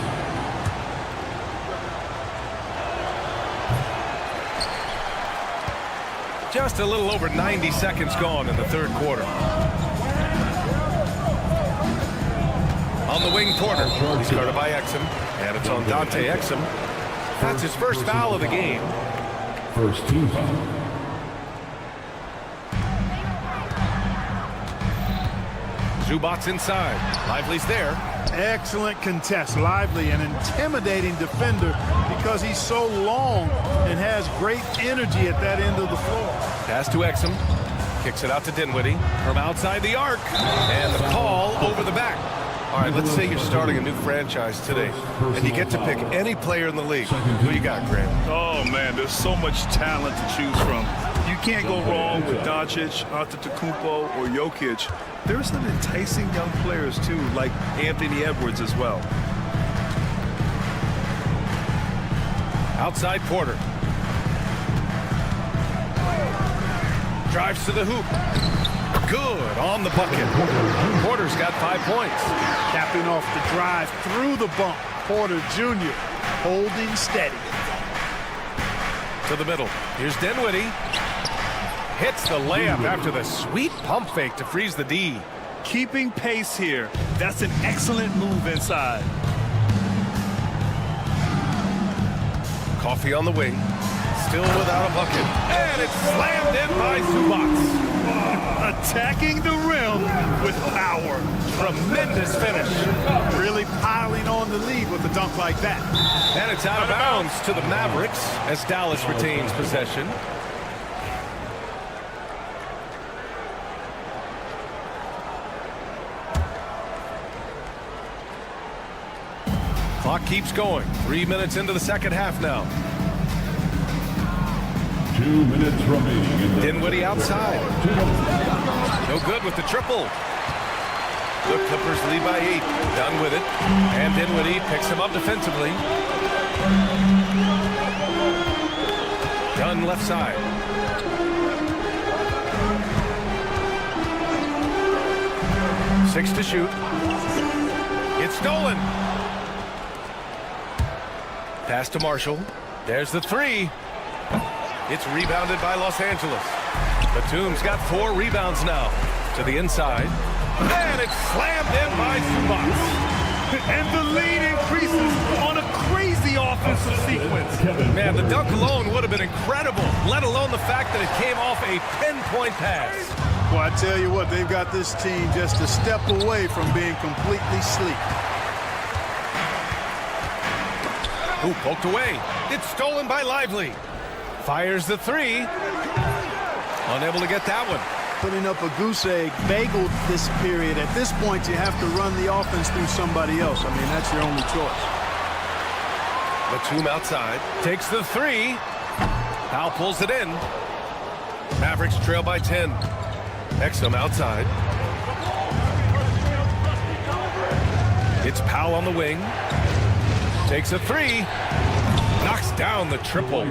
Just a little over 90 seconds gone in the third quarter. On the wing, Porter. He's guarded by Exum. And it's on Dante Exum. That's his first foul of the game. First team foul. Zubats inside. Lively's there. Excellent contest. Lively, an intimidating defender because he's so long and has great energy at that end of the floor. Pass to Exum. Kicks it out to Dinwiddie from outside the arc. And the call over the back. All right, let's say you're starting a new franchise today, and you get to pick any player in the league. Who you got, Graham? Oh, man, there's so much talent to choose from. You can't go wrong with Doncic, Antetokounmpo, or Jokic. There's some enticing young players, too, like Anthony Edwards as well. Outside Porter. Drives to the hoop. Good on the bucket. Porter's got 5 points. Capping off the drive through the bump. Porter Jr. holding steady. To the middle. Here's Dinwiddie. Hits the layup after the sweet pump fake to freeze the D. Keeping pace here. That's an excellent move inside. Coffee on the wing. Still without a bucket. And it's slammed in by Zubats. Attacking the rim with power. Tremendous finish. Really piling on the lead with a dunk like that. And it's out of bounds to the Mavericks as Dallas retains possession. Clock keeps going. 3 minutes into the second half now. 2 minutes remaining. Dinwiddie outside. No good with the triple. The Clippers lead by 8. Done with it. And Dinwiddie picks him up defensively. Dunn left side. Six to shoot. It's stolen. Pass to Marshall. There's the three. It's rebounded by Los Angeles. Batum's got 4 rebounds now. To the inside. And it's slammed in by Zubats. And the lead increases on a crazy offensive sequence. Man, the dunk alone would have been incredible, let alone the fact that it came off a pinpoint pass. Well, I tell you what, they've got this team just a step away from being completely sleep. Ooh, poked away. It's stolen by Lively. Fires the three. Unable to get that one. Putting up a goose egg, bageled this period. At this point, you have to run the offense through somebody else. I mean, that's your only choice. Batum outside. Takes the three. Powell pulls it in. Mavericks trail by 10. Exum outside. It's Powell on the wing. Takes a three. Knocks down the triple.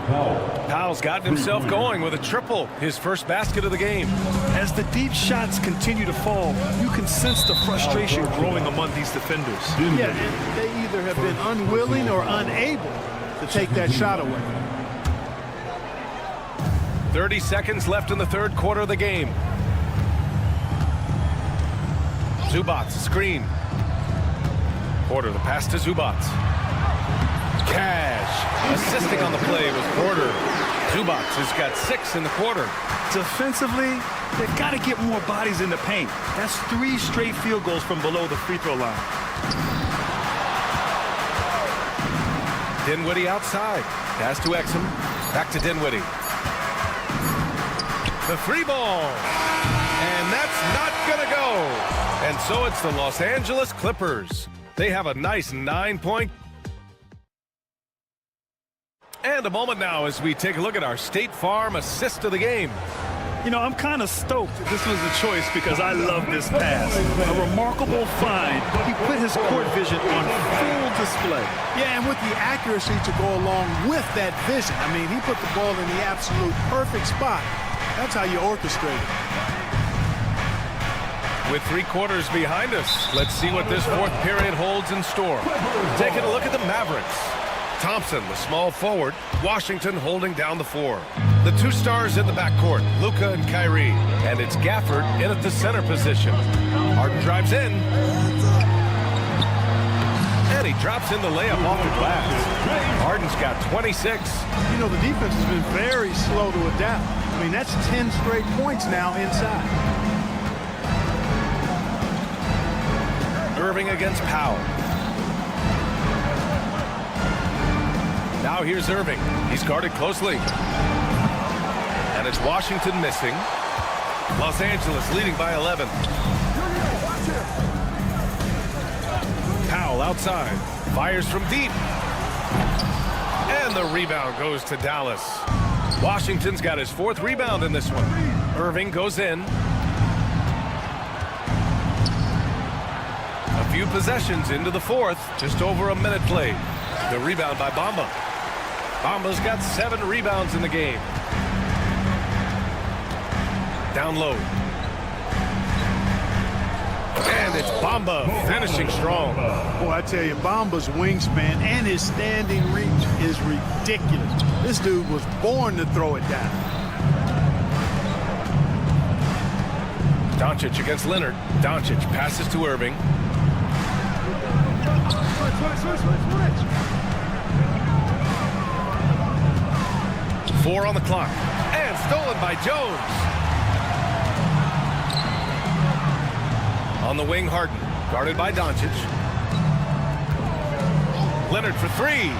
Powell's gotten himself going with a triple. His first basket of the game. As the deep shots continue to fall, you can sense the frustration growing among these defenders. Yeah, they either have been unwilling or unable to take that shot away. 30 seconds left in the third quarter of the game. Zubats, screen. Porter, the pass to Zubats. Cash. Assisting on the play was Porter. Zubats has got 6 in the quarter. Defensively, they've got to get more bodies in the paint. That's 3 straight field goals from below the free throw line. Dinwiddie outside. Pass to Exum. Back to Dinwiddie. The three ball. And that's not going to go. And so it's the Los Angeles Clippers. They have a nice 9-point. And a moment now as we take a look at our State Farm assist of the game. You know, I'm kind of stoked this was a choice because I love this pass. A remarkable find. He put his court vision on full display. Yeah, and with the accuracy to go along with that vision. I mean, he put the ball in the absolute perfect spot. That's how you orchestrate it. With 3 quarters behind us, let's see what this fourth period holds in store. Taking a look at the Mavericks. Thompson, the small forward. Washington holding down the 4. The 2 stars in the backcourt, Luka and Kyrie. And it's Gafford in at the center position. Harden drives in. And he drops in the layup off the glass. Harden's got 26. You know, the defense has been very slow to adapt. I mean, that's 10 straight points now inside. Irving against Powell. Now here's Irving. He's guarded closely. And it's Washington missing. Los Angeles leading by 11. Powell outside. Fires from deep. And the rebound goes to Dallas. Washington's got his 4th rebound in this one. Irving goes in. A few possessions into the 4th. Just over a minute played. The rebound by Bamba. Bamba's got 7 rebounds in the game. Down low. And it's Bamba finishing strong. Boy, I tell you, Bamba's wingspan and his standing reach is ridiculous. This dude was born to throw it down. Doncic against Leonard. Doncic passes to Irving. Switch. 4 on the clock. And stolen by Jones. On the wing, Harden. Guarded by Doncic. Leonard for 3.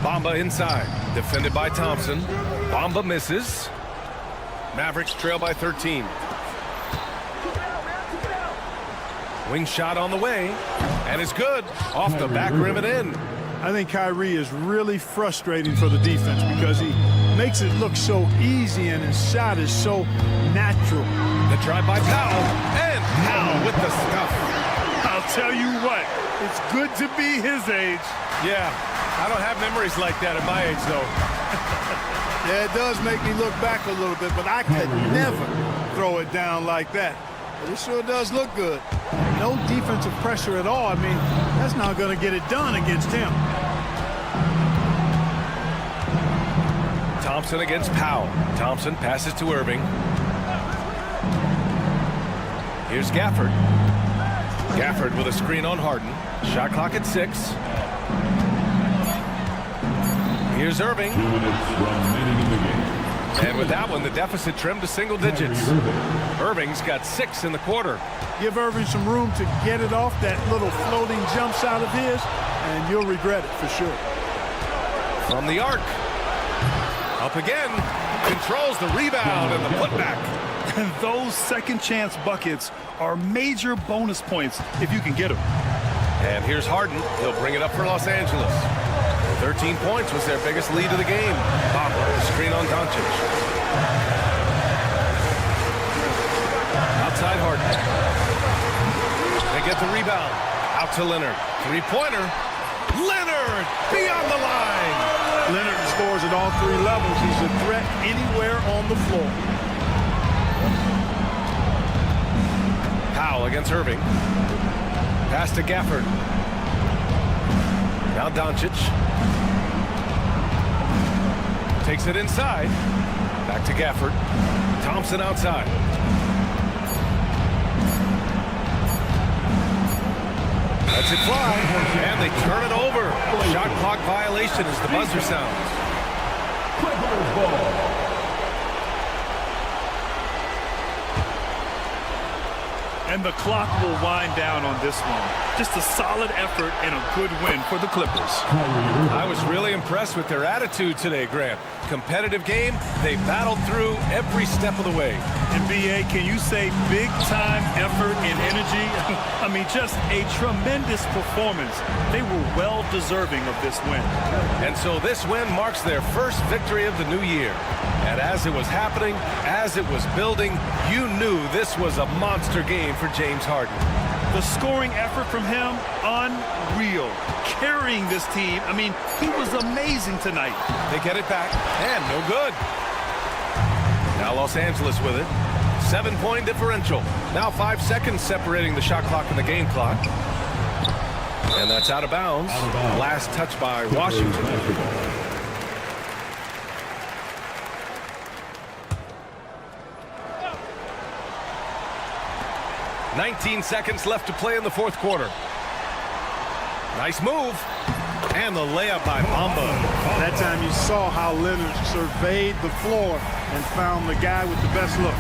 Bamba inside. Defended by Thompson. Bamba misses. Mavericks trail by 13. Wing shot on the way. And it's good. Off the back rim and in. I think Kyrie is really frustrating for the defense because he makes it look so easy and his shot is so natural. The drive by Powell, and Powell with the stuff. I'll tell you what, it's good to be his age. Yeah, I don't have memories like that at my age, though. Yeah, it does make me look back a little bit, but I could never throw it down like that. But it sure does look good. No defensive pressure at all. I mean, that's not going to get it done against him. Thompson against Powell. Thompson passes to Irving. Here's Gafford. Gafford with a screen on Harden. Shot clock at 6. Here's Irving. And with that one, the deficit trimmed to single digits. Irving's got 6 in the quarter. Give Irving some room to get it off that little floating jump shot of his, and you'll regret it for sure. From the arc. Up again. Controls the rebound and the putback. And those second chance buckets are major bonus points if you can get them. And here's Harden. He'll bring it up for Los Angeles. 13 points was their biggest lead of the game. Bamba, screen on Doncic. Outside Harden. They get the rebound. Out to Leonard. 3-pointer. Leonard beyond the line. Leonard scores at all 3 levels. He's a threat anywhere on the floor. Powell against Irving. Pass to Gafford. Now Doncic. Takes it inside. Back to Gafford. Thompson outside. Lets it fly. And they turn it over. Shot clock violation as the buzzer sounds. Clippers ball. And the clock will wind down on this one. Just a solid effort and a good win for the Clippers. I was really impressed with their attitude today, Grant. Competitive game. They battled through every step of the way. And B.A., can you say big-time effort and energy? I mean, just a tremendous performance. They were well-deserving of this win. And so this win marks their first victory of the new year. And as it was happening, as it was building, you knew this was a monster game for James Harden. The scoring effort from him, unreal. Carrying this team. I mean, he was amazing tonight. They get it back, and no good. Now Los Angeles with it. 7-point differential. Now 5 seconds separating the shot clock and the game clock. And that's out of bounds. Last touch by Washington. 19 seconds left to play in the fourth quarter. Nice move. And the layup by Bamba. That time you saw how Leonard surveyed the floor and found the guy with the best look.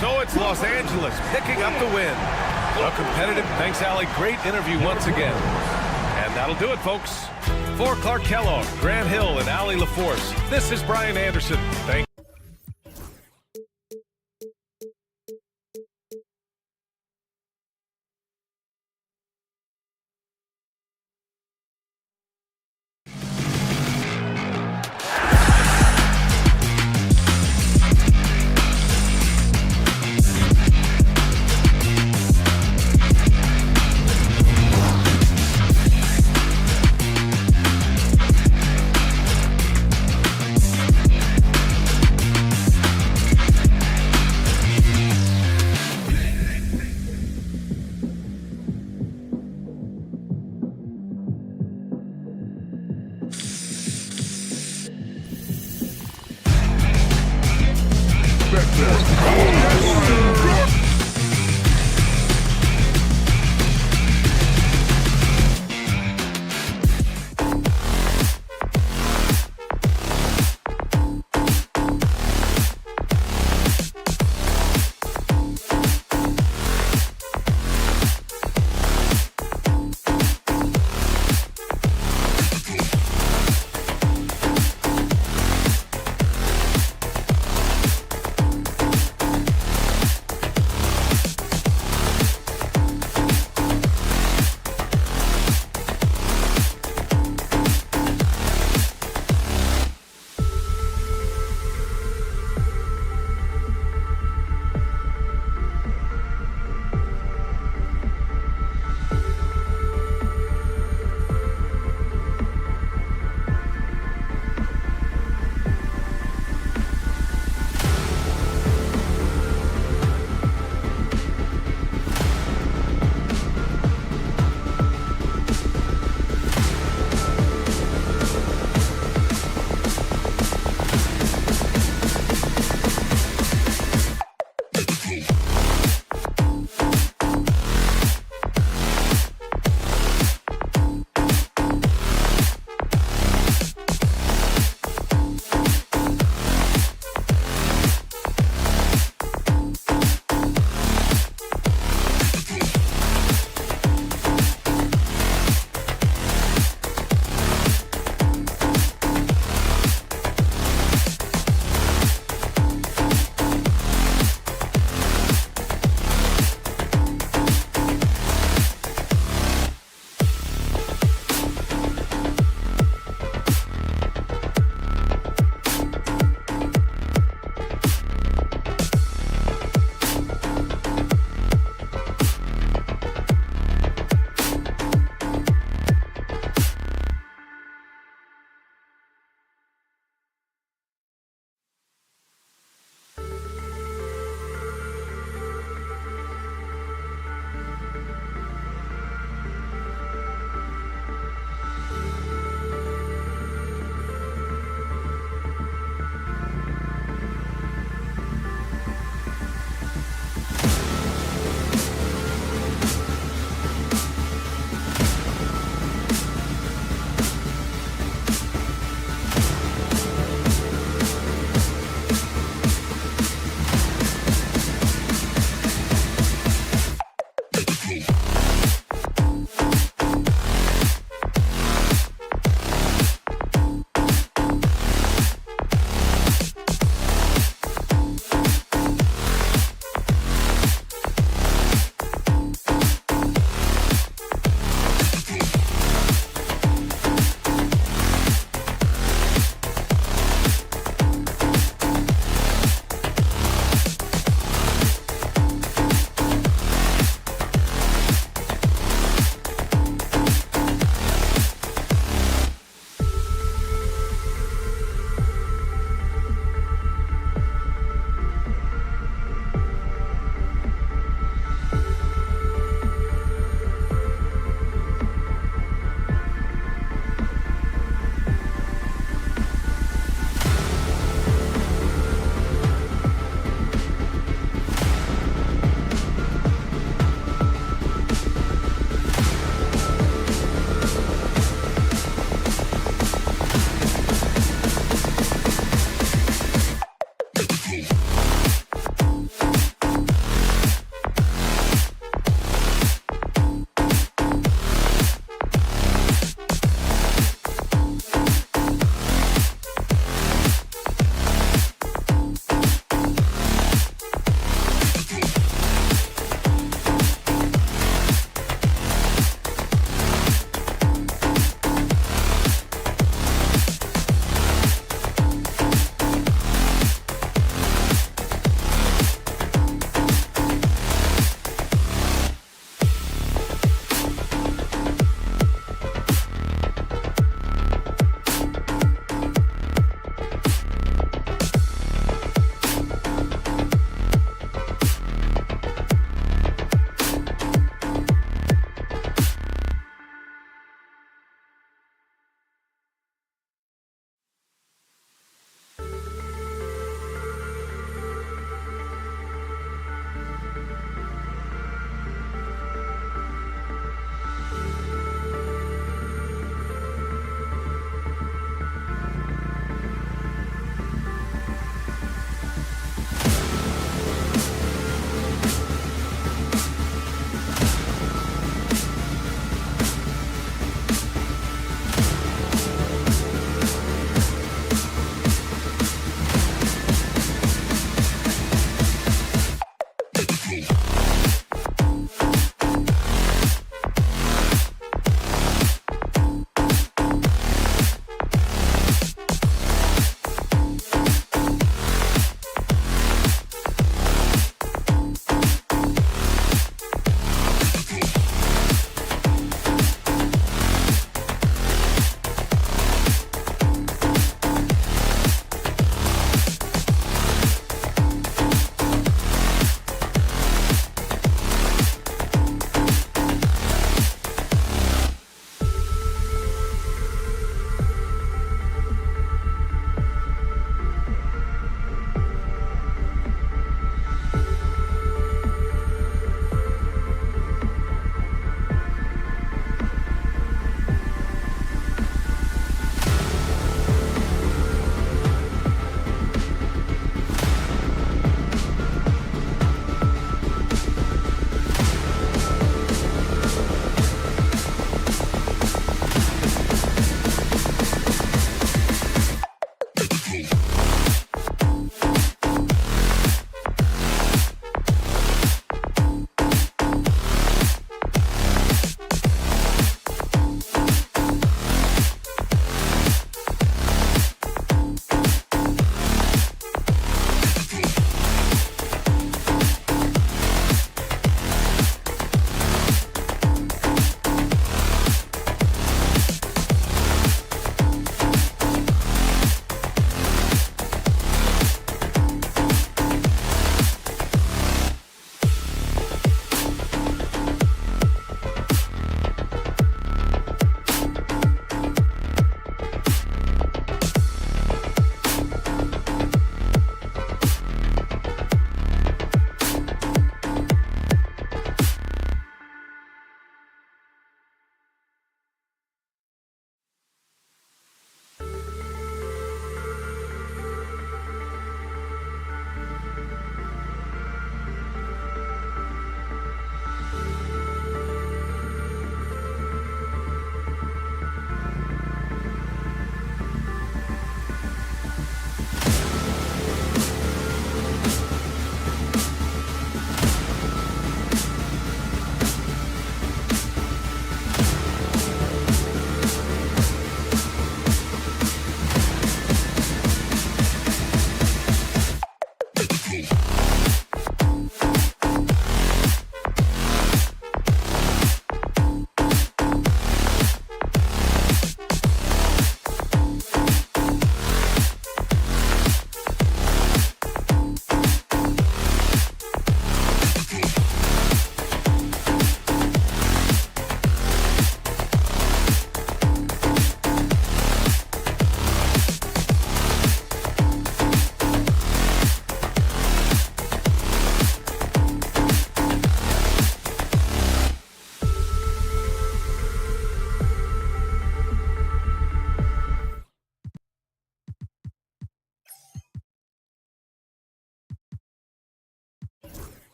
So it's Los Angeles picking up the win. A competitive, thanks, Allie. Great interview once again. And that'll do it, folks. For Clark Kellogg, Grant Hill, and Allie LaForce, this is Brian Anderson. Thank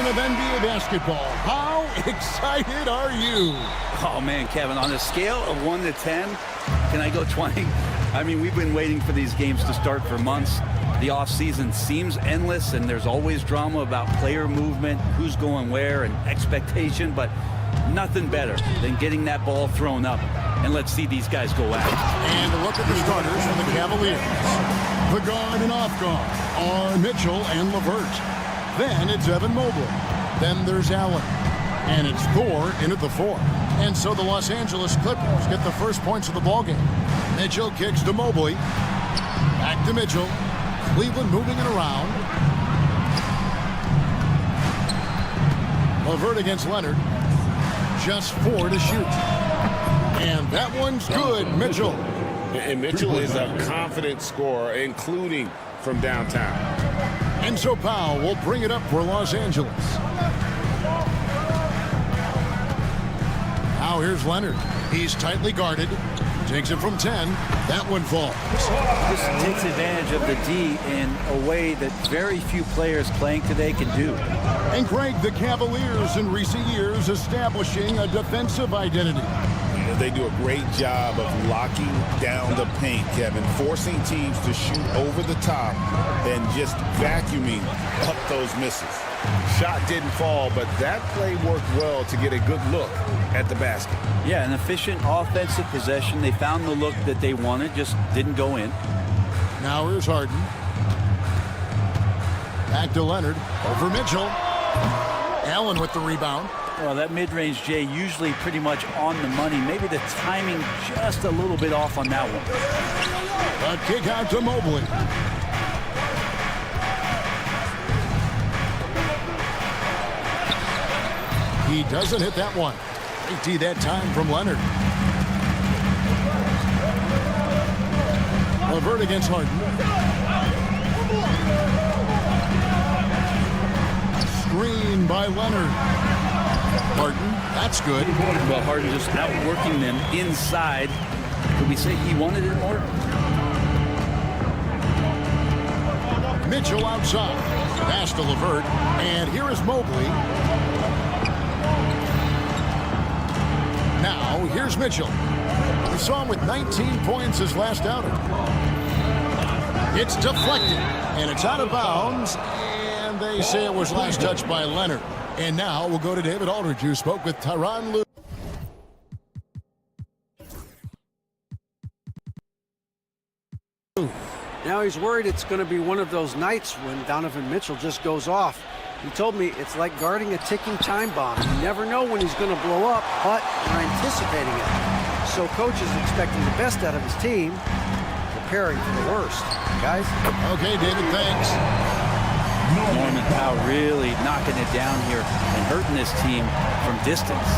of NBA basketball. How excited are you? Oh, man, Kevin, on a scale of 1 to 10, can I go 20? I mean, we've been waiting for these games to start for months. The offseason seems endless, and there's always drama about player movement, who's going where, and expectation, but nothing better than getting that ball thrown up. And let's see these guys go at it. And a look at the starters for the Cavaliers. The guard and off guard are Mitchell and LeVert. Then it's Evan Mobley. Then there's Allen. And it's Thor in at the 4. And so the Los Angeles Clippers get the first points of the ballgame. Mitchell kicks to Mobley. Back to Mitchell. Cleveland moving it around. LeVert against Leonard. Just 4 to shoot. And that one's good, Mitchell. And Mitchell is a confident scorer, including from downtown. And so Powell will bring it up for Los Angeles. Now here's Leonard. He's tightly guarded. Takes it from 10. That one falls. This takes advantage of the D in a way that very few players playing today can do. And Greg, the Cavaliers in recent years establishing a defensive identity. They do a great job of locking down the paint, Kevin, forcing teams to shoot over the top and just vacuuming up those misses. Shot didn't fall, but that play worked well to get a good look at the basket. Yeah, an efficient offensive possession. They found the look that they wanted, just didn't go in. Now here's Harden. Back to Leonard. Over Mitchell. Allen with the rebound. Well, that mid-range, Jay, usually pretty much on the money. Maybe the timing just a little bit off on that one. A kick out to Mobley. He doesn't hit that one. 80 that time from Leonard. LeVert against Harden. Screen by Leonard. Harden, that's good. Well, Harden just outworking them inside. Could we say he wanted it more? Mitchell outside. Pass to LeVert. And here is Mobley. Now, here's Mitchell. We saw him with 19 points his last outing. It's deflected, and it's out of bounds, and they say it was last touched by Leonard. And now we'll go to David Aldridge, who spoke with Tyronn Lue. Now he's worried it's going to be one of those nights when Donovan Mitchell just goes off. He told me it's like guarding a ticking time bomb. You never know when he's going to blow up, but you're anticipating it. So coach is expecting the best out of his team, preparing for the worst. Guys? Okay, David, thanks. Norman Powell really knocking it down here and hurting this team from distance.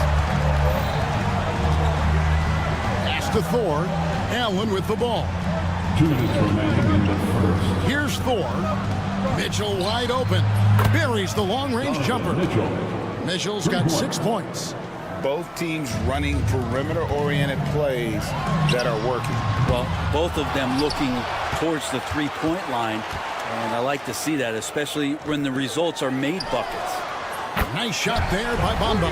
Pass to Thor. Allen with the ball. 2 minutes remaining in the first. Here's Thor. Mitchell wide open. Buries the long-range jumper. Mitchell's got 6 points. Both teams running perimeter-oriented plays that are working. Well, both of them looking towards the three-point line. And I like to see that, especially when the results are made buckets. Nice shot there by Bamba.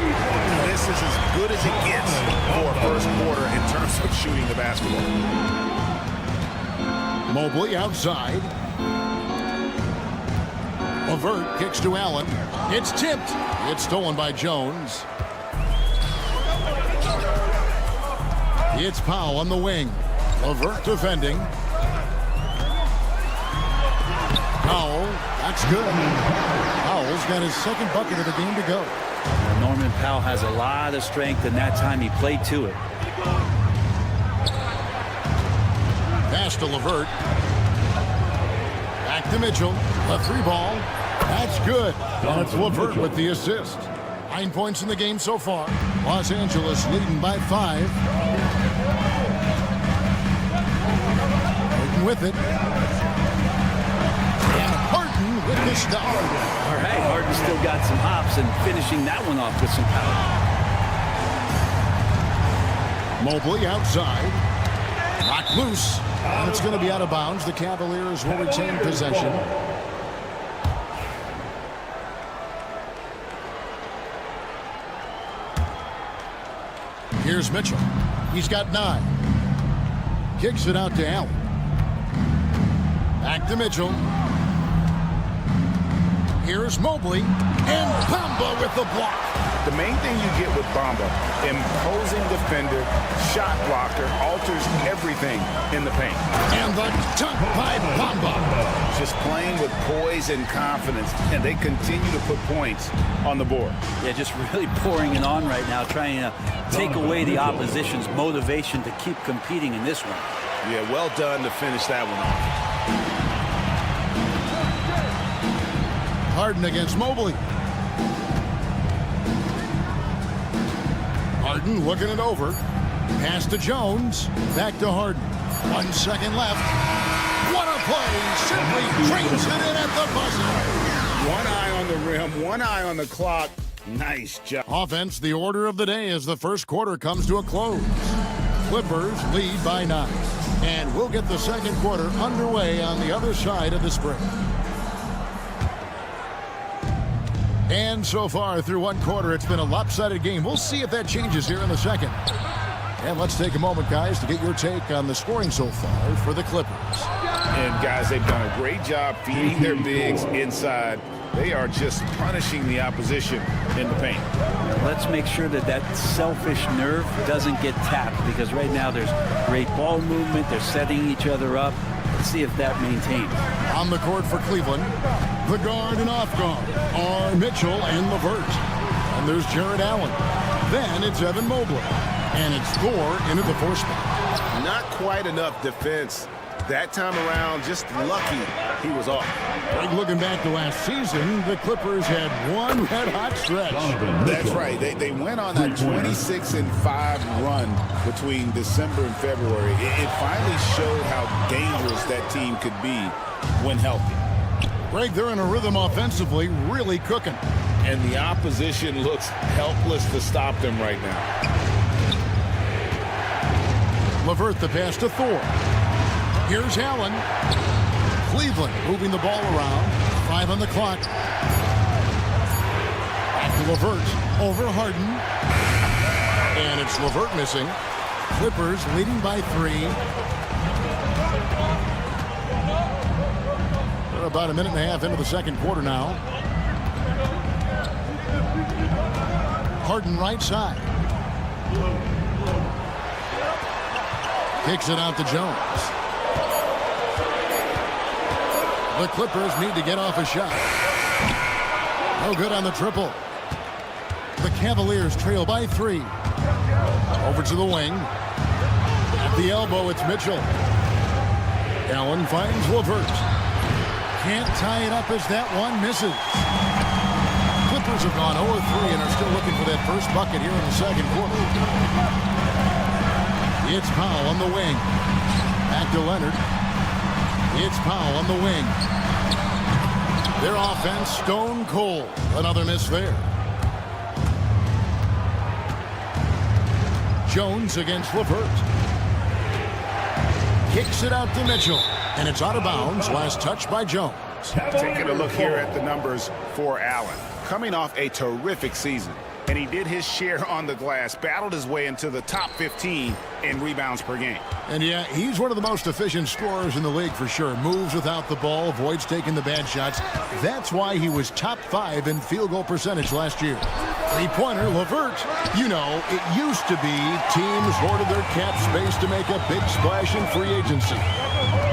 This is as good as it gets for first quarter in terms of shooting the basketball. Mobley outside. LeVert kicks to Allen. It's tipped. It's stolen by Jones. It's Powell on the wing. LeVert defending. Powell, that's good. Powell's got his second bucket of the game to go. Norman Powell has a lot of strength, and that time he played to it. Pass to LeVert. Back to Mitchell. A 3-ball. That's good. And it's LeVert with the assist. 9 points in the game so far. Los Angeles leading by 5. Harden with it. And Harden with the stop. All right, Harden still got some hops and finishing that one off with some power. Mobley outside. Knocked loose. And it's going to be out of bounds. The Cavaliers will retain possession. Here's Mitchell. He's got 9. Kicks it out to Allen. Back to Mitchell. Here's Mobley. And Bamba with the block. The main thing you get with Bamba, imposing defender, shot blocker, alters everything in the paint. And the dunk by Bamba. Just playing with poise and confidence, and they continue to put points on the board. Yeah, just really pouring it on right now, trying to take away the opposition's motivation to keep competing in this one. Yeah, well done to finish that one off. Harden against Mobley. Harden looking it over. Pass to Jones. Back to Harden. 1 second left. What a play. Simply trains it in at the buzzer. One eye on the rim, one eye on the clock. Nice job. Offense, the order of the day as the first quarter comes to a close. Clippers lead by 9. And we'll get the second quarter underway on the other side of this break. And so far through one quarter, it's been a lopsided game. We'll see if that changes here in the second. And let's take a moment, guys, to get your take on the scoring so far for the Clippers. And, guys, they've done a great job feeding their bigs inside. They are just punishing the opposition in the paint. Let's make sure that that selfish nerve doesn't get tapped, because right now there's great ball movement. They're setting each other up. Let's see if that maintains. On the court for Cleveland, the guard and off guard are Mitchell and LeVert. And there's Jared Allen. Then it's Evan Mobley. And it's Gore into the 4 spot. Not quite enough defense that time around. Just lucky he was off. Looking back to last season, the Clippers had one red-hot stretch. That's right. They went on that 26-5 run between December and February. It finally showed how dangerous that team could be when healthy. Greg, they're in a rhythm offensively, really cooking. And the opposition looks helpless to stop them right now. LeVert the pass to Thor. Here's Allen. Cleveland moving the ball around. 5 on the clock. Back to LeVert. Over Harden. And it's LeVert missing. Clippers leading by 3. We're about a minute and a half into the second quarter now. Harden right side. Kicks it out to Jones. The Clippers need to get off a shot. No good on the triple. The Cavaliers trail by 3. Over to the wing. At the elbow, it's Mitchell. Allen finds LeVert. Can't tie it up as that one misses. Clippers have gone 0-3 and are still looking for that first bucket here in the second quarter. It's Powell on the wing. Back to Leonard. It's Powell on the wing. Their offense stone cold. Another miss there. Jones against LeVert. Kicks it out to Mitchell. And it's out of bounds. Last touch by Jones. Taking a look here at the numbers for Allen. Coming off a terrific season. And he did his share on the glass, battled his way into the top 15 in rebounds per game. And yeah, he's one of the most efficient scorers in the league for sure. Moves without the ball, avoids taking the bad shots. That's why he was top 5 in field goal percentage last year. 3-pointer, LeVert. You know, it used to be teams hoarded their cap space to make a big splash in free agency.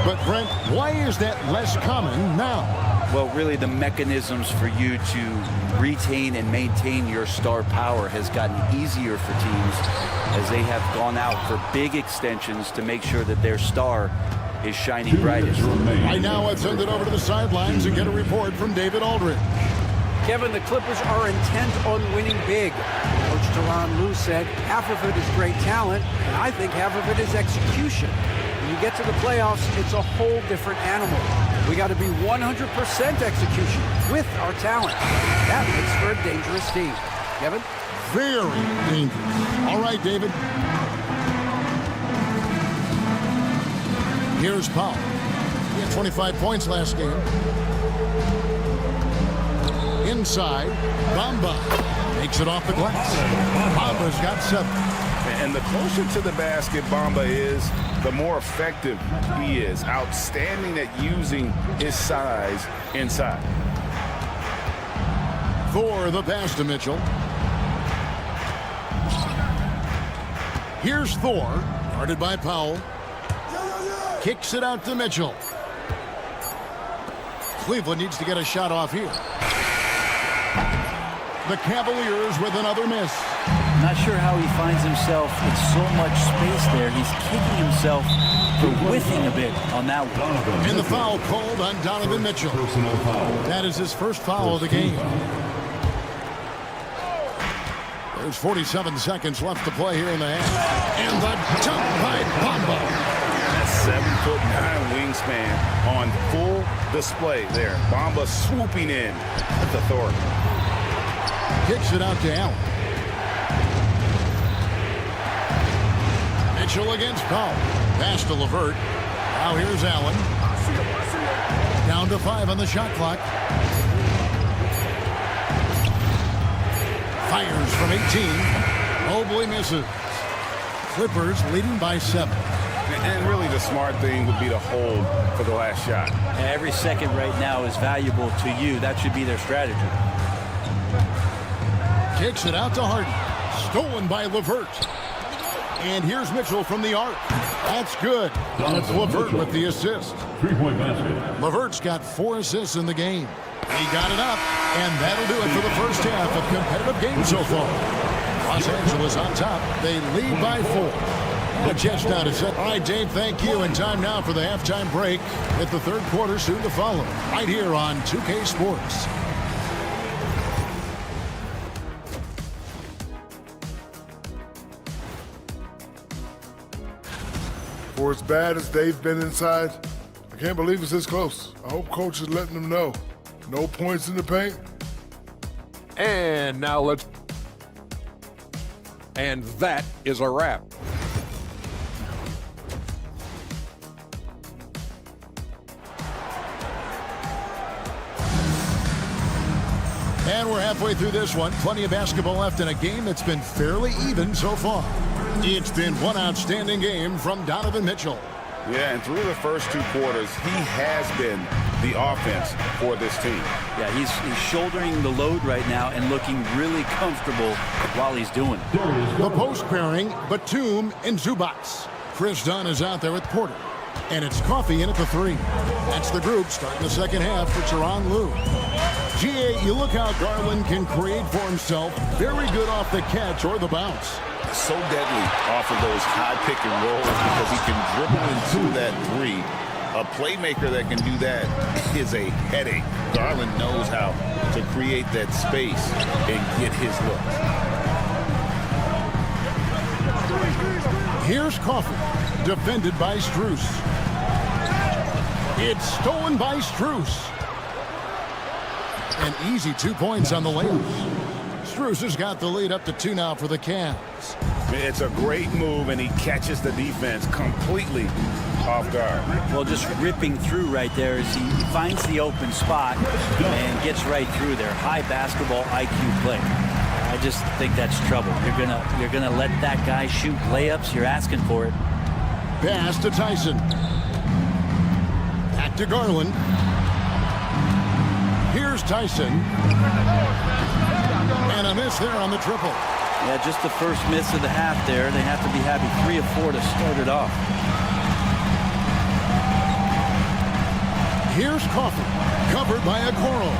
But Brent, why is that less common now? Well, really the mechanisms for you to retain and maintain your star power has gotten easier for teams as they have gone out for big extensions to make sure that their star is shining brightest. Right now, let's send it over to the sidelines and get a report from David Aldridge. Kevin, the Clippers are intent on winning big. Coach Tyronn Lue said half of it is great talent, and I think half of it is execution. When you get to the playoffs, it's a whole different animal. We got to be 100% execution with our talent. That makes for a dangerous team. Kevin? Very dangerous. All right, David. Here's Powell. He had 25 points last game. Inside, Bamba makes it off the glass. Bamba's got 7. And the closer to the basket Bamba is, the more effective he is. Outstanding at using his size inside. Thor the pass to Mitchell. Here's Thor, guarded by Powell. Kicks it out to Mitchell. Cleveland needs to get a shot off here. The Cavaliers with another miss. Not sure how he finds himself with so much space there. He's kicking himself for whiffing a bit on that one. And the foul called on Donovan Mitchell. That is his first foul of the game. There's 47 seconds left to play here in the half. And the jump by Bamba. That 7'9" wingspan on full display there. Bamba swooping in with authority. Kicks it out to Allen. Mitchell against Powell. Pass to LeVert. Now here's Allen. Down to 5 on the shot clock. Fires from 18. Mobley misses. Clippers leading by 7. And really the smart thing would be to hold for the last shot. Every second right now is valuable to you. That should be their strategy. Kicks it out to Harden. Stolen by LeVert. And here's Mitchell from the arc. That's good. And it's LeVert with the assist. 3-point basket. LeVert's got 4 assists in the game. He got it up, and that'll do it for the first half of competitive games so far. Los Angeles on top. They lead by 4. And a chance now to set. All right, Dave, thank you. And time now for the halftime break with the third quarter soon to follow. Right here on 2K Sports. For as bad as they've been inside, I can't believe it's this close. I hope coach is letting them know. No points in the paint. And now let's... And that is a wrap. And we're halfway through this one. Plenty of basketball left in a game that's been fairly even so far. It's been one outstanding game from Donovan Mitchell. Yeah, and through the first 2 quarters, he has been the offense for this team. Yeah, he's shouldering the load right now and looking really comfortable while he's doing it. The post pairing, Batum and Zubac. Chris Dunn is out there with Porter. And it's Coffey in at the 3. That's the group starting the second half for Tyronn Lue. GA, you look how Garland can create for himself. Very good off the catch or the bounce. So deadly off of those high pick and rolls because he can dribble into that 3. A playmaker that can do that is a headache. Garland knows how to create that space and get his looks. Here's Coffey, defended by Strus. It's stolen by Strus. An easy 2 points on the layup. Strus has got the lead up to 2 now for the Cavs. It's a great move, and he catches the defense completely off guard. Well, just ripping through right there as he finds the open spot and gets right through there. High basketball IQ play. I just think that's trouble. You're gonna let that guy shoot layups. You're asking for it. Pass to Tyson. Back to Garland. Here's Tyson. And a miss there on the triple. Yeah, just the first miss of the half there. They have to be happy 3 of 4 to start it off. Here's Coffey, covered by Okoro.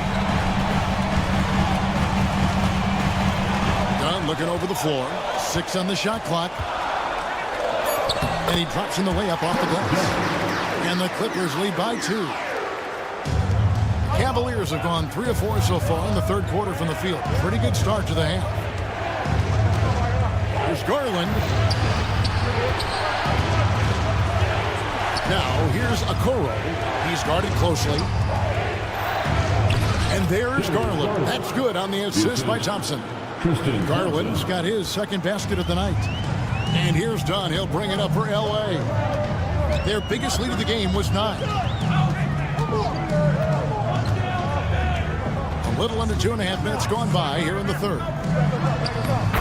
Dunn looking over the floor. 6 on the shot clock. And he drops in the layup off the glass. And the Clippers lead by 2. Cavaliers have gone 3 of 4 so far in the third quarter from the field. Pretty good start to the half. Here's Garland. Now here's Okoro. He's guarded closely. And there's Garland. That's good on the assist by Thompson. Garland's got his second basket of the night. And here's Dunn. He'll bring it up for LA. Their biggest lead of the game was 9. A little under 2.5 minutes gone by here in the third.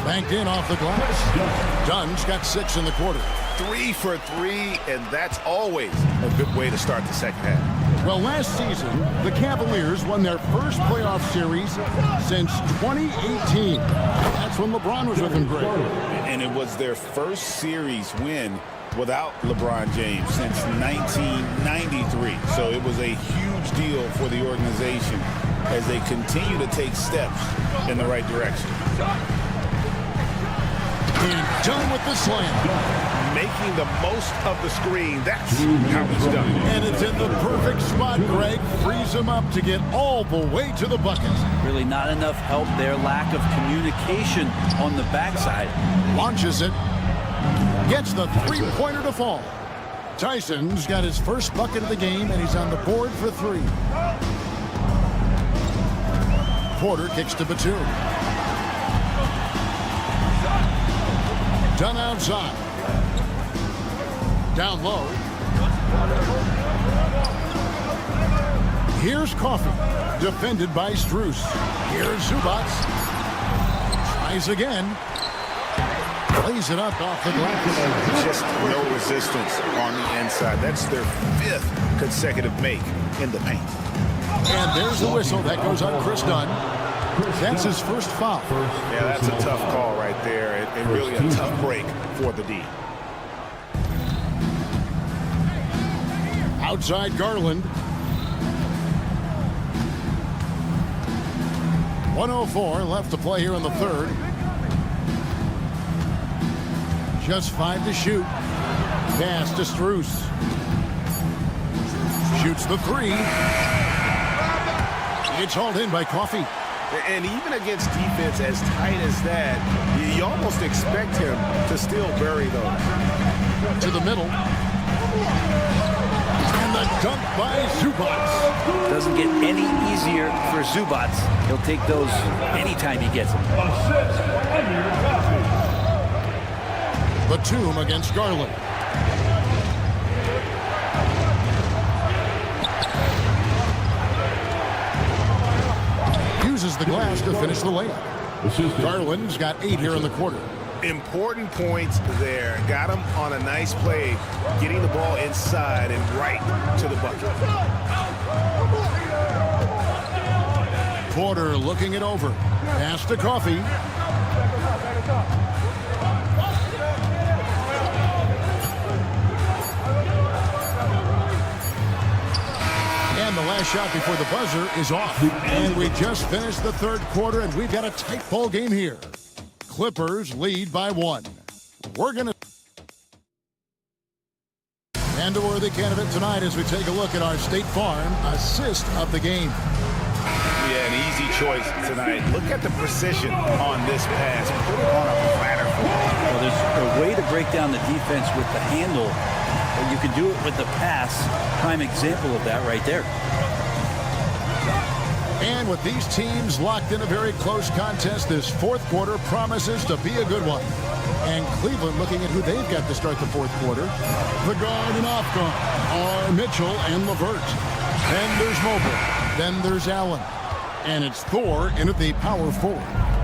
Banked in off the glass. Dunn's got 6 in the quarter. 3 for 3, and that's always a good way to start the second half. Well, last season, the Cavaliers won their first playoff series since 2018. That's when LeBron was with them, Greg. And it was their first series win without LeBron James since 1993. So it was a huge deal for the organization as they continue to take steps in the right direction. And done with the slam. Making the most of the screen. That's how he's done it. And it's in the perfect spot, Greg. Frees him up to get all the way to the bucket. Really not enough help there. Lack of communication on the backside. Launches it. Gets the three-pointer to fall. Tyson's got his first bucket of the game, and he's on the board for 3. Porter kicks to Batum. Dunn outside. Down low. Here's Coffey, defended by Strus. Here's Zubac. Tries again. Plays it up off the glass. Just no resistance on the inside. That's their 5th consecutive make in the paint. And there's the whistle. That goes on Chris Dunn. That's his first foul. Yeah, that's a tough call right there. And really a tough break for the D. Outside Garland. 1:04 left to play here in the third. Just 5 to shoot. Pass to Strus. Shoots the 3. It's hauled in by Coffey. And even against defense as tight as that, you almost expect him to still bury those. To the middle. And the dunk by Zubac. Doesn't get any easier for Zubac. He'll take those anytime he gets them. Batum against Garland. Uses the glass to finish the layup. Garland's got 8 here in the quarter. Important points there. Got him on a nice play, getting the ball inside and right to the bucket. Porter looking it over. Pass to Coffey. And the last shot before the buzzer is off. And we just finished the third quarter, and we've got a tight ball game here. Clippers lead by 1. We're going to... And a worthy candidate tonight as we take a look at our State Farm assist of the game. Yeah, an easy choice tonight. Look at the precision on this pass. Put it on a platter. Well, there's a way to break down the defense with the handle, but you can do it with the pass. Prime example of that right there. And with these teams locked in a very close contest, this fourth quarter promises to be a good one. And Cleveland looking at who they've got to start the fourth quarter. The guard and off guard are Mitchell and LeVert. Then there's Mobley. Then there's Allen. And it's Thor in at the power forward.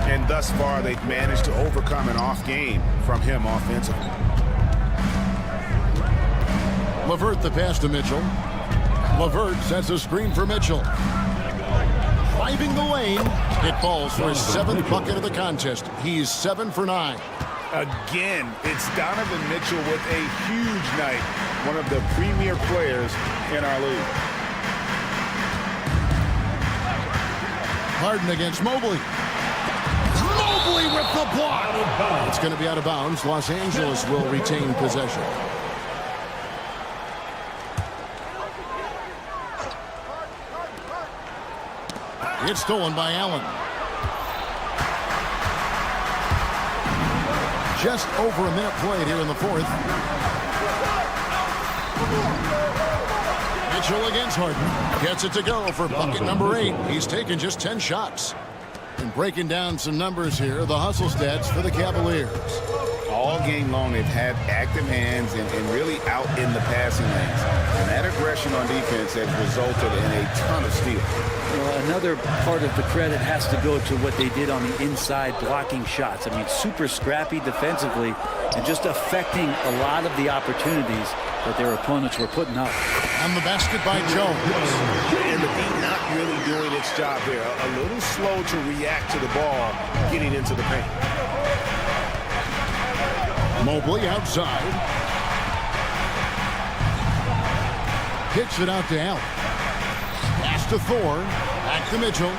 And thus far, they've managed to overcome an off game from him offensively. LeVert the pass to Mitchell. LeVert sets a screen for Mitchell. Driving the lane. It falls for his 7th bucket of the contest. He's 7 for 9. Again, it's Donovan Mitchell with a huge night. One of the premier players in our league. Harden against Mobley. Mobley with the block. It's going to be out of bounds. Los Angeles will retain possession. It's stolen by Allen. Just over a minute played here in the fourth. Mitchell against Harden. Gets it to go for bucket number 8. He's taken just 10 shots. And breaking down some numbers here, the hustle stats for the Cavaliers. All game long, they've had active hands and really out in the passing lanes. And that aggression on defense has resulted in a ton of steals. Well, another part of the credit has to go to what they did on the inside blocking shots. I mean, super scrappy defensively and just affecting a lot of the opportunities that their opponents were putting up. And the basket by Jones. And the D not really doing its job there. A little slow to react to the ball getting into the paint. Mobley outside. Kicks it out to Allen. Pass to Thor. Back to Mitchell.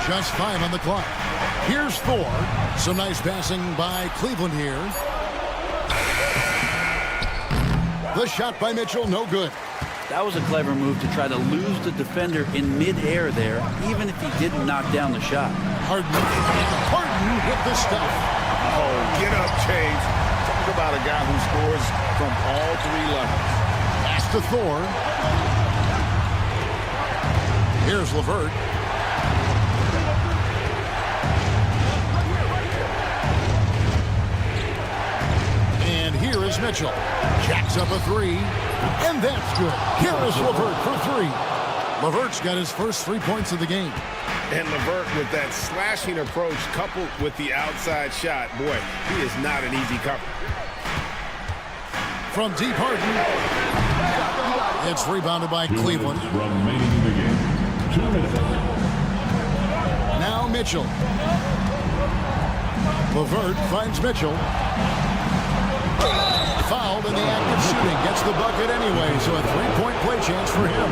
Just 5 on the clock. Here's Thor. Some nice passing by Cleveland here. The shot by Mitchell, no good. That was a clever move to try to lose the defender in midair there, even if he didn't knock down the shot. Harden hit the stuff. Oh, get up, James. Talk about a guy who scores from all 3 levels. Pass to Thor. Here's LeVert. And here is Mitchell. Jacks up a 3. And that's good. Here is LeVert for 3. LeVert's got his first 3 points of the game. And LeVert with that slashing approach coupled with the outside shot. Boy, he is not an easy cover. From deep, Harden. It's rebounded by Cleveland. Remaining in the game. 2 minutes. Now Mitchell. LeVert finds Mitchell. Fouled in the act of shooting. Gets the bucket anyway, so a 3-point play chance for him.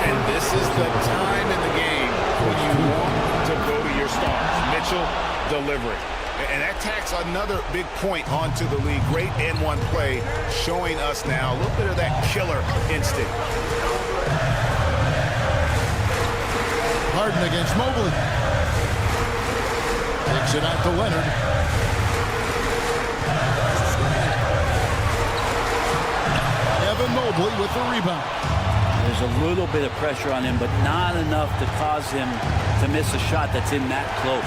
And this is the time in the game when you want to go to your stars. Mitchell delivering. And that tacks another big point onto the league. Great N1 play showing us now a little bit of that killer instinct. Harden against Mobley. Takes it out to Leonard. Evan Mobley with the rebound. There's a little bit of pressure on him, but not enough to cause him to miss a shot that's in that close.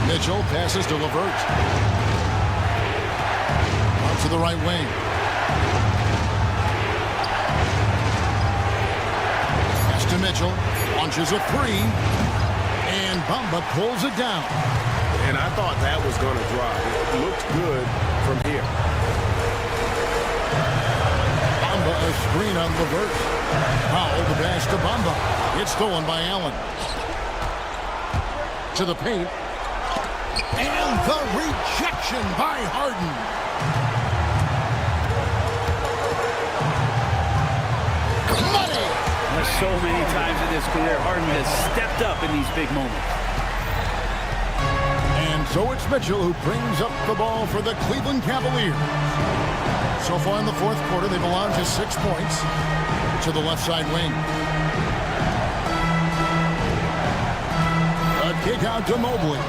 Mitchell passes to LeVert. Out to the right wing. Pass to Mitchell. Launches a 3. And Bamba pulls it down. And I thought that was going to drop. It looked good from here. Bamba a screen on LeVert. Foul the pass to Bamba. It's stolen by Allen. To the paint. And the rejection by Harden. Money! So many times in his career, Harden has stepped up in these big moments. And so it's Mitchell who brings up the ball for the Cleveland Cavaliers. So far in the fourth quarter, they've allowed just 6 points to the left side wing. A kick out to Mobley.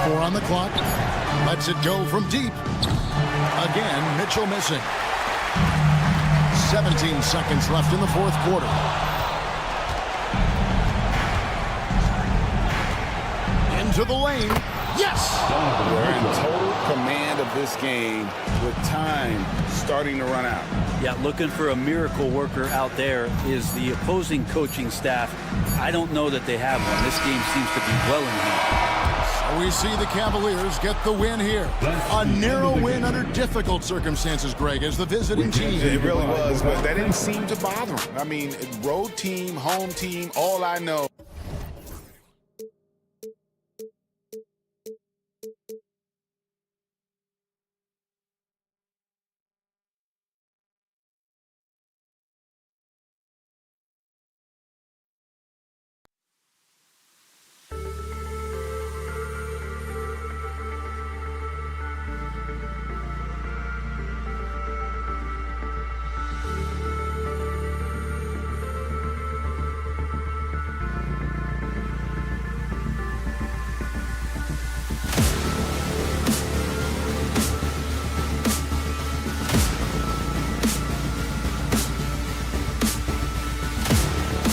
4 on the clock. Lets it go from deep. Again, Mitchell missing. 17 seconds left in the fourth quarter. Into the lane. Yes! We're in total command of this game with time starting to run out. Yeah, looking for a miracle worker out there is the opposing coaching staff. I don't know that they have one. This game seems to be well in hand. We see the Cavaliers get the win here. A narrow win under difficult circumstances, Greg, as the visiting team. It really was, but that didn't seem to bother them. I mean, road team, home team, all I know.